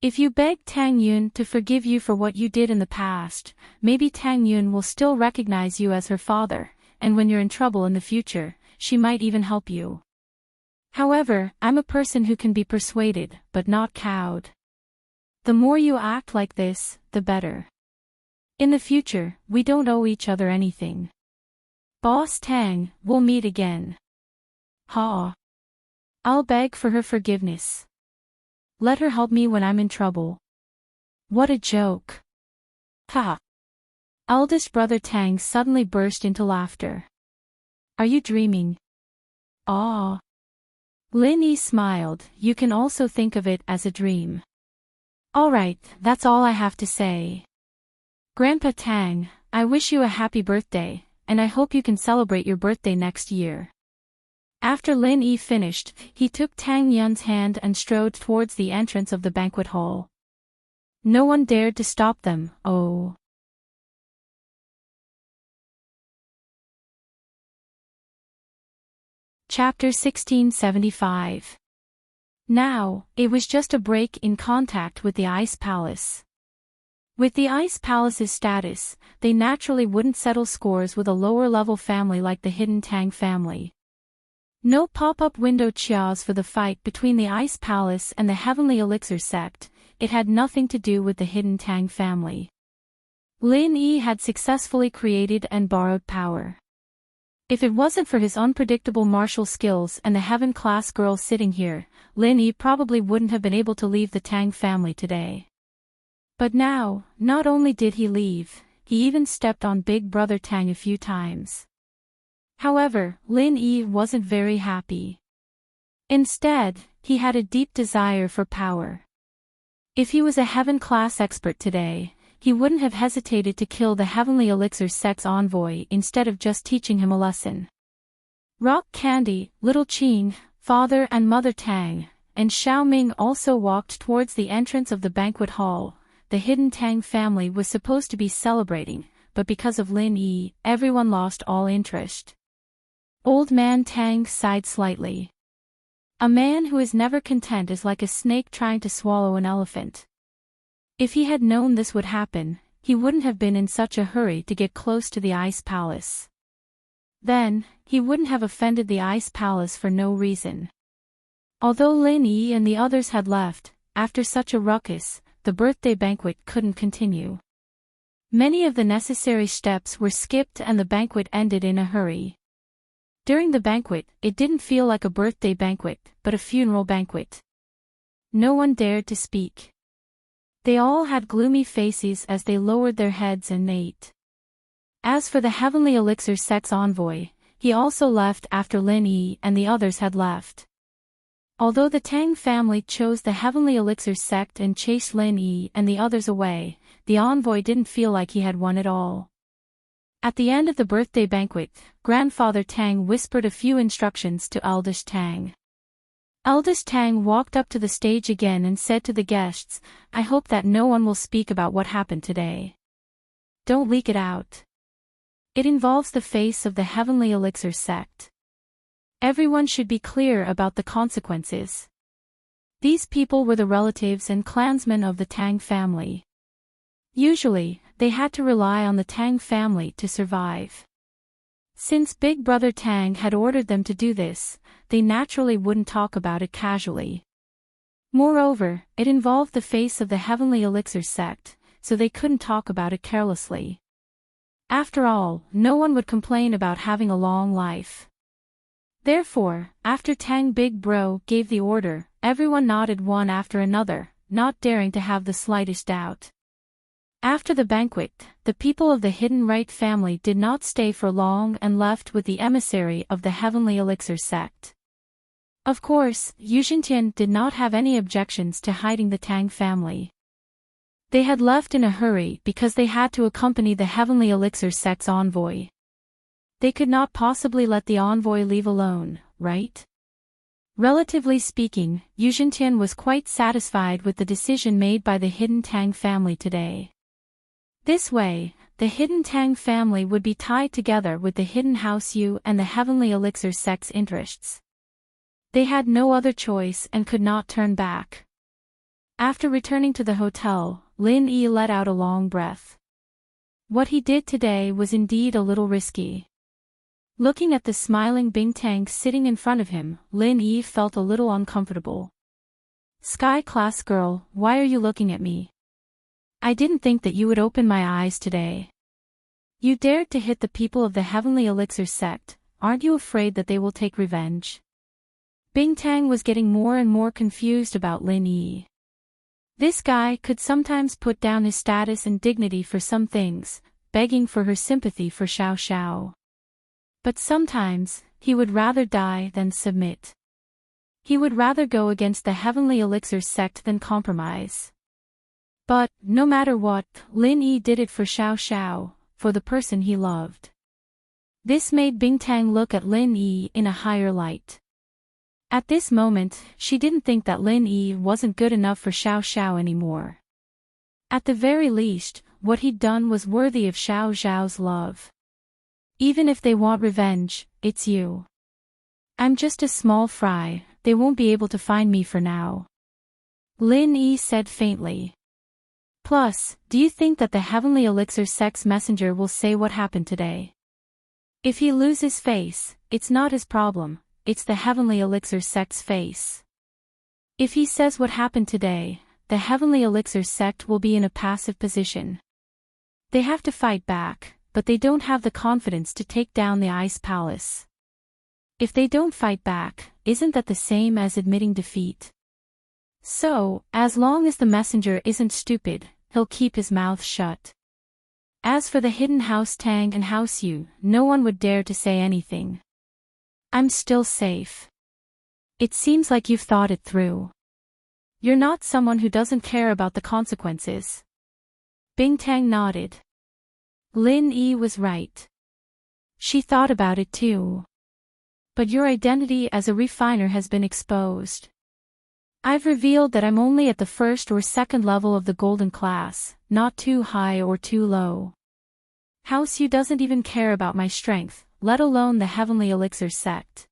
If you beg Tang Yun to forgive you for what you did in the past, maybe Tang Yun will still recognize you as her father, and when you're in trouble in the future, she might even help you. However, I'm a person who can be persuaded, but not cowed. The more you act like this, the better. In the future, we don't owe each other anything. Boss Tang, we'll meet again. Ha! I'll beg for her forgiveness. Let her help me when I'm in trouble. What a joke. Ha! Eldest brother Tang suddenly burst into laughter. Are you dreaming? Ah! Lin Yi smiled. You can also think of it as a dream. Alright, that's all I have to say. Grandpa Tang, I wish you a happy birthday, and I hope you can celebrate your birthday next year. After Lin Yi finished, he took Tang Yun's hand and strode towards the entrance of the banquet hall. No one dared to stop them. Oh. Chapter 1675. Now, it was just a break in contact with the Ice Palace. With the Ice Palace's status, they naturally wouldn't settle scores with a lower-level family like the Hidden Tang family. No pop-up window chias for the fight between the Ice Palace and the Heavenly Elixir sect. It had nothing to do with the Hidden Tang family. Lin Yi had successfully created and borrowed power. If it wasn't for his unpredictable martial skills and the Heaven-class girl sitting here, Lin Yi probably wouldn't have been able to leave the Tang family today. But now, not only did he leave, he even stepped on Big Brother Tang a few times. However, Lin Yi wasn't very happy. Instead, he had a deep desire for power. If he was a Heaven-class expert today, he wouldn't have hesitated to kill the Heavenly Elixir sect's envoy instead of just teaching him a lesson. Rock Candy, Little Qin, Father and Mother Tang, and Xiao Ming also walked towards the entrance of the banquet hall. The Hidden Tang family was supposed to be celebrating, but because of Lin Yi, everyone lost all interest. Old Man Tang sighed slightly. A man who is never content is like a snake trying to swallow an elephant. If he had known this would happen, he wouldn't have been in such a hurry to get close to the Ice Palace. Then, he wouldn't have offended the Ice Palace for no reason. Although Lin Yi and the others had left, after such a ruckus, the birthday banquet couldn't continue. Many of the necessary steps were skipped and the banquet ended in a hurry. During the banquet, it didn't feel like a birthday banquet, but a funeral banquet. No one dared to speak. They all had gloomy faces as they lowered their heads and ate. As for the Heavenly Elixir sect's envoy, he also left after Lin Yi and the others had left. Although the Tang family chose the Heavenly Elixir sect and chased Lin Yi and the others away, the envoy didn't feel like he had won it all. At the end of the birthday banquet, Grandfather Tang whispered a few instructions to Eldest Tang. Eldest Tang walked up to the stage again and said to the guests, "I hope that no one will speak about what happened today. Don't leak it out. It involves the face of the Heavenly Elixir sect. Everyone should be clear about the consequences." These people were the relatives and clansmen of the Tang family. Usually, they had to rely on the Tang family to survive. Since Big Brother Tang had ordered them to do this, they naturally wouldn't talk about it casually. Moreover, it involved the face of the Heavenly Elixir sect, so they couldn't talk about it carelessly. After all, no one would complain about having a long life. Therefore, after Tang Big Bro gave the order, everyone nodded one after another, not daring to have the slightest doubt. After the banquet, the people of the Hidden Right family did not stay for long and left with the emissary of the Heavenly Elixir sect. Of course, Yuzhintian did not have any objections to hiding the Tang family. They had left in a hurry because they had to accompany the Heavenly Elixir sect's envoy. They could not possibly let the envoy leave alone, right? Relatively speaking, Yuzhintian was quite satisfied with the decision made by the Hidden Tang family today. This way, the Hidden Tang family would be tied together with the Hidden House Yu and the Heavenly Elixir sect's interests. They had no other choice and could not turn back. After returning to the hotel, Lin Yi let out a long breath. What he did today was indeed a little risky. Looking at the smiling Bing Tang sitting in front of him, Lin Yi felt a little uncomfortable. "Sky Class Girl, why are you looking at me? I didn't think that you would open my eyes today. You dared to hit the people of the Heavenly Elixir sect, aren't you afraid that they will take revenge?" Bing Tang was getting more and more confused about Lin Yi. This guy could sometimes put down his status and dignity for some things, begging for her sympathy for Xiao Xiao. But sometimes, he would rather die than submit. He would rather go against the Heavenly Elixir sect than compromise. But, no matter what, Lin Yi did it for Xiao Xiao, for the person he loved. This made Bingtang look at Lin Yi in a higher light. At this moment, she didn't think that Lin Yi wasn't good enough for Xiao Xiao anymore. At the very least, what he'd done was worthy of Xiao Xiao's love. Even if they want revenge, it's you. I'm just a small fry, they won't be able to find me for now. Lin Yi said faintly. Plus, do you think that the Heavenly Elixir sex messenger will say what happened today? If he loses face, it's not his problem, it's the Heavenly Elixir sect's face. If he says what happened today, the Heavenly Elixir sect will be in a passive position. They have to fight back, but they don't have the confidence to take down the Ice Palace. If they don't fight back, isn't that the same as admitting defeat? So, as long as the messenger isn't stupid, he'll keep his mouth shut. As for the hidden House Tang and House Yu, no one would dare to say anything. I'm still safe. It seems like you've thought it through. You're not someone who doesn't care about the consequences. Bingtang nodded. Lin Yi was right. She thought about it too. But your identity as a refiner has been exposed. I've revealed that I'm only at the first or second level of the golden class, not too high or too low. House Yu doesn't even care about my strength, let alone the Heavenly Elixir sect.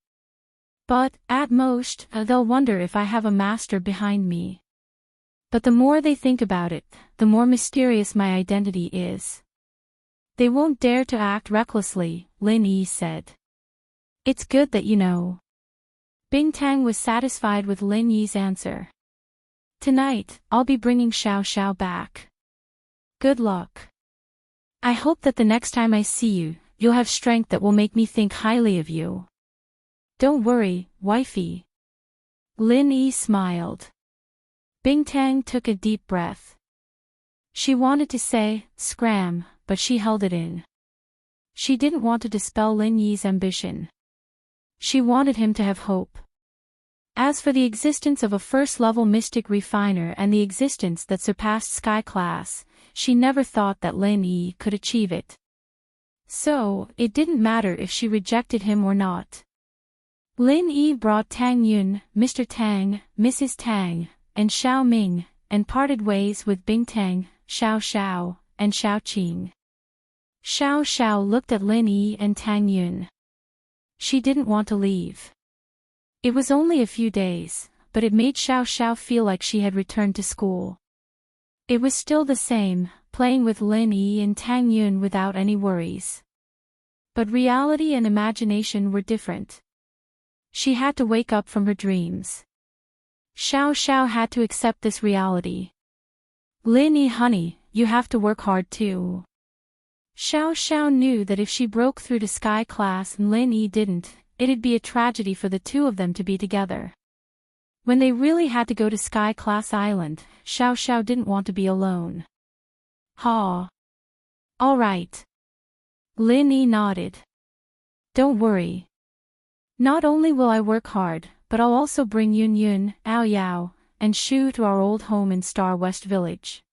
But, at most, they'll wonder if I have a master behind me. But the more they think about it, the more mysterious my identity is. They won't dare to act recklessly, Lin Yi said. It's good that you know. Bingtang was satisfied with Lin Yi's answer. Tonight, I'll be bringing Xiao Xiao back. Good luck. I hope that the next time I see you, you'll have strength that will make me think highly of you. Don't worry, wifey. Lin Yi smiled. Bingtang took a deep breath. She wanted to say, scram, but she held it in. She didn't want to dispel Lin Yi's ambition. She wanted him to have hope. As for the existence of a first-level mystic refiner and the existence that surpassed Sky Class, she never thought that Lin Yi could achieve it. So, it didn't matter if she rejected him or not. Lin Yi brought Tang Yun, Mr. Tang, Mrs. Tang, and Xiao Ming, and parted ways with Bingtang, Xiao Xiao, and Xiao Qing. Xiao Xiao looked at Lin Yi and Tang Yun. She didn't want to leave. It was only a few days, but it made Xiao Xiao feel like she had returned to school. It was still the same, playing with Lin Yi and Tang Yun without any worries. But reality and imagination were different. She had to wake up from her dreams. Xiao Xiao had to accept this reality. Lin Yi honey, you have to work hard too. Xiao Xiao knew that if she broke through to Sky Class and Lin Yi didn't, it'd be a tragedy for the two of them to be together. When they really had to go to Sky Class Island, Xiao Xiao didn't want to be alone. Ha. All right. Lin Yi nodded. Don't worry. Not only will I work hard, but I'll also bring Yun Yun, Ao Yao, and Shu to our old home in Star West Village.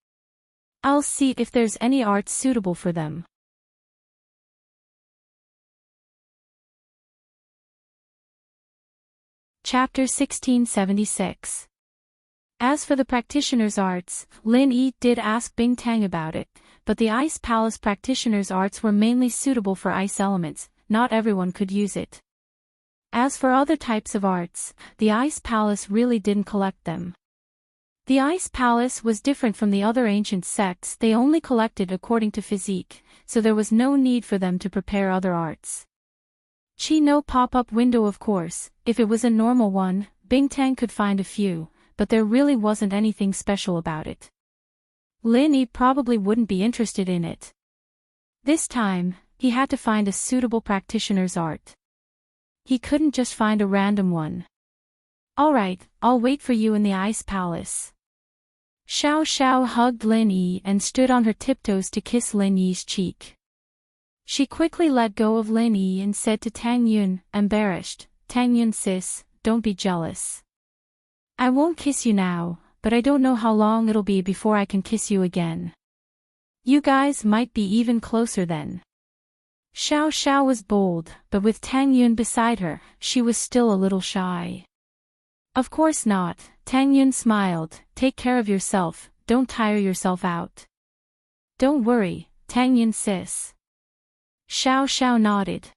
I'll see if there's any art suitable for them. Chapter 1676. As for the practitioner's arts, Lin Yi did ask Bingtang about it, but the Ice Palace practitioner's arts were mainly suitable for ice elements, not everyone could use it. As for other types of arts, the Ice Palace really didn't collect them. The Ice Palace was different from the other ancient sects, they only collected according to physique, so there was no need for them to prepare other arts. No pop-up window of course, if it was a normal one, Bingtang could find a few, but there really wasn't anything special about it. Lin Yi probably wouldn't be interested in it. This time, he had to find a suitable practitioner's art. He couldn't just find a random one. Alright, I'll wait for you in the Ice Palace. Xiao Xiao hugged Lin Yi and stood on her tiptoes to kiss Lin Yi's cheek. She quickly let go of Lin Yi and said to Tang Yun, embarrassed, Tang Yun sis, don't be jealous. I won't kiss you now, but I don't know how long it'll be before I can kiss you again. You guys might be even closer then. Xiao Xiao was bold, but with Tang Yun beside her, she was still a little shy. Of course not, Tang Yun smiled. Take care of yourself, don't tire yourself out. Don't worry, Tang Yun sis. Xiao Xiao nodded.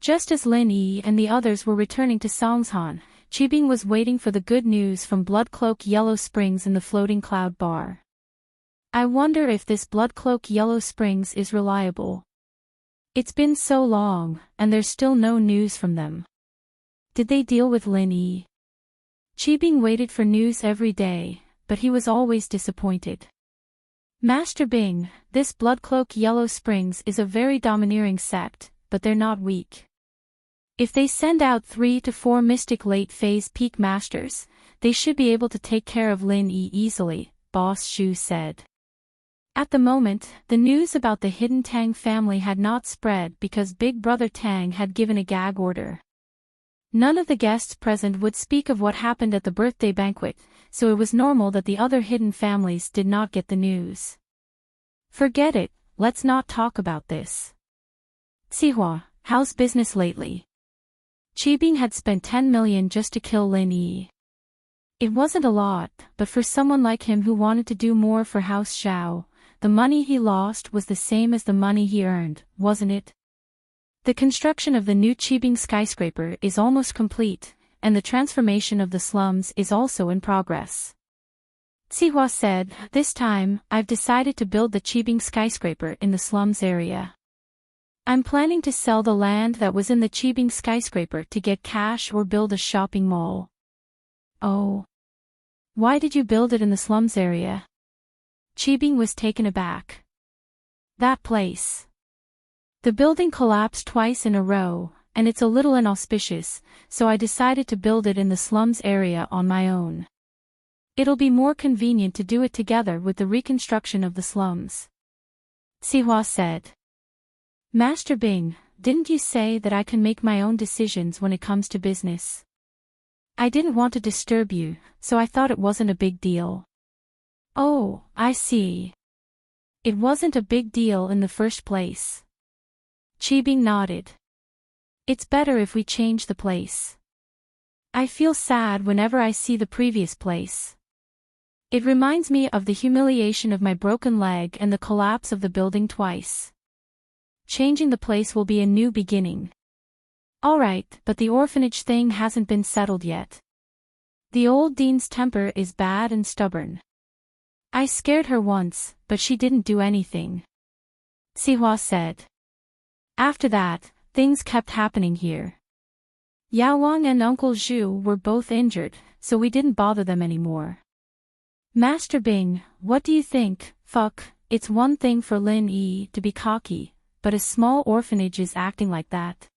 Just as Lin Yi and the others were returning to Songshan, Qibing was waiting for the good news from Bloodcloak Yellow Springs in the floating cloud bar. I wonder if this Bloodcloak Yellow Springs is reliable. It's been so long, and there's still no news from them. Did they deal with Lin Yi? Qibing waited for news every day, but he was always disappointed. Master Bing, this Bloodcloak Yellow Springs is a very domineering sect, but they're not weak. If they send out 3 to 4 mystic late-phase peak masters, they should be able to take care of Lin Yi easily, Boss Shu said. At the moment, the news about the hidden Tang family had not spread because Big Brother Tang had given a gag order. None of the guests present would speak of what happened at the birthday banquet, so it was normal that the other hidden families did not get the news. Forget it, let's not talk about this. Sihua, how's business lately? Qibing had spent 10 million just to kill Lin Yi. It wasn't a lot, but for someone like him who wanted to do more for House Xiao, the money he lost was the same as the money he earned, wasn't it? The construction of the new Qibing skyscraper is almost complete, and the transformation of the slums is also in progress. Sihua said, this time, I've decided to build the Qibing skyscraper in the slums area. I'm planning to sell the land that was in the Qibing skyscraper to get cash or build a shopping mall. Oh. Why did you build it in the slums area? Qibing was taken aback. That place. The building collapsed twice in a row, and it's a little inauspicious, so I decided to build it in the slums area on my own. It'll be more convenient to do it together with the reconstruction of the slums. Sihua said. Master Bing, didn't you say that I can make my own decisions when it comes to business? I didn't want to disturb you, so I thought it wasn't a big deal. Oh, I see. It wasn't a big deal in the first place. Qibing nodded. It's better if we change the place. I feel sad whenever I see the previous place. It reminds me of the humiliation of my broken leg and the collapse of the building twice. Changing the place will be a new beginning. Alright, but the orphanage thing hasn't been settled yet. The old dean's temper is bad and stubborn. I scared her once, but she didn't do anything. Sihua said. After that, things kept happening here. Yao Wang and Uncle Zhu were both injured, so we didn't bother them anymore. Master Bing, what do you think? Fuck, it's one thing for Lin Yi to be cocky, but a small orphanage is acting like that.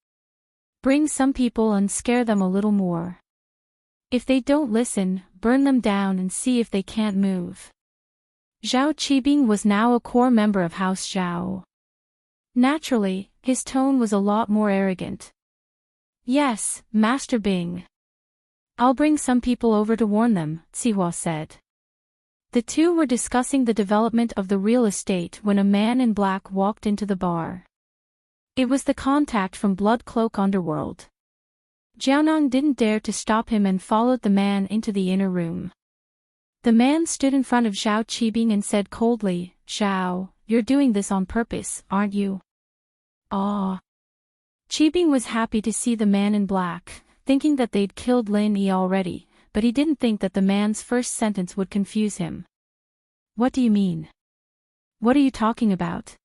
Bring some people and scare them a little more. If they don't listen, burn them down and see if they can't move. Zhao Qibing was now a core member of House Zhao. Naturally, his tone was a lot more arrogant. Yes, Master Bing. I'll bring some people over to warn them, Sihua said. The two were discussing the development of the real estate when a man in black walked into the bar. It was the contact from Bloodcloak Underworld. Jiaonang didn't dare to stop him and followed the man into the inner room. The man stood in front of Zhao Qibing and said coldly, Zhao, you're doing this on purpose, aren't you? Ah. Qibing was happy to see the man in black, thinking that they'd killed Lin Yi already, but he didn't think that the man's first sentence would confuse him. What do you mean? What are you talking about?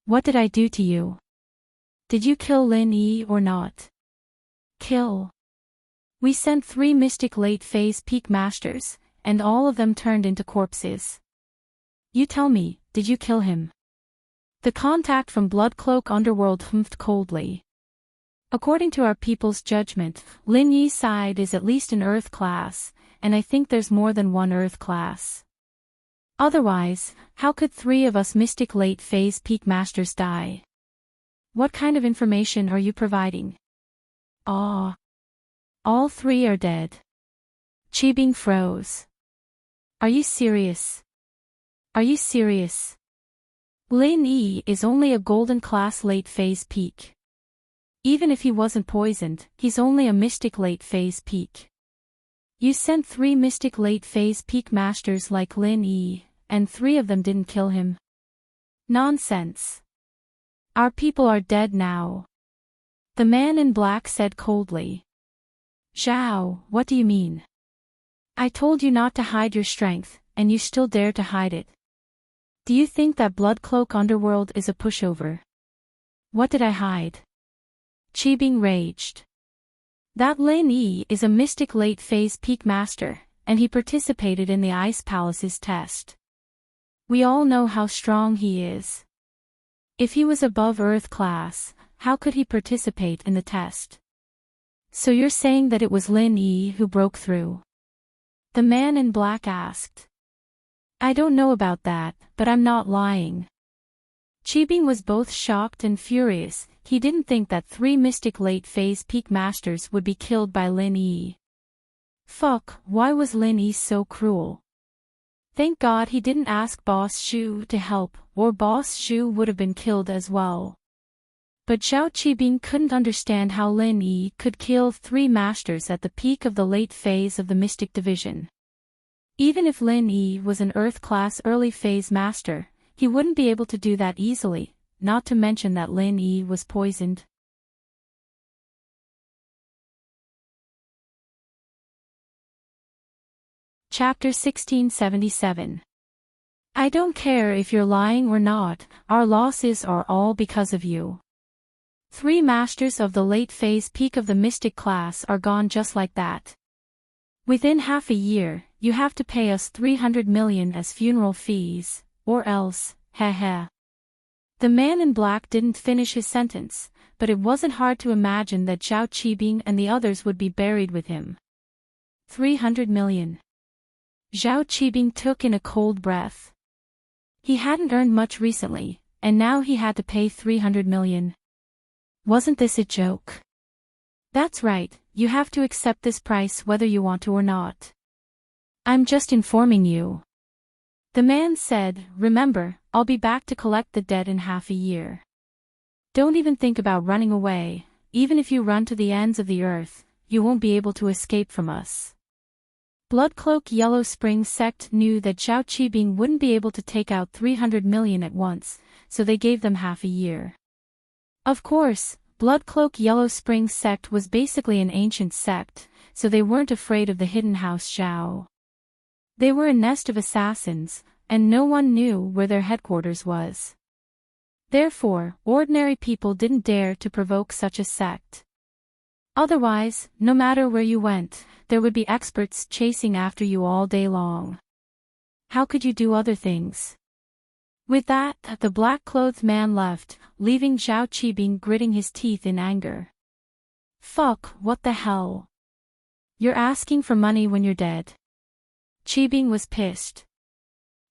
What did I do to you? Did you kill Lin Yi or not? Kill. We sent 3 mystic late-phase peak masters, and all of them turned into corpses. You tell me, did you kill him? The contact from Bloodcloak Underworld humphed coldly. According to our people's judgment, Lin Yi's side is at least an Earth class, and I think there's more than one Earth class. Otherwise, how could 3 of us mystic late-phase peak masters die? What kind of information are you providing? Ah. All 3 are dead. Qibing froze. Are you serious? Are you serious? Lin Yi is only a golden class late phase peak. Even if he wasn't poisoned, he's only a mystic late phase peak. You sent 3 mystic late phase peak masters like Lin Yi, and 3 of them didn't kill him. Nonsense. Our people are dead now. The man in black said coldly. Zhao, what do you mean? I told you not to hide your strength, and you still dare to hide it. Do you think that Bloodcloak Underworld is a pushover? What did I hide? Qibing raged. That Lin Yi is a mystic late phase peak master, and he participated in the Ice Palace's test. We all know how strong he is. If he was above Earth class, how could he participate in the test? So you're saying that it was Lin Yi who broke through? The man in black asked. I don't know about that, but I'm not lying. Qibing was both shocked and furious. He didn't think that 3 mystic late phase peak masters would be killed by Lin Yi. Fuck, why was Lin Yi so cruel? Thank God he didn't ask Boss Shu to help, or Boss Shu would have been killed as well. But Zhao Qibing couldn't understand how Lin Yi could kill 3 masters at the peak of the late phase of the Mystic Division. Even if Lin Yi was an Earth-class early phase master, he wouldn't be able to do that easily, not to mention that Lin Yi was poisoned. Chapter 1677. I don't care if you're lying or not, our losses are all because of you. 3 masters of the late phase peak of the mystic class are gone just like that. Within half a year, you have to pay us 300 million as funeral fees, or else, heh. The man in black didn't finish his sentence, but it wasn't hard to imagine that Zhao Qibing and the others would be buried with him. 300 million. Zhao Qibing took in a cold breath. He hadn't earned much recently, and now he had to pay 300 million. Wasn't this a joke? That's right, you have to accept this price whether you want to or not. I'm just informing you. The man said, remember, I'll be back to collect the debt in half a year. Don't even think about running away, even if you run to the ends of the earth, you won't be able to escape from us. Bloodcloak Yellow Spring Sect knew that Zhao Qibing wouldn't be able to take out 300 million at once, so they gave them half a year. Of course, Bloodcloak Yellow Spring Sect was basically an ancient sect, so they weren't afraid of the hidden house Zhao. They were a nest of assassins, and no one knew where their headquarters was. Therefore, ordinary people didn't dare to provoke such a sect. Otherwise, no matter where you went, there would be experts chasing after you all day long. How could you do other things? With that, the black-clothed man left, leaving Zhao Qibing gritting his teeth in anger. Fuck, what the hell? You're asking for money when you're dead. Qibing was pissed.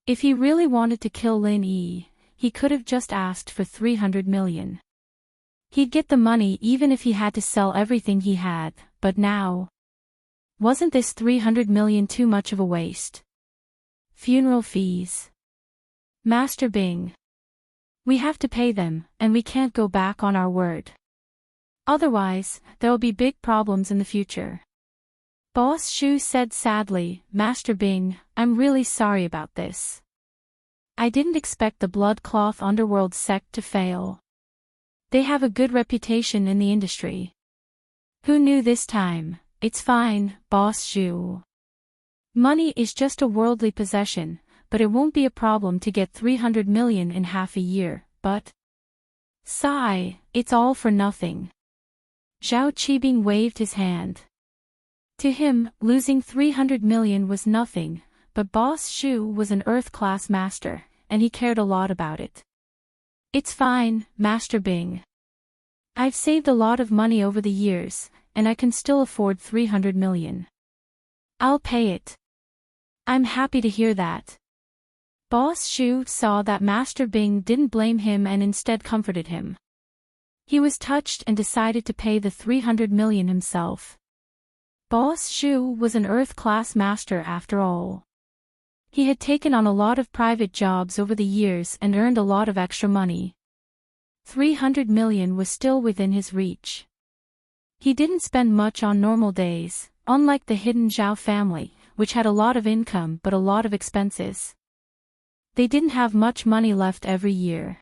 If he really wanted to kill Lin Yi, he could have just asked for 300 million. He'd get the money even if he had to sell everything he had, but now... Wasn't this 300 million too much of a waste? Funeral fees. Master Bing. We have to pay them, and we can't go back on our word. Otherwise, there'll be big problems in the future. Boss Shu said sadly, Master Bing, I'm really sorry about this. I didn't expect the Bloodcloth Underworld sect to fail. They have a good reputation in the industry. Who knew this time? It's fine, Boss Shu. Money is just a worldly possession, but it won't be a problem to get 300 million in half a year, but... Sigh, it's all for nothing. Zhao Qibing waved his hand. To him, losing 300 million was nothing, but Boss Shu was an Earth-class master, and he cared a lot about it. It's fine, Master Bing. I've saved a lot of money over the years, and I can still afford 300 million. I'll pay it. I'm happy to hear that. Boss Shu saw that Master Bing didn't blame him and instead comforted him. He was touched and decided to pay the 300 million himself. Boss Shu was an Earth-class master after all. He had taken on a lot of private jobs over the years and earned a lot of extra money. 300 million was still within his reach. He didn't spend much on normal days, unlike the hidden Zhao family, which had a lot of income but a lot of expenses. They didn't have much money left every year.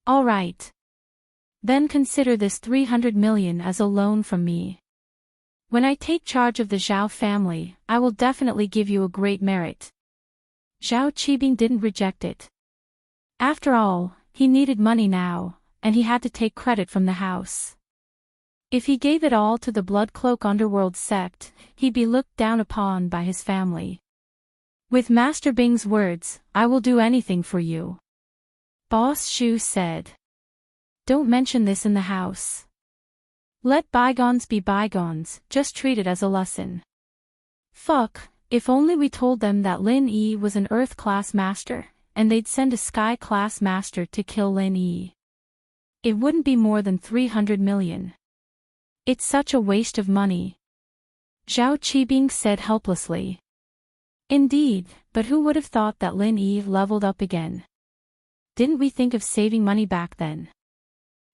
All right. Then consider this 300 million as a loan from me. When I take charge of the Zhao family, I will definitely give you a great merit. Zhao Qibing didn't reject it. After all, he needed money now, and he had to take credit from the house. If he gave it all to the Bloodcloak Underworld sect, he'd be looked down upon by his family. With Master Bing's words, I will do anything for you. Boss Shu said. Don't mention this in the house. Let bygones be bygones, just treat it as a lesson. Fuck, if only we told them that Lin Yi was an Earth-class master, and they'd send a Sky-class master to kill Lin Yi. It wouldn't be more than 300 million. It's such a waste of money. Zhao Qibing said helplessly. Indeed, but who would have thought that Lin Yi leveled up again? Didn't we think of saving money back then?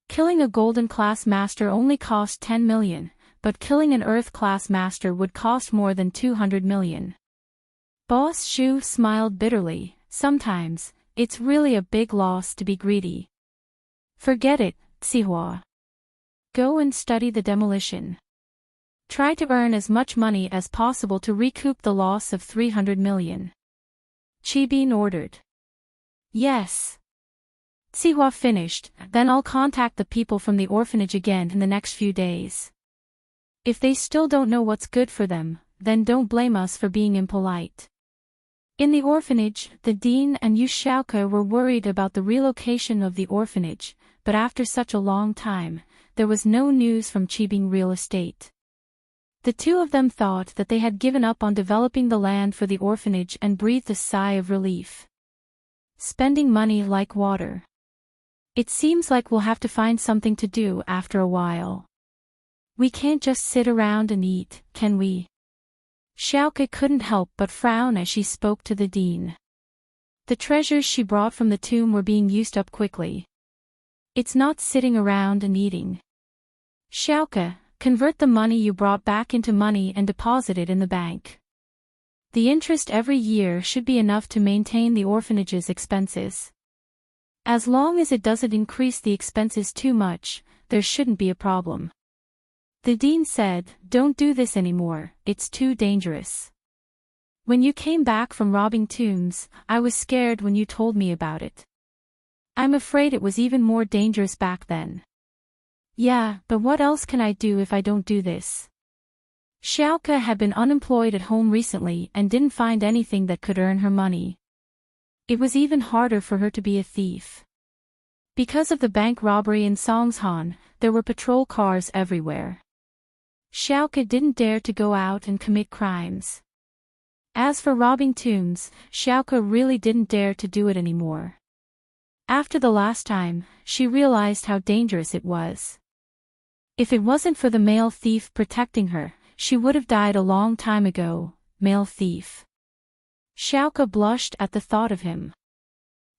Killing a Golden-class master only cost 10 million, but killing an Earth-class master would cost more than 200 million. Boss Shu smiled bitterly. Sometimes, it's really a big loss to be greedy. Forget it, Sihua. Go and study the demolition. Try to earn as much money as possible to recoup the loss of 300 million. Qibing ordered. Yes. Sihua finished, then I'll contact the people from the orphanage again in the next few days. If they still don't know what's good for them, then don't blame us for being impolite. In the orphanage, the dean and Yu Xiaoke were worried about the relocation of the orphanage, but after such a long time, there was no news from Qibing Real Estate. The two of them thought that they had given up on developing the land for the orphanage and breathed a sigh of relief. Spending money like water. It seems like we'll have to find something to do after a while. We can't just sit around and eat, can we? Xiaoke couldn't help but frown as she spoke to the dean. The treasures she brought from the tomb were being used up quickly. It's not sitting around and eating. Xiaoke, convert the money you brought back into money and deposit it in the bank. The interest every year should be enough to maintain the orphanage's expenses. As long as it doesn't increase the expenses too much, there shouldn't be a problem. The dean said, don't do this anymore, it's too dangerous. When you came back from robbing tombs, I was scared when you told me about it. I'm afraid it was even more dangerous back then. Yeah, but what else can I do if I don't do this? Xiaoke had been unemployed at home recently and didn't find anything that could earn her money. It was even harder for her to be a thief. Because of the bank robbery in Songshan, there were patrol cars everywhere. Xiaoke didn't dare to go out and commit crimes. As for robbing tombs, Xiaoke really didn't dare to do it anymore. After the last time, she realized how dangerous it was. If it wasn't for the male thief protecting her, she would have died a long time ago. Male thief. Xiaoke blushed at the thought of him.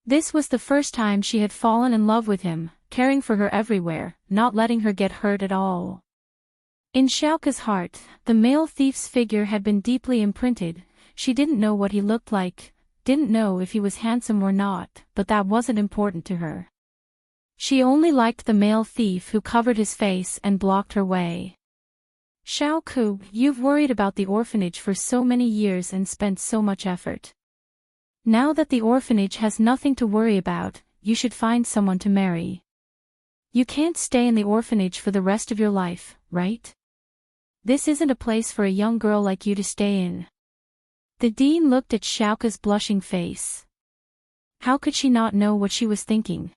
This was the first time she had fallen in love with him, caring for her everywhere, not letting her get hurt at all. In Xiaoke's heart, the male thief's figure had been deeply imprinted. She didn't know what he looked like, didn't know if he was handsome or not, but that wasn't important to her. She only liked the male thief who covered his face and blocked her way. Xiaoke, you've worried about the orphanage for so many years and spent so much effort. Now that the orphanage has nothing to worry about, you should find someone to marry. You can't stay in the orphanage for the rest of your life, right? This isn't a place for a young girl like you to stay in. The dean looked at Xiaoke's blushing face. How could she not know what she was thinking?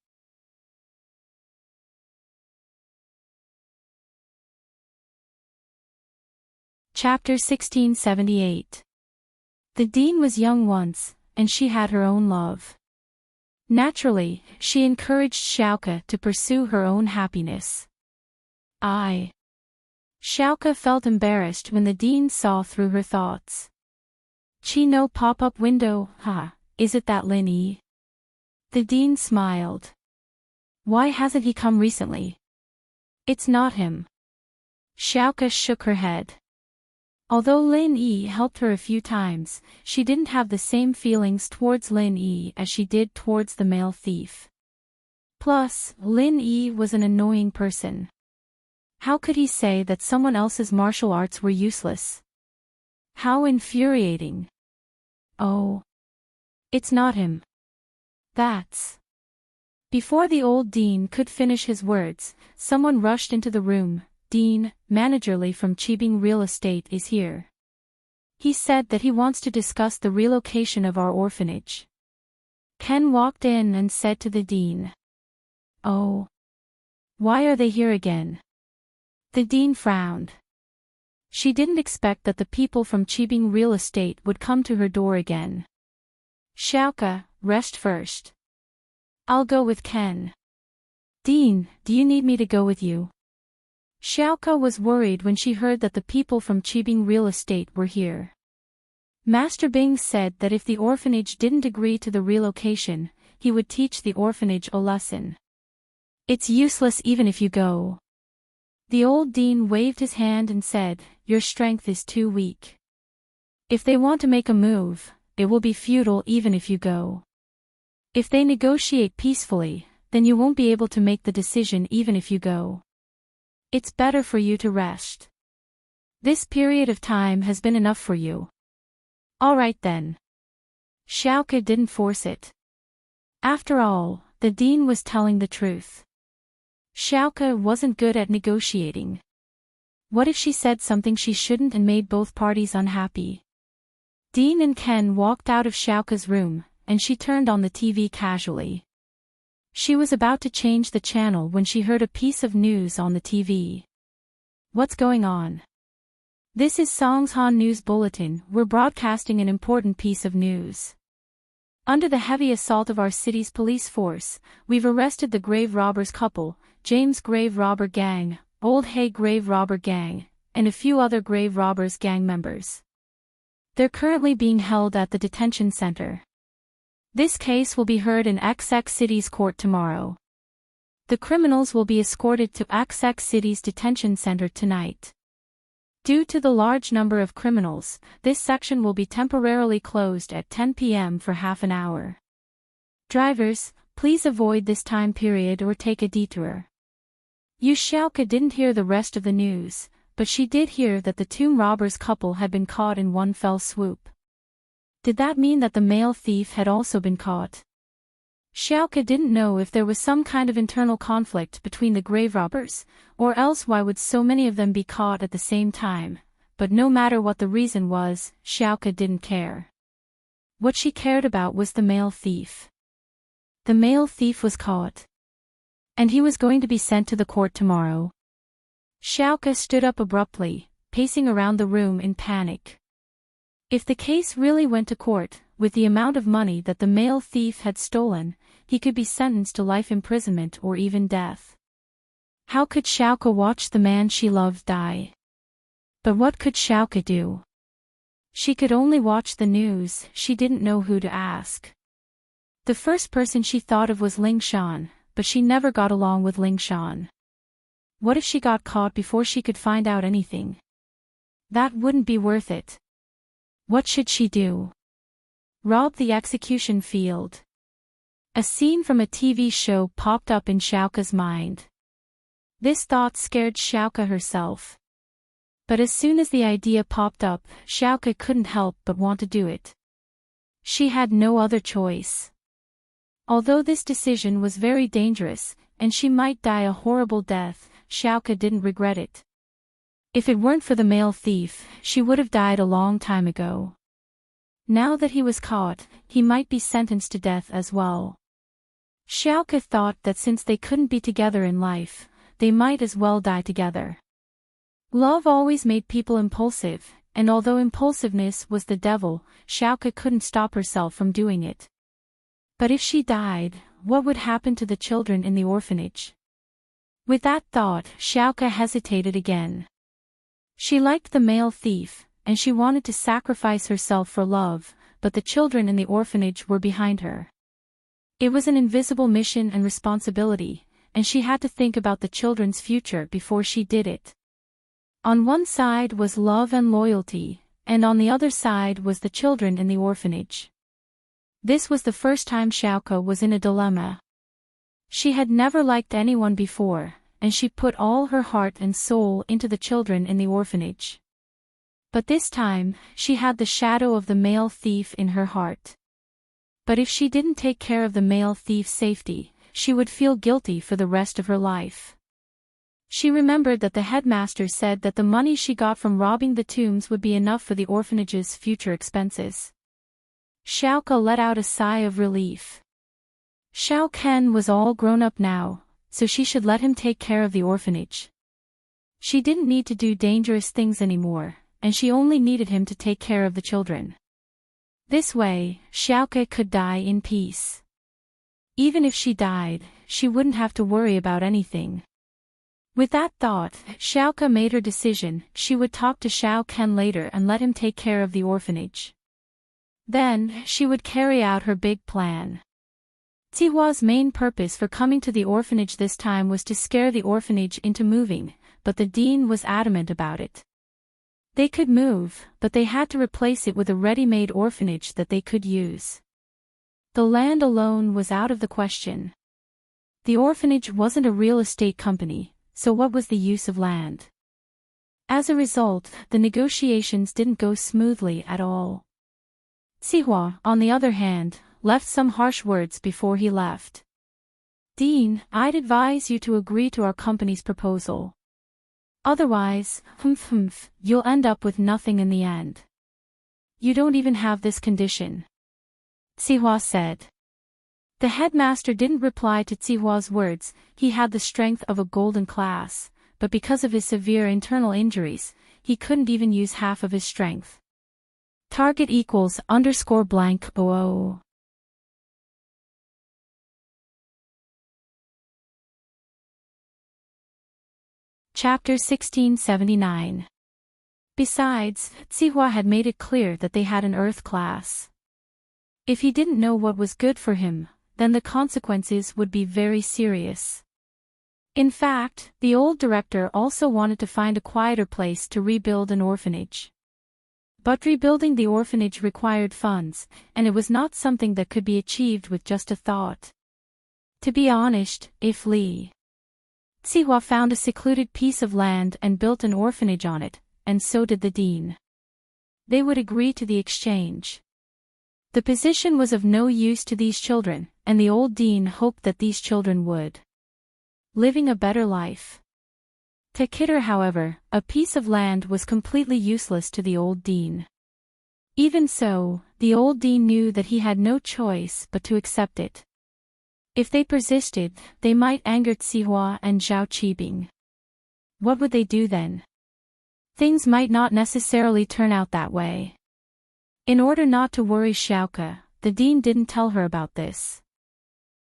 Chapter 1678. The dean was young once, and she had her own love. Naturally, she encouraged Xiaoke to pursue her own happiness. Xiaoke felt embarrassed when the dean saw through her thoughts. Chino pop-up window, is it that Lin Yi? The dean smiled. Why hasn't he come recently? It's not him. Xiaoke shook her head. Although Lin Yi helped her a few times, she didn't have the same feelings towards Lin Yi as she did towards the male thief. Plus, Lin Yi was an annoying person. How could he say that someone else's martial arts were useless? How infuriating. Oh. It's not him. That's... Before the old dean could finish his words, someone rushed into the room. Dean, Manager Li from Qibing Real Estate is here. He said that he wants to discuss the relocation of our orphanage. Ken walked in and said to the dean. Oh. Why are they here again? The dean frowned. She didn't expect that the people from Qibing Real Estate would come to her door again. Xiaoke, rest first. I'll go with Ken. Dean, do you need me to go with you? Xiaoke was worried when she heard that the people from Qibing Real Estate were here. Master Bing said that if the orphanage didn't agree to the relocation, he would teach the orphanage a lesson. It's useless even if you go. The old dean waved his hand and said, your strength is too weak. If they want to make a move, it will be futile even if you go. If they negotiate peacefully, then you won't be able to make the decision even if you go. It's better for you to rest. This period of time has been enough for you. All right then. Xiaoke didn't force it. After all, the dean was telling the truth. Xiaoke wasn't good at negotiating. What if she said something she shouldn't and made both parties unhappy? Dean and Ken walked out of Xiaoke's room, and she turned on the TV casually. She was about to change the channel when she heard a piece of news on the TV. What's going on? This is Songshan News Bulletin. We're broadcasting an important piece of news. Under the heavy assault of our city's police force, we've arrested the grave robbers couple, James Grave Robber Gang, Old Hay Grave Robber Gang, and a few other grave robbers gang members. They're currently being held at the detention center. This case will be heard in XX City's court tomorrow. The criminals will be escorted to XX City's detention center tonight. Due to the large number of criminals, this section will be temporarily closed at 10 p.m. for half an hour. Drivers, please avoid this time period or take a detour. Yu Xiaoke didn't hear the rest of the news, but she did hear that the tomb robbers couple had been caught in one fell swoop. Did that mean that the male thief had also been caught? Xiaoke didn't know if there was some kind of internal conflict between the grave robbers, or else why would so many of them be caught at the same time, but no matter what the reason was, Xiaoke didn't care. What she cared about was the male thief. The male thief was caught. And he was going to be sent to the court tomorrow. Xiaoke stood up abruptly, pacing around the room in panic. If the case really went to court, with the amount of money that the male thief had stolen, he could be sentenced to life imprisonment or even death. How could Xiaoke watch the man she loved die? But what could Xiaoke do? She could only watch the news. She didn't know who to ask. The first person she thought of was Ling Shan, but she never got along with Ling Shan. What if she got caught before she could find out anything? That wouldn't be worth it. What should she do? Rob the execution field. A scene from a TV show popped up in Xiaoke's mind. This thought scared Xiaoke herself. But as soon as the idea popped up, Xiaoke couldn't help but want to do it. She had no other choice. Although this decision was very dangerous, and she might die a horrible death, Xiaoke didn't regret it. If it weren't for the male thief, she would have died a long time ago. Now that he was caught, he might be sentenced to death as well. Xiaoke thought that since they couldn't be together in life, they might as well die together. Love always made people impulsive, and although impulsiveness was the devil, Xiaoke couldn't stop herself from doing it. But if she died, what would happen to the children in the orphanage? With that thought, Xiaoke hesitated again. She liked the male thief, and she wanted to sacrifice herself for love, but the children in the orphanage were behind her. It was an invisible mission and responsibility, and she had to think about the children's future before she did it. On one side was love and loyalty, and on the other side was the children in the orphanage. This was the first time Xiaoke was in a dilemma. She had never liked anyone before, and she put all her heart and soul into the children in the orphanage. But this time, she had the shadow of the male thief in her heart. But if she didn't take care of the male thief's safety, she would feel guilty for the rest of her life. She remembered that the headmaster said that the money she got from robbing the tombs would be enough for the orphanage's future expenses. Xiaoke let out a sigh of relief. Xiao Ken was all grown up now, so she should let him take care of the orphanage. She didn't need to do dangerous things anymore, and she only needed him to take care of the children. This way, Xiaoke could die in peace. Even if she died, she wouldn't have to worry about anything. With that thought, Xiaoke made her decision. She would talk to Xiao Ken later and let him take care of the orphanage. Then, she would carry out her big plan. Zihua's main purpose for coming to the orphanage this time was to scare the orphanage into moving, but the dean was adamant about it. They could move, but they had to replace it with a ready-made orphanage that they could use. The land alone was out of the question. The orphanage wasn't a real estate company, so what was the use of land? As a result, the negotiations didn't go smoothly at all. Zihua, on the other hand, left some harsh words before he left. Dean, I'd advise you to agree to our company's proposal. Otherwise, you'll end up with nothing in the end. You don't even have this condition. Zihua said. The headmaster didn't reply to Zihua's words. He had the strength of a golden class, but because of his severe internal injuries, he couldn't even use half of his strength. Target equals _blank 00. Chapter 1679. Besides, Zihua had made it clear that they had an earth class. If he didn't know what was good for him, then the consequences would be very serious. In fact, the old director also wanted to find a quieter place to rebuild an orphanage. But rebuilding the orphanage required funds, and it was not something that could be achieved with just a thought. To be honest, if Li Zihua found a secluded piece of land and built an orphanage on it, and so did the dean, they would agree to the exchange. The position was of no use to these children, and the old dean hoped that these children would living a better life. To Kidder, however, a piece of land was completely useless to the old dean. Even so, the old dean knew that he had no choice but to accept it. If they persisted, they might anger Zihua and Zhao Qibing. What would they do then? Things might not necessarily turn out that way. In order not to worry Xiaoke, the dean didn't tell her about this.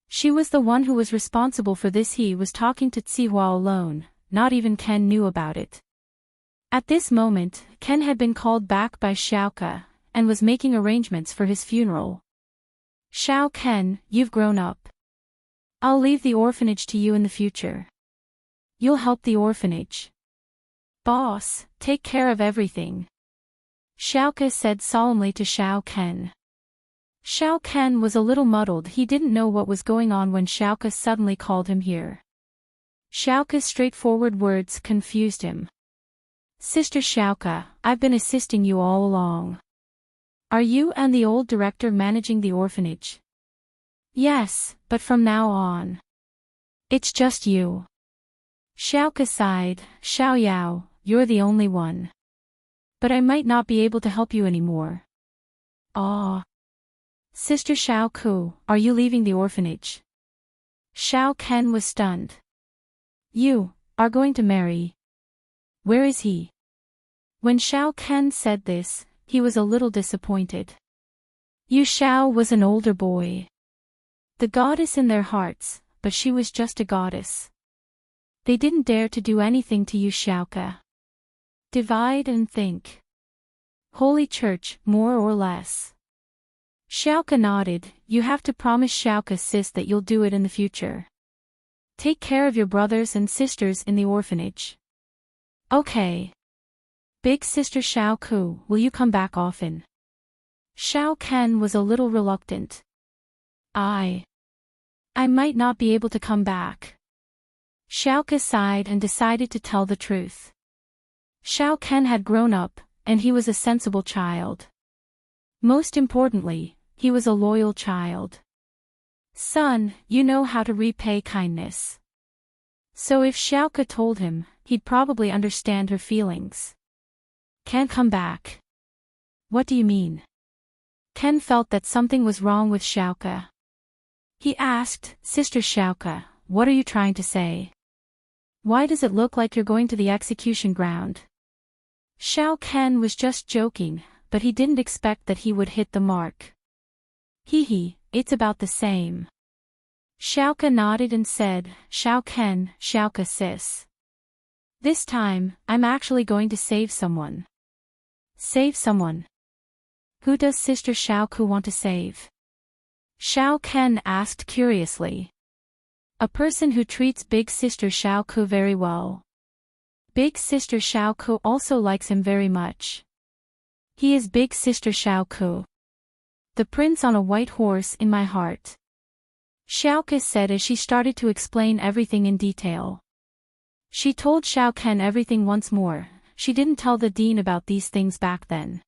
She was the one who was responsible for this. He was talking to Zihua alone, not even Ken knew about it. At this moment, Ken had been called back by Xiaoke, and was making arrangements for his funeral. Xiao Ken, you've grown up. I'll leave the orphanage to you in the future. You'll help the orphanage. Boss, take care of everything. Xiaoke said solemnly to Xiao Ken. Xiao Ken was a little muddled. He didn't know what was going on when Xiaoke suddenly called him here. Xiaoke's straightforward words confused him. Sister Xiaoke, I've been assisting you all along. Are you and the old director managing the orphanage? Yes, but from now on, it's just you. Xiaoke sighed. Xiao Yao, you're the only one. But I might not be able to help you anymore. Ah. Sister Xiao Ku, are you leaving the orphanage? Xiao Ken was stunned. You are going to marry. Where is he? When Xiao Ken said this, he was a little disappointed. Yu Xiao was an older boy. The goddess in their hearts, but she was just a goddess. They didn't dare to do anything to Yu Xiaoke. Divide and think. Holy Church, more or less. Xiaoka nodded. You have to promise Xiaoka sis that you'll do it in the future. Take care of your brothers and sisters in the orphanage. Okay. Big sister Xiaoku, will you come back often? Xiao Ken was a little reluctant. I might not be able to come back. Xiaoka sighed and decided to tell the truth. Xiao Ken had grown up, and he was a sensible child. Most importantly, he was a loyal child. Son, you know how to repay kindness. So if Xiaoka told him, he'd probably understand her feelings. Can't come back. What do you mean? Ken felt that something was wrong with Xiaoka. He asked, Sister Xiaoka, what are you trying to say? Why does it look like you're going to the execution ground? Xiao Ken was just joking, but he didn't expect that he would hit the mark. Hee, it's about the same. Xiaoka nodded and said, Xiao Ken, Xiaoka sis. This time, I'm actually going to save someone. Save someone? Who does Sister Xiaoku want to save? Xiao Ken asked curiously. A person who treats Big Sister Xiaoku very well. Big Sister Xiaoku also likes him very much. He is Big Sister Xiaoku. The prince on a white horse in my heart. Xiaoka said as she started to explain everything in detail. She told Xiao Ken everything once more. She didn't tell the dean about these things back then.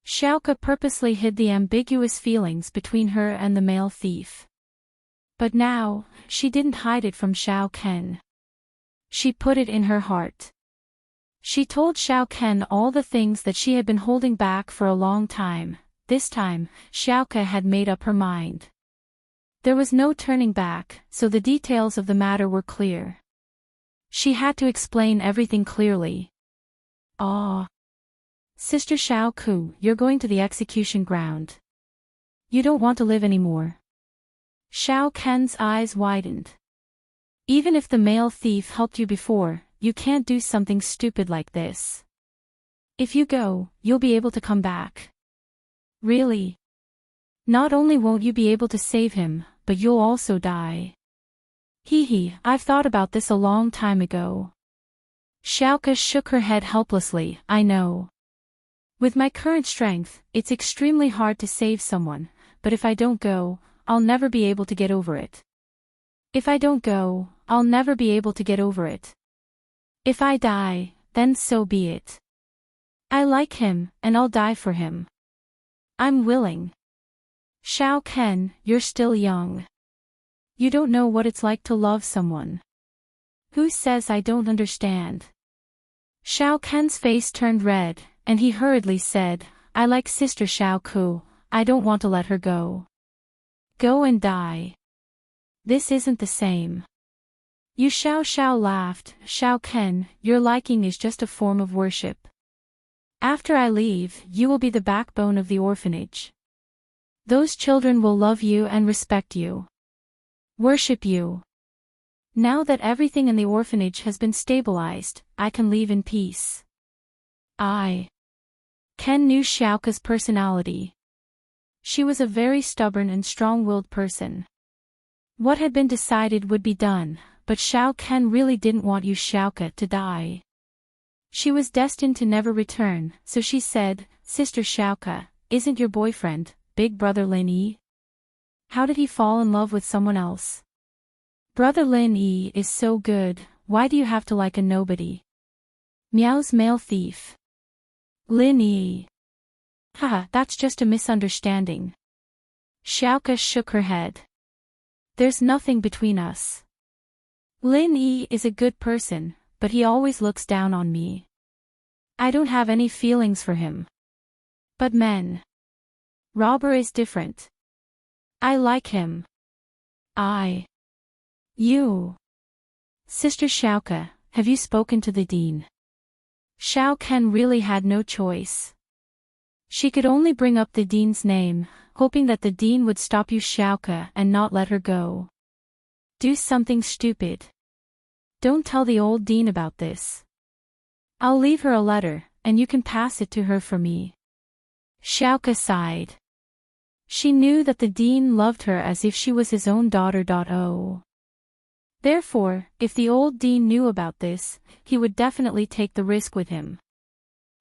Xiaoka purposely hid the ambiguous feelings between her and the male thief. But now, she didn't hide it from Xiao Ken. She put it in her heart. She told Xiao Ken all the things that she had been holding back for a long time. This time, Xiaoka had made up her mind. There was no turning back, so the details of the matter were clear. She had to explain everything clearly. Ah. Sister Xiaoku, you're going to the execution ground. You don't want to live anymore. Xiao Ken's eyes widened. Even if the male thief helped you before, you can't do something stupid like this. If you go, you'll be able to come back. Really? Not only won't you be able to save him, but you'll also die. I've thought about this a long time ago. Xiaoka shook her head helplessly. I know. With my current strength, it's extremely hard to save someone, but if I don't go, I'll never be able to get over it. If I don't go, I'll never be able to get over it. If I die, then so be it. I like him, and I'll die for him. I'm willing. Xiao Ken, you're still young. You don't know what it's like to love someone. Who says I don't understand? Xiao Ken's face turned red, and he hurriedly said, I like Sister Xiaoku, I don't want to let her go. Go and die. This isn't the same. You Xiao laughed. Xiao Ken, your liking is just a form of worship. After I leave, you will be the backbone of the orphanage. Those children will love you and respect you. Worship you. Now that everything in the orphanage has been stabilized, I can leave in peace. Ken knew Xiaoka's personality. She was a very stubborn and strong-willed person. What had been decided would be done, but Xiao Ken really didn't want Yu Xiaoka to die. She was destined to never return, so she said, Sister Xiaoka, isn't your boyfriend, Big Brother Lin Yi? How did he fall in love with someone else? Brother Lin Yi is so good, why do you have to like a nobody? Meow's male thief. Lin Yi. Haha, that's just a misunderstanding. Xiaoka shook her head. There's nothing between us. Lin Yi is a good person, but he always looks down on me. I don't have any feelings for him. But men. Robber is different. I like him. You. Sister Xiaoka, have you spoken to the dean? Xiao Ken really had no choice. She could only bring up the dean's name, hoping that the dean would stop Yu Xiaoka and not let her go. Do something stupid. Don't tell the old dean about this. I'll leave her a letter, and you can pass it to her for me. Xiaoke sighed. She knew that the dean loved her as if she was his own daughter. Therefore, if the old dean knew about this, he would definitely take the risk with him.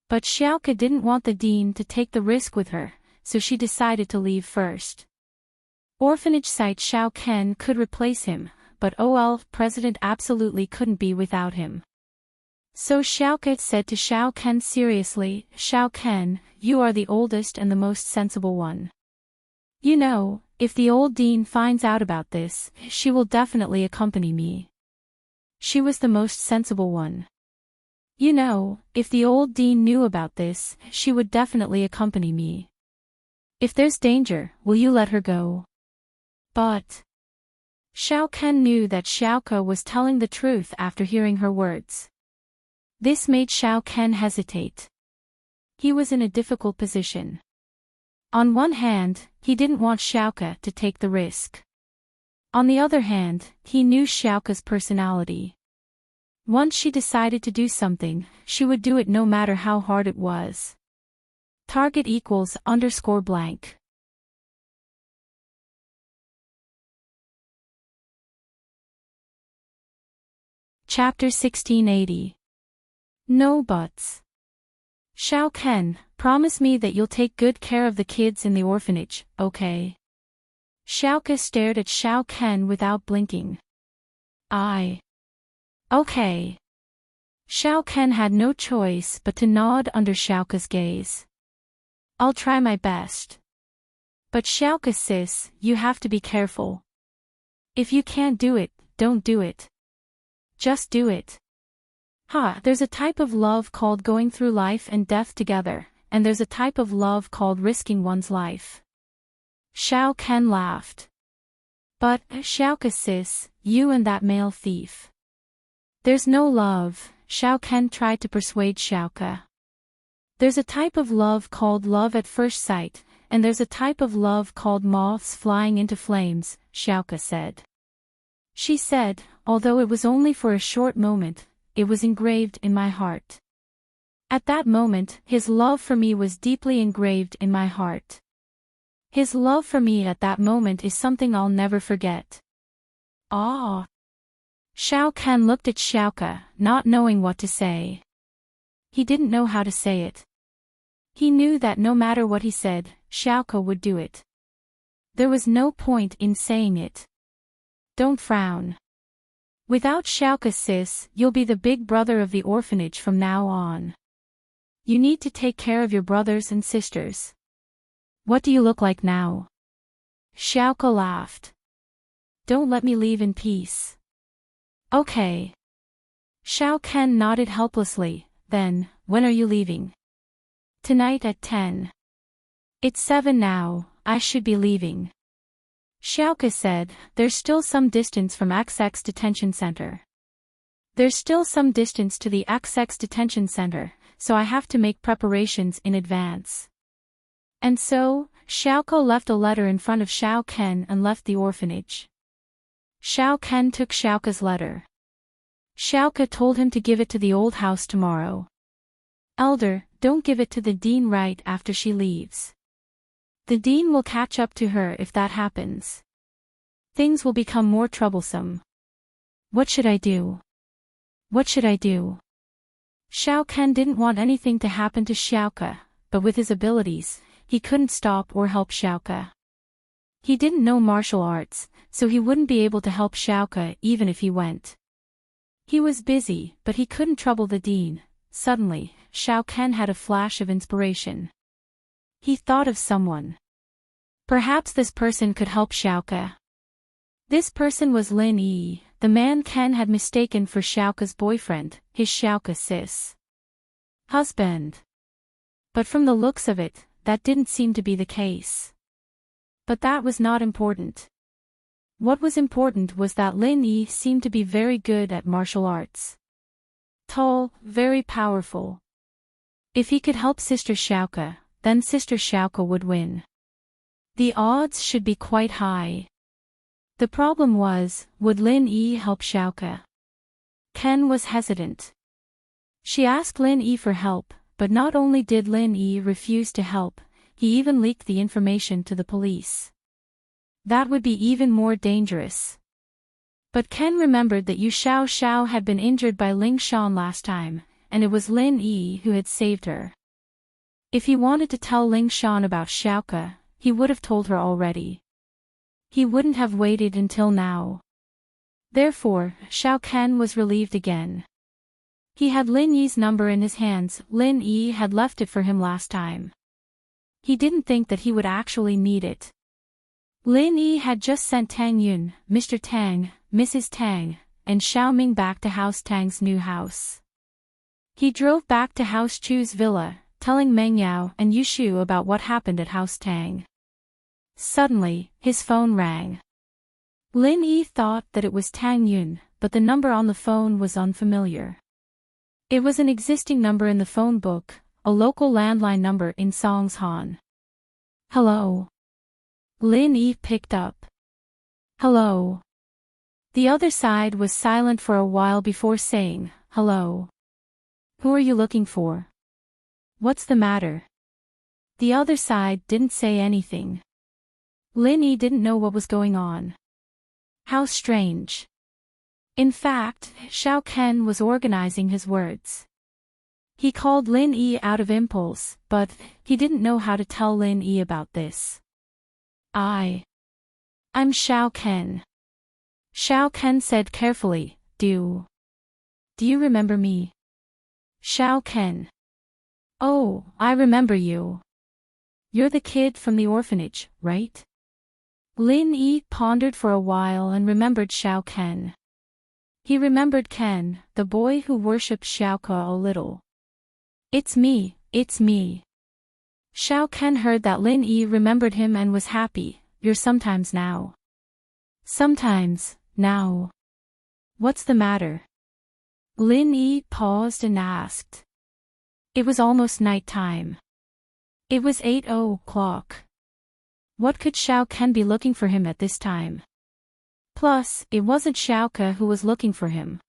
But Xiaoke didn't want the dean to take the risk with her, so she decided to leave first. Orphanage site Xiao Ken could replace him, but president absolutely couldn't be without him. So Xiaoke said to Xiao Ken seriously, Xiao Ken, you are the oldest and the most sensible one. You know, if the old dean finds out about this, she will definitely accompany me. She was the most sensible one. You know, if the old dean knew about this, she would definitely accompany me. If there's danger, will you let her go? But Xiao Ken knew that Xiaoke was telling the truth after hearing her words. This made Xiao Ken hesitate. He was in a difficult position. On one hand, he didn't want Xiaoke to take the risk. On the other hand, he knew Xiaoke's personality. Once she decided to do something, she would do it no matter how hard it was. Target =_blank. Chapter 1680. No buts. Xiao Ken, promise me that you'll take good care of the kids in the orphanage, okay? Xiaoke stared at Xiao Ken without blinking. Okay. Xiao Ken had no choice but to nod under Xiaoke's gaze. I'll try my best. But Xiaoke sis, you have to be careful. If you can't do it, don't do it. Just do it. There's a type of love called going through life and death together, and there's a type of love called risking one's life. Xiao Ken laughed. But, Xiaoke sis, you and that male thief. There's no love, Xiao Ken tried to persuade Xiaoke. There's a type of love called love at first sight, and there's a type of love called moths flying into flames, Xiaoke said. She said, although it was only for a short moment, it was engraved in my heart. At that moment, his love for me was deeply engraved in my heart. His love for me at that moment is something I'll never forget. Xiao Ken looked at Xiaoke, not knowing what to say. He didn't know how to say it. He knew that no matter what he said, Xiaoke would do it. There was no point in saying it. Don't frown. Without Xiaoke sis, you'll be the big brother of the orphanage from now on. You need to take care of your brothers and sisters. What do you look like now? Xiaoke laughed. Don't let me leave in peace. Okay. Xiao Ken nodded helplessly. Then, when are you leaving? Tonight at 10. It's 7 now, I should be leaving. Xiaoke said, there's still some distance from XX detention center. There's still some distance to the XX detention center, so I have to make preparations in advance. And so, Xiaoke left a letter in front of Xiao Ken and left the orphanage. Xiao Ken took Xiaoke's letter. Xiaoke told him to give it to the old house tomorrow. Elder, don't give it to the dean right after she leaves. The dean will catch up to her if that happens. Things will become more troublesome. What should I do? What should I do? Xiao Ken didn't want anything to happen to Xiaoke, but with his abilities, he couldn't stop or help Xiaoke. He didn't know martial arts, so he wouldn't be able to help Xiaoke even if he went. He was busy, but he couldn't trouble the dean. Suddenly, Xiao Ken had a flash of inspiration. He thought of someone. Perhaps this person could help Xiaoke. This person was Lin Yi, the man Ken had mistaken for Xiaoke's boyfriend, his Xiaoke sis husband. But from the looks of it, that didn't seem to be the case. But that was not important. What was important was that Lin Yi seemed to be very good at martial arts. Tall, very powerful. If he could help Sister Xiaoke, then Sister Xiaoke would win. The odds should be quite high. The problem was, would Lin Yi help Xiaoke? Ken was hesitant. She asked Lin Yi for help, but not only did Lin Yi refuse to help, he even leaked the information to the police. That would be even more dangerous. But Ken remembered that Yu Xiao had been injured by Ling Shan last time, and it was Lin Yi who had saved her. If he wanted to tell Ling Shan about Xiaoke, he would have told her already. He wouldn't have waited until now. Therefore, Xiao Ken was relieved again. He had Lin Yi's number in his hands. Lin Yi had left it for him last time. He didn't think that he would actually need it. Lin Yi had just sent Tang Yun, Mr. Tang, Mrs. Tang, and Xiao Ming back to House Tang's new house. He drove back to House Chu's villa, telling Meng Yao and Yu Shu about what happened at House Tang. Suddenly, his phone rang. Lin Yi thought that it was Tang Yun, but the number on the phone was unfamiliar. It was an existing number in the phone book, a local landline number in Songshan. Hello. Lin Yi picked up. Hello. The other side was silent for a while before saying, hello. Who are you looking for? What's the matter? The other side didn't say anything. Lin Yi didn't know what was going on. How strange. In fact, Xiao Ken was organizing his words. He called Lin Yi out of impulse, but he didn't know how to tell Lin Yi about this. I'm Xiao Ken. Xiao Ken said carefully, Do you remember me? Xiao Ken. Oh, I remember you. You're the kid from the orphanage, right? Lin Yi pondered for a while and remembered Xiao Ken. He remembered Ken, the boy who worshipped Xiaoke a little. It's me. Xiao Ken heard that Lin Yi remembered him and was happy. You're sometimes now. Sometimes, now. What's the matter? Lin Yi paused and asked. It was almost night time. It was 8:00. What could Xiao Ken be looking for him at this time? Plus, it wasn't Xiaoke who was looking for him.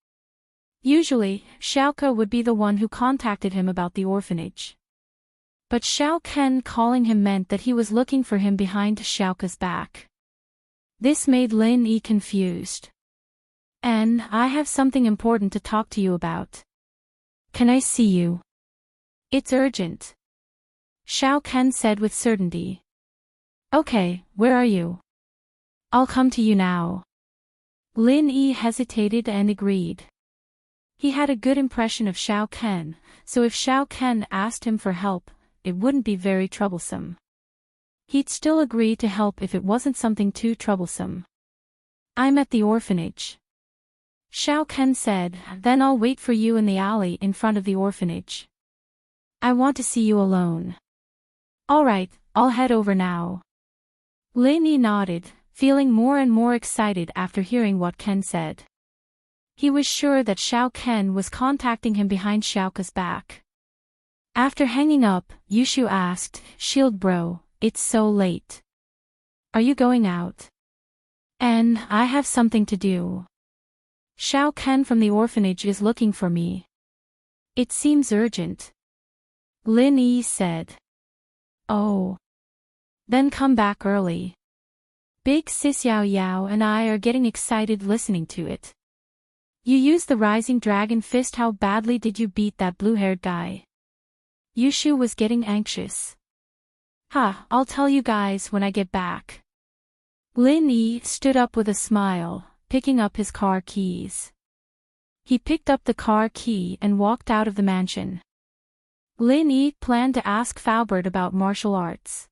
Usually, Xiaoke would be the one who contacted him about the orphanage. But Xiao Ken calling him meant that he was looking for him behind Xiaoke's back. This made Lin Yi confused. And I have something important to talk to you about. Can I see you? It's urgent. Xiao Ken said with certainty. Okay, where are you? I'll come to you now. Lin Yi hesitated and agreed. He had a good impression of Xiao Ken, so if Xiao Ken asked him for help, it wouldn't be very troublesome. He'd still agree to help if it wasn't something too troublesome. I'm at the orphanage. Xiao Ken said, then I'll wait for you in the alley in front of the orphanage. I want to see you alone. All right, I'll head over now. Lin Yi nodded, feeling more and more excited after hearing what Ken said. He was sure that Xiao Ken was contacting him behind Xiaoke's back. After hanging up, Yushu asked, Shield bro, it's so late. Are you going out? And I have something to do. Xiao Ken from the orphanage is looking for me. It seems urgent. Lin Yi said. Oh. Then come back early. Big Sis Yao Yao and I are getting excited listening to it. You used the Rising Dragon Fist. How badly did you beat that blue-haired guy? Yushu was getting anxious. I'll tell you guys when I get back. Lin Yi stood up with a smile, picking up his car keys. He picked up the car key and walked out of the mansion. Lin Yi planned to ask Faubert about martial arts.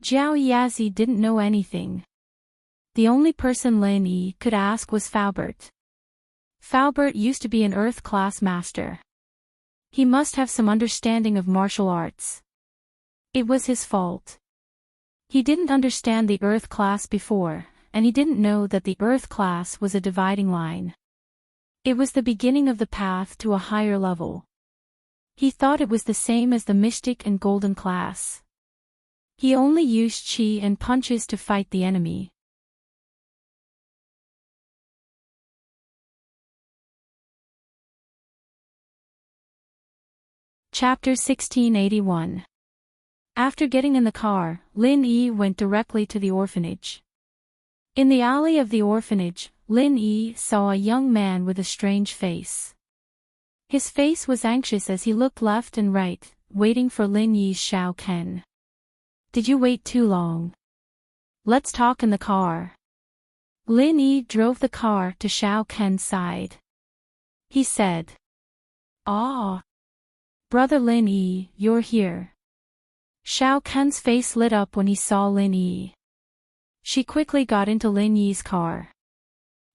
Jiao Yazi didn't know anything. The only person Lin Yi could ask was Faubert. Faubert used to be an Earth class master. He must have some understanding of martial arts. It was his fault. He didn't understand the Earth class before, and he didn't know that the Earth class was a dividing line. It was the beginning of the path to a higher level. He thought it was the same as the Mystic and Golden class. He only used chi and punches to fight the enemy. Chapter 1681. After getting in the car, Lin Yi went directly to the orphanage. In the alley of the orphanage, Lin Yi saw a young man with a strange face. His face was anxious as he looked left and right, waiting for Lin Yi's Xiao Ken. "Did you wait too long? Let's talk in the car." Lin Yi drove the car to Xiao Ken's side. He said, "Ah, Brother Lin Yi, you're here." Xiao Ken's face lit up when he saw Lin Yi. She quickly got into Lin Yi's car.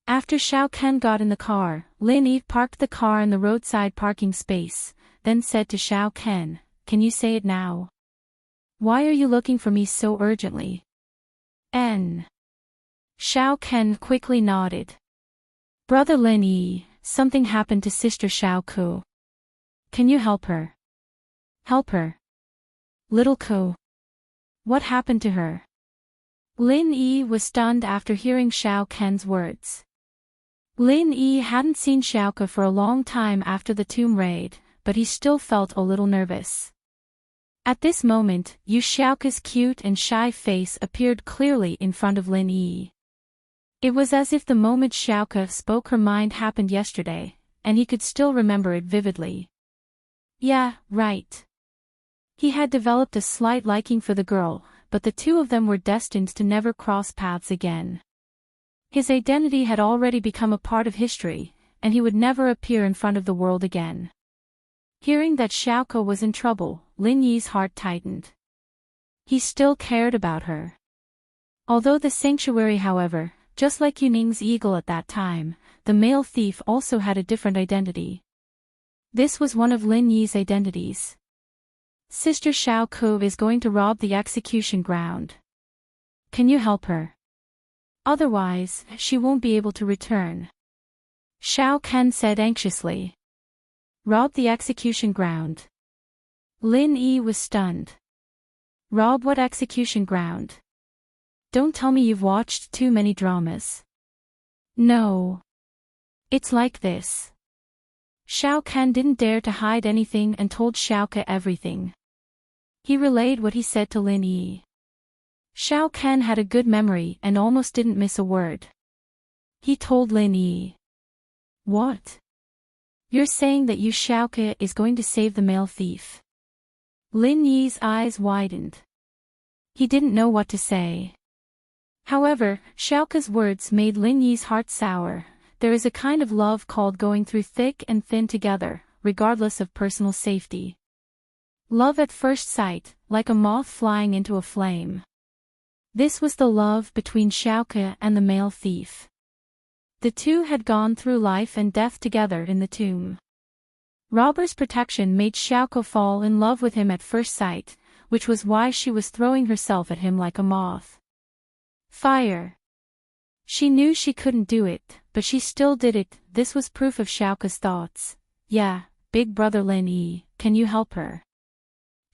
After Xiao Ken got in the car, Lin Yi parked the car in the roadside parking space, then said to Xiao Ken, "Can you say it now? Why are you looking for me so urgently?" Xiao Ken quickly nodded. "Brother Lin Yi, something happened to Sister Xiao Ku. Can you help her?" "Help her? Little Ku? What happened to her?" Lin Yi was stunned after hearing Xiao Ken's words. Lin Yi hadn't seen Xiaoke for a long time after the tomb raid, but he still felt a little nervous. At this moment, Yu Xiaoke's cute and shy face appeared clearly in front of Lin Yi. It was as if the moment Xiaoke spoke her mind happened yesterday, and he could still remember it vividly. Yeah, right. He had developed a slight liking for the girl, but the two of them were destined to never cross paths again. His identity had already become a part of history, and he would never appear in front of the world again. Hearing that Xiaoke was in trouble, Lin Yi's heart tightened. He still cared about her. Although the sanctuary, however, just like Yuning's eagle at that time, the male thief also had a different identity. This was one of Lin Yi's identities. Sister Xiao Ku is going to rob the execution ground. Can you help her? Otherwise, she won't be able to return. Xiao Ken said anxiously. Rob the execution ground. Lin Yi was stunned. Rob what execution ground? Don't tell me you've watched too many dramas. No. It's like this. Xiao Ken didn't dare to hide anything and told Xiaoke everything. He relayed what he said to Lin Yi. Xiao Ken had a good memory and almost didn't miss a word. He told Lin Yi. What? You're saying that Yu Xiaoke is going to save the male thief? Lin Yi's eyes widened. He didn't know what to say. However, Xiaoke's words made Lin Yi's heart sour. There is a kind of love called going through thick and thin together, regardless of personal safety. Love at first sight, like a moth flying into a flame. This was the love between Xiaoke and the male thief. The two had gone through life and death together in the tomb. Robber's protection made Xiaoke fall in love with him at first sight, which was why she was throwing herself at him like a moth. Fire. She knew she couldn't do it, but she still did it. This was proof of Xiaoke's thoughts. Yeah, big brother Lin Yi, can you help her?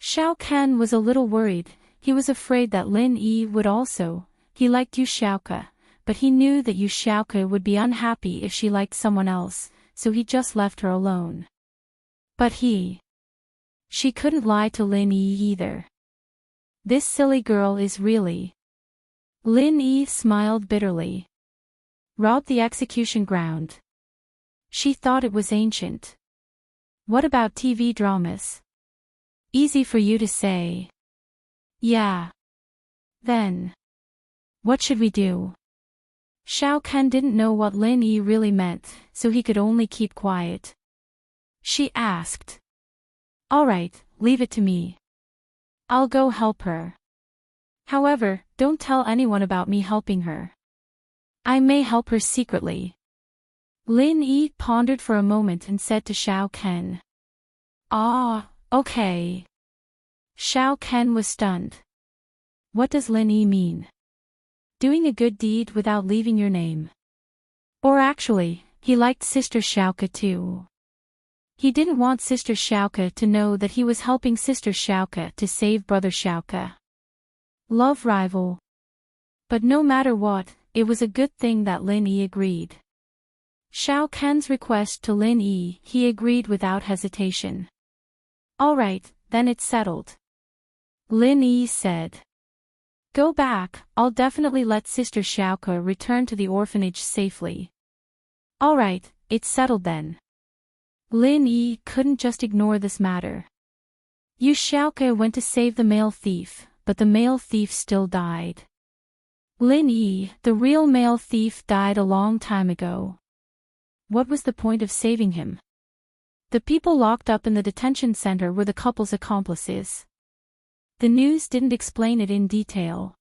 Xiao Ken was a little worried. He was afraid that Lin Yi would also. He liked Yu Xiaoke, but he knew that Yu Xiaoke would be unhappy if she liked someone else, so he just left her alone. But she couldn't lie to Lin Yi either. This silly girl is really. Lin Yi smiled bitterly. Rob the execution ground. She thought it was ancient. What about TV dramas? Easy for you to say. Yeah. Then. What should we do? Xiao Ken didn't know what Lin Yi really meant, so he could only keep quiet. She asked. Alright, leave it to me. I'll go help her. However, don't tell anyone about me helping her. I may help her secretly. Lin Yi pondered for a moment and said to Xiao Ken. Ah, okay. Xiao Ken was stunned. What does Lin Yi mean? Doing a good deed without leaving your name. Or actually, he liked Sister Xiaoke too. He didn't want Sister Xiaoke to know that he was helping Sister Xiaoke to save Brother Xiaoke. Love rival. But no matter what, it was a good thing that Lin Yi agreed. Xiao Ken's request to Lin Yi, he agreed without hesitation. All right, then it's settled. Lin Yi said. Go back, I'll definitely let Sister Xiaoke return to the orphanage safely. All right, it's settled then. Lin Yi couldn't just ignore this matter. Yu Xiaoke went to save the male thief, but the male thief still died. Lin Yi, the real male thief, died a long time ago. What was the point of saving him? The people locked up in the detention center were the couple's accomplices. The news didn't explain it in detail.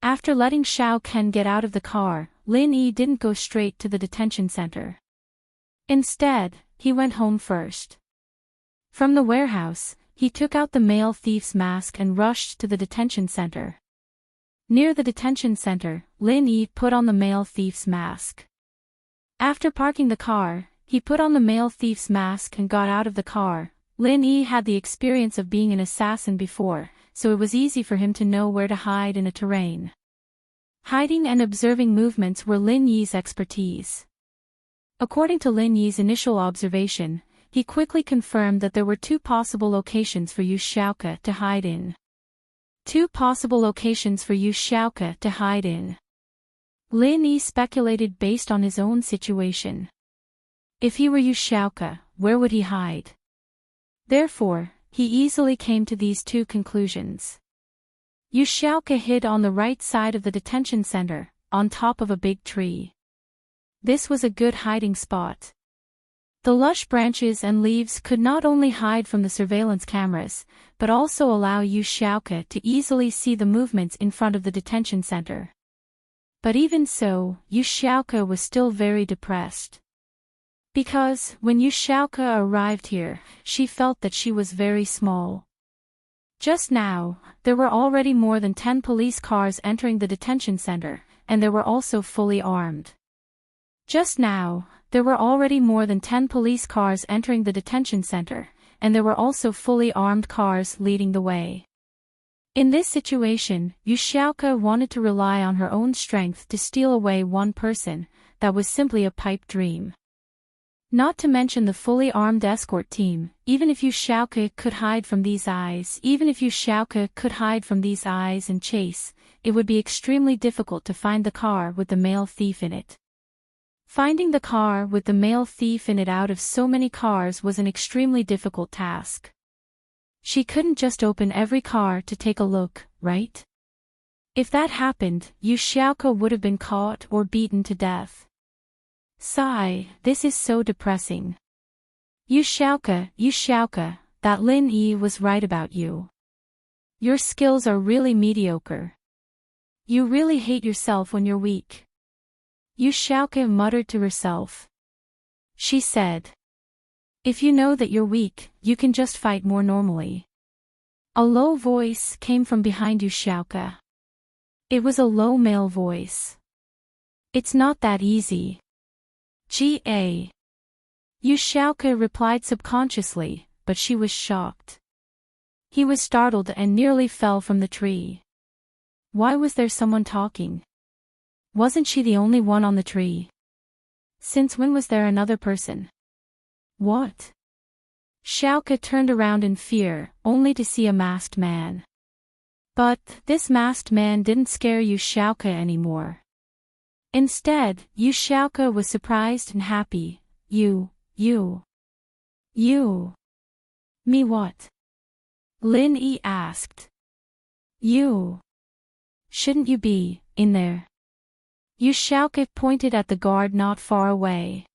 After letting Xiao Ken get out of the car, Lin Yi didn't go straight to the detention center. Instead, he went home first. From the warehouse, he took out the male thief's mask and rushed to the detention center. Near the detention center, Lin Yi put on the male thief's mask. After parking the car, he put on the male thief's mask and got out of the car. Lin Yi had the experience of being an assassin before, so it was easy for him to know where to hide in a terrain. Hiding and observing movements were Lin Yi's expertise. According to Lin Yi's initial observation, he quickly confirmed that there were two possible locations for Yu Xiaoke to hide in. Two possible locations for Yu Xiaoke to hide in. Lin Yi speculated based on his own situation. If he were Yu Xiaoke, where would he hide? Therefore, he easily came to these two conclusions. Yu Xiaoke hid on the right side of the detention center, on top of a big tree. This was a good hiding spot. The lush branches and leaves could not only hide from the surveillance cameras, but also allow Yu Xiaoke to easily see the movements in front of the detention center. But even so, Yu Xiaoke was still very depressed. Because, when Yu Xiaoke arrived here, she felt that she was very small. Just now, there were already more than 10 police cars entering the detention center, and they were also fully armed. Just now, there were already more than 10 police cars entering the detention center, and there were also fully armed cars leading the way. In this situation, Yu Xiaoke wanted to rely on her own strength to steal away one person. That was simply a pipe dream. Not to mention the fully armed escort team. Even if Yu Xiaoke could hide from these eyes, and chase, it would be extremely difficult to find the car with the male thief in it. Finding the car with the male thief in it out of so many cars was an extremely difficult task. She couldn't just open every car to take a look, right? If that happened, Yu Xiaoke would have been caught or beaten to death. Sigh, this is so depressing. Yu Xiaoke, that Lin Yi was right about you. Your skills are really mediocre. You really hate yourself when you're weak. Yu Xiaoke muttered to herself. She said. If you know that you're weak, you can just fight more normally. A low voice came from behind Yu Xiaoke. It was a low male voice. It's not that easy. Yu Xiaoke replied subconsciously, but she was shocked. He was startled and nearly fell from the tree. Why was there someone talking? Wasn't she the only one on the tree? Since when was there another person? What? Xiaoke turned around in fear, only to see a masked man. But, this masked man didn't scare Yu Xiaoke anymore. Instead, Yu Xiaoke was surprised and happy. You. Me what? Lin Yi asked. You. Shouldn't you be in there? Yu Xiaoke pointed at the guard not far away.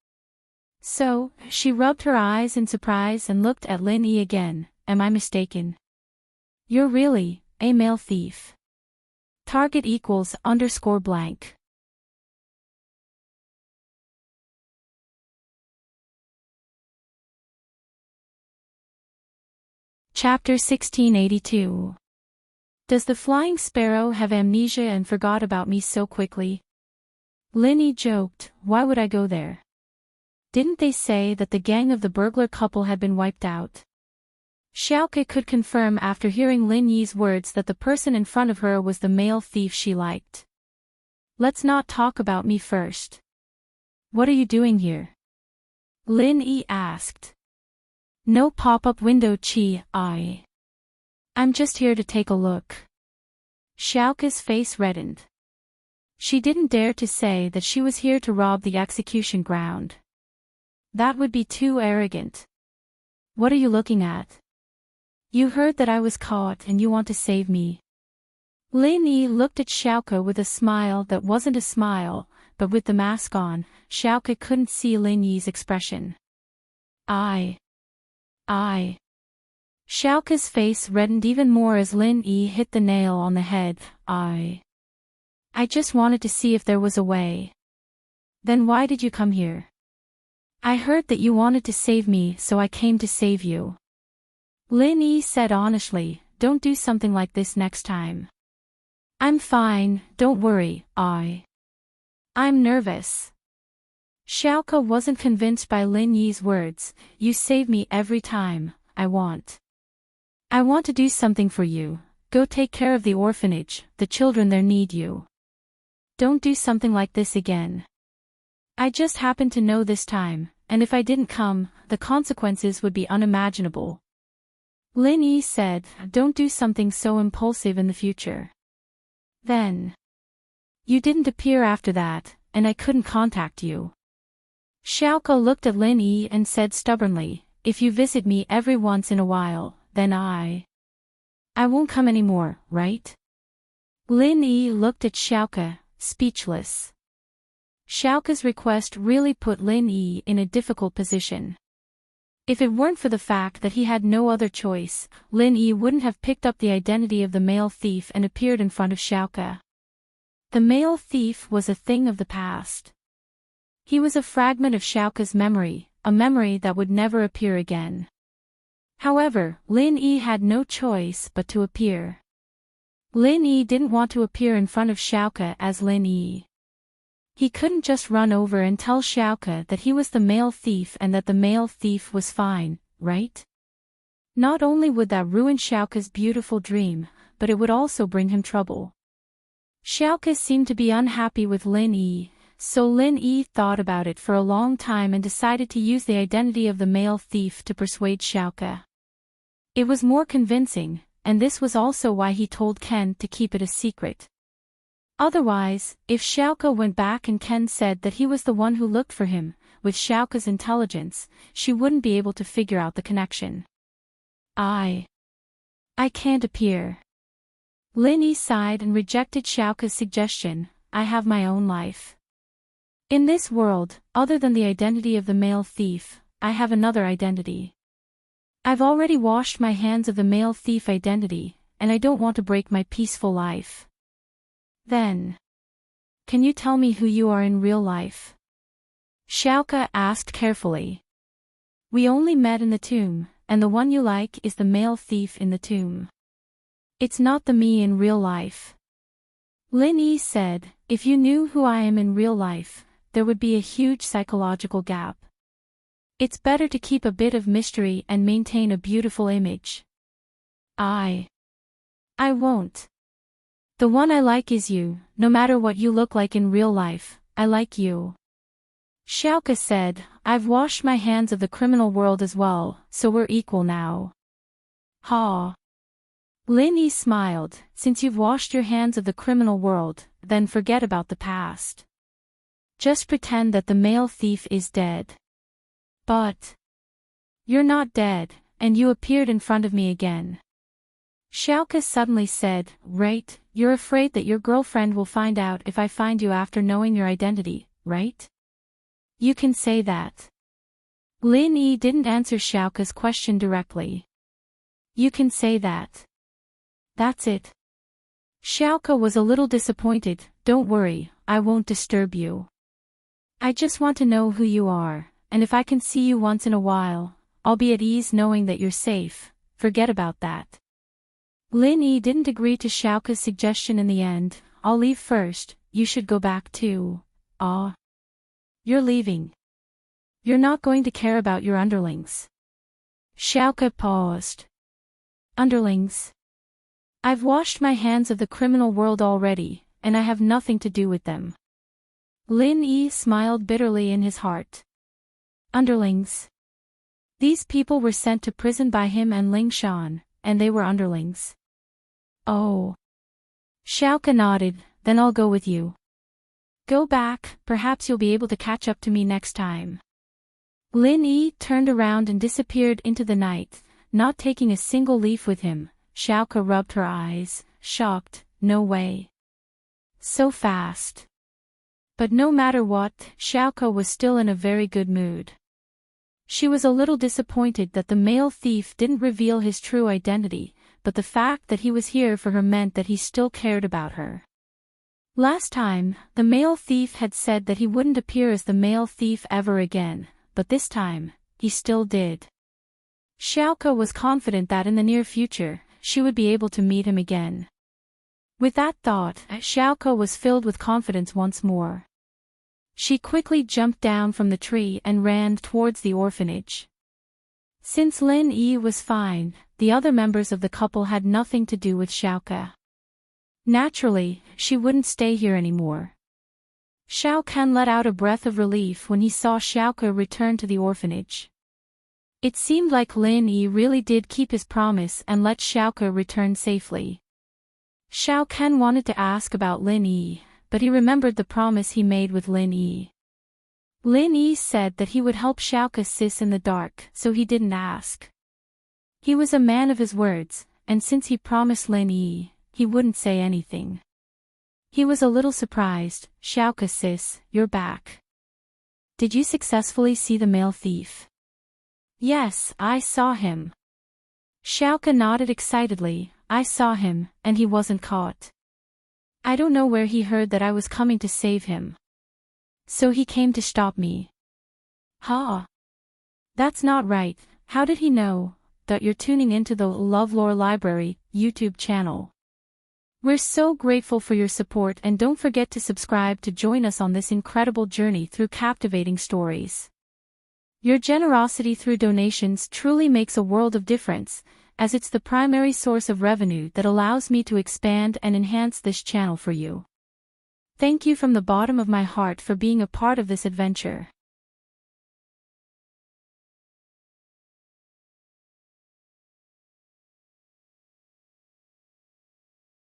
So, she rubbed her eyes in surprise and looked at Lin Yi again. Am I mistaken? You're really a male thief. Target equals _blank. Chapter 1682. Does the flying sparrow have amnesia and forgot about me so quickly? Lin Yi joked, why would I go there? Didn't they say that the gang of the burglar couple had been wiped out? Xiaoke could confirm after hearing Lin Yi's words that the person in front of her was the male thief she liked. Let's not talk about me first. What are you doing here? Lin Yi asked. No pop-up window I'm just here to take a look. Xiaoka's face reddened. She didn't dare to say that she was here to rob the execution ground. That would be too arrogant. What are you looking at? You heard that I was caught and you want to save me. Lin Yi looked at Xiaoka with a smile that wasn't a smile, but with the mask on, Xiaoka couldn't see Lin Yi's expression. Xiaoka's face reddened even more as Lin Yi hit the nail on the head. I just wanted to see if there was a way. Then why did you come here? I heard that you wanted to save me, so I came to save you. Lin Yi said honestly, don't do something like this next time. I'm fine, don't worry, I'm nervous. Xiaoka wasn't convinced by Lin Yi's words. You save me every time. I want to do something for you. Go take care of the orphanage, the children there need you. Don't do something like this again. I just happened to know this time, and if I didn't come, the consequences would be unimaginable. Lin Yi said, don't do something so impulsive in the future. Then. You didn't appear after that, and I couldn't contact you. Xiaoka looked at Lin Yi and said stubbornly, if you visit me every once in a while, then I won't come anymore, right? Lin Yi looked at Xiaoka, speechless. Xiaoka's request really put Lin Yi in a difficult position. If it weren't for the fact that he had no other choice, Lin Yi wouldn't have picked up the identity of the male thief and appeared in front of Xiaoka. The male thief was a thing of the past. He was a fragment of Xiaoka's memory, a memory that would never appear again. However, Lin Yi had no choice but to appear. Lin Yi didn't want to appear in front of Xiaoka as Lin Yi. He couldn't just run over and tell Xiaoka that he was the male thief and that the male thief was fine, right? Not only would that ruin Xiaoka's beautiful dream, but it would also bring him trouble. Xiaoka seemed to be unhappy with Lin Yi, so Lin Yi thought about it for a long time and decided to use the identity of the male thief to persuade Xiaoka. It was more convincing, and this was also why he told Ken to keep it a secret. Otherwise, if Xiaoka went back and Ken said that he was the one who looked for him, with Xiaoka's intelligence, she wouldn't be able to figure out the connection. I can't appear. Lin Yi sighed and rejected Xiaoka's suggestion. I have my own life. In this world, other than the identity of the male thief, I have another identity. I've already washed my hands of the male thief identity, and I don't want to break my peaceful life. Then. Can you tell me who you are in real life? Xiaoka asked carefully. We only met in the tomb, and the one you like is the male thief in the tomb. It's not the me in real life. Lin Yi said, if you knew who I am in real life, there would be a huge psychological gap. It's better to keep a bit of mystery and maintain a beautiful image. I won't. The one I like is you, no matter what you look like in real life, I like you. Xiaoka said, I've washed my hands of the criminal world as well, so we're equal now. Ha. Lin Yi smiled, since you've washed your hands of the criminal world, then forget about the past. Just pretend that the male thief is dead. But. You're not dead, and you appeared in front of me again. Xiaoka suddenly said, right, you're afraid that your girlfriend will find out if I find you after knowing your identity, right? You can say that. Lin Yi didn't answer Xiaoka's question directly. You can say that. That's it. Xiaoka was a little disappointed. Don't worry, I won't disturb you. I just want to know who you are, and if I can see you once in a while, I'll be at ease knowing that you're safe. Forget about that. Lin Yi didn't agree to Xiaoka's suggestion in the end. I'll leave first, you should go back too. You're leaving. You're not going to care about your underlings. Xiaoka paused. Underlings? I've washed my hands of the criminal world already, and I have nothing to do with them. Lin Yi smiled bitterly in his heart. Underlings? These people were sent to prison by him and Ling Shan, and they were underlings. Oh. Xiaoka nodded, then I'll go with you. Go back, perhaps you'll be able to catch up to me next time. Lin Yi turned around and disappeared into the night, not taking a single leaf with him. Xiaoka rubbed her eyes, shocked, no way. So fast. But no matter what, Xiaoka was still in a very good mood. She was a little disappointed that the male thief didn't reveal his true identity, but the fact that he was here for her meant that he still cared about her. Last time, the male thief had said that he wouldn't appear as the male thief ever again, but this time, he still did. Xiaoka was confident that in the near future, she would be able to meet him again. With that thought, Xiaoka was filled with confidence once more. She quickly jumped down from the tree and ran towards the orphanage. Since Lin Yi was fine, the other members of the couple had nothing to do with Xiaoka. Naturally, she wouldn't stay here anymore. Xiao Kan let out a breath of relief when he saw Xiaoka return to the orphanage. It seemed like Lin Yi really did keep his promise and let Xiaoka return safely. Xiao Kan wanted to ask about Lin Yi, but he remembered the promise he made with Lin Yi. Lin Yi said that he would help Xiaoka sis in the dark, so he didn't ask. He was a man of his words, and since he promised Lin Yi, he wouldn't say anything. He was a little surprised. Xiaoka sis, you're back. Did you successfully see the male thief? Yes, I saw him. Xiaoka nodded excitedly. I saw him, and he wasn't caught. I don't know where he heard that I was coming to save him. So he came to stop me. Ha! That's not right. How did he know that you're tuning into the LoveLore Library YouTube channel? We're so grateful for your support, and don't forget to subscribe to join us on this incredible journey through captivating stories. Your generosity through donations truly makes a world of difference, as it's the primary source of revenue that allows me to expand and enhance this channel for you. Thank you from the bottom of my heart for being a part of this adventure.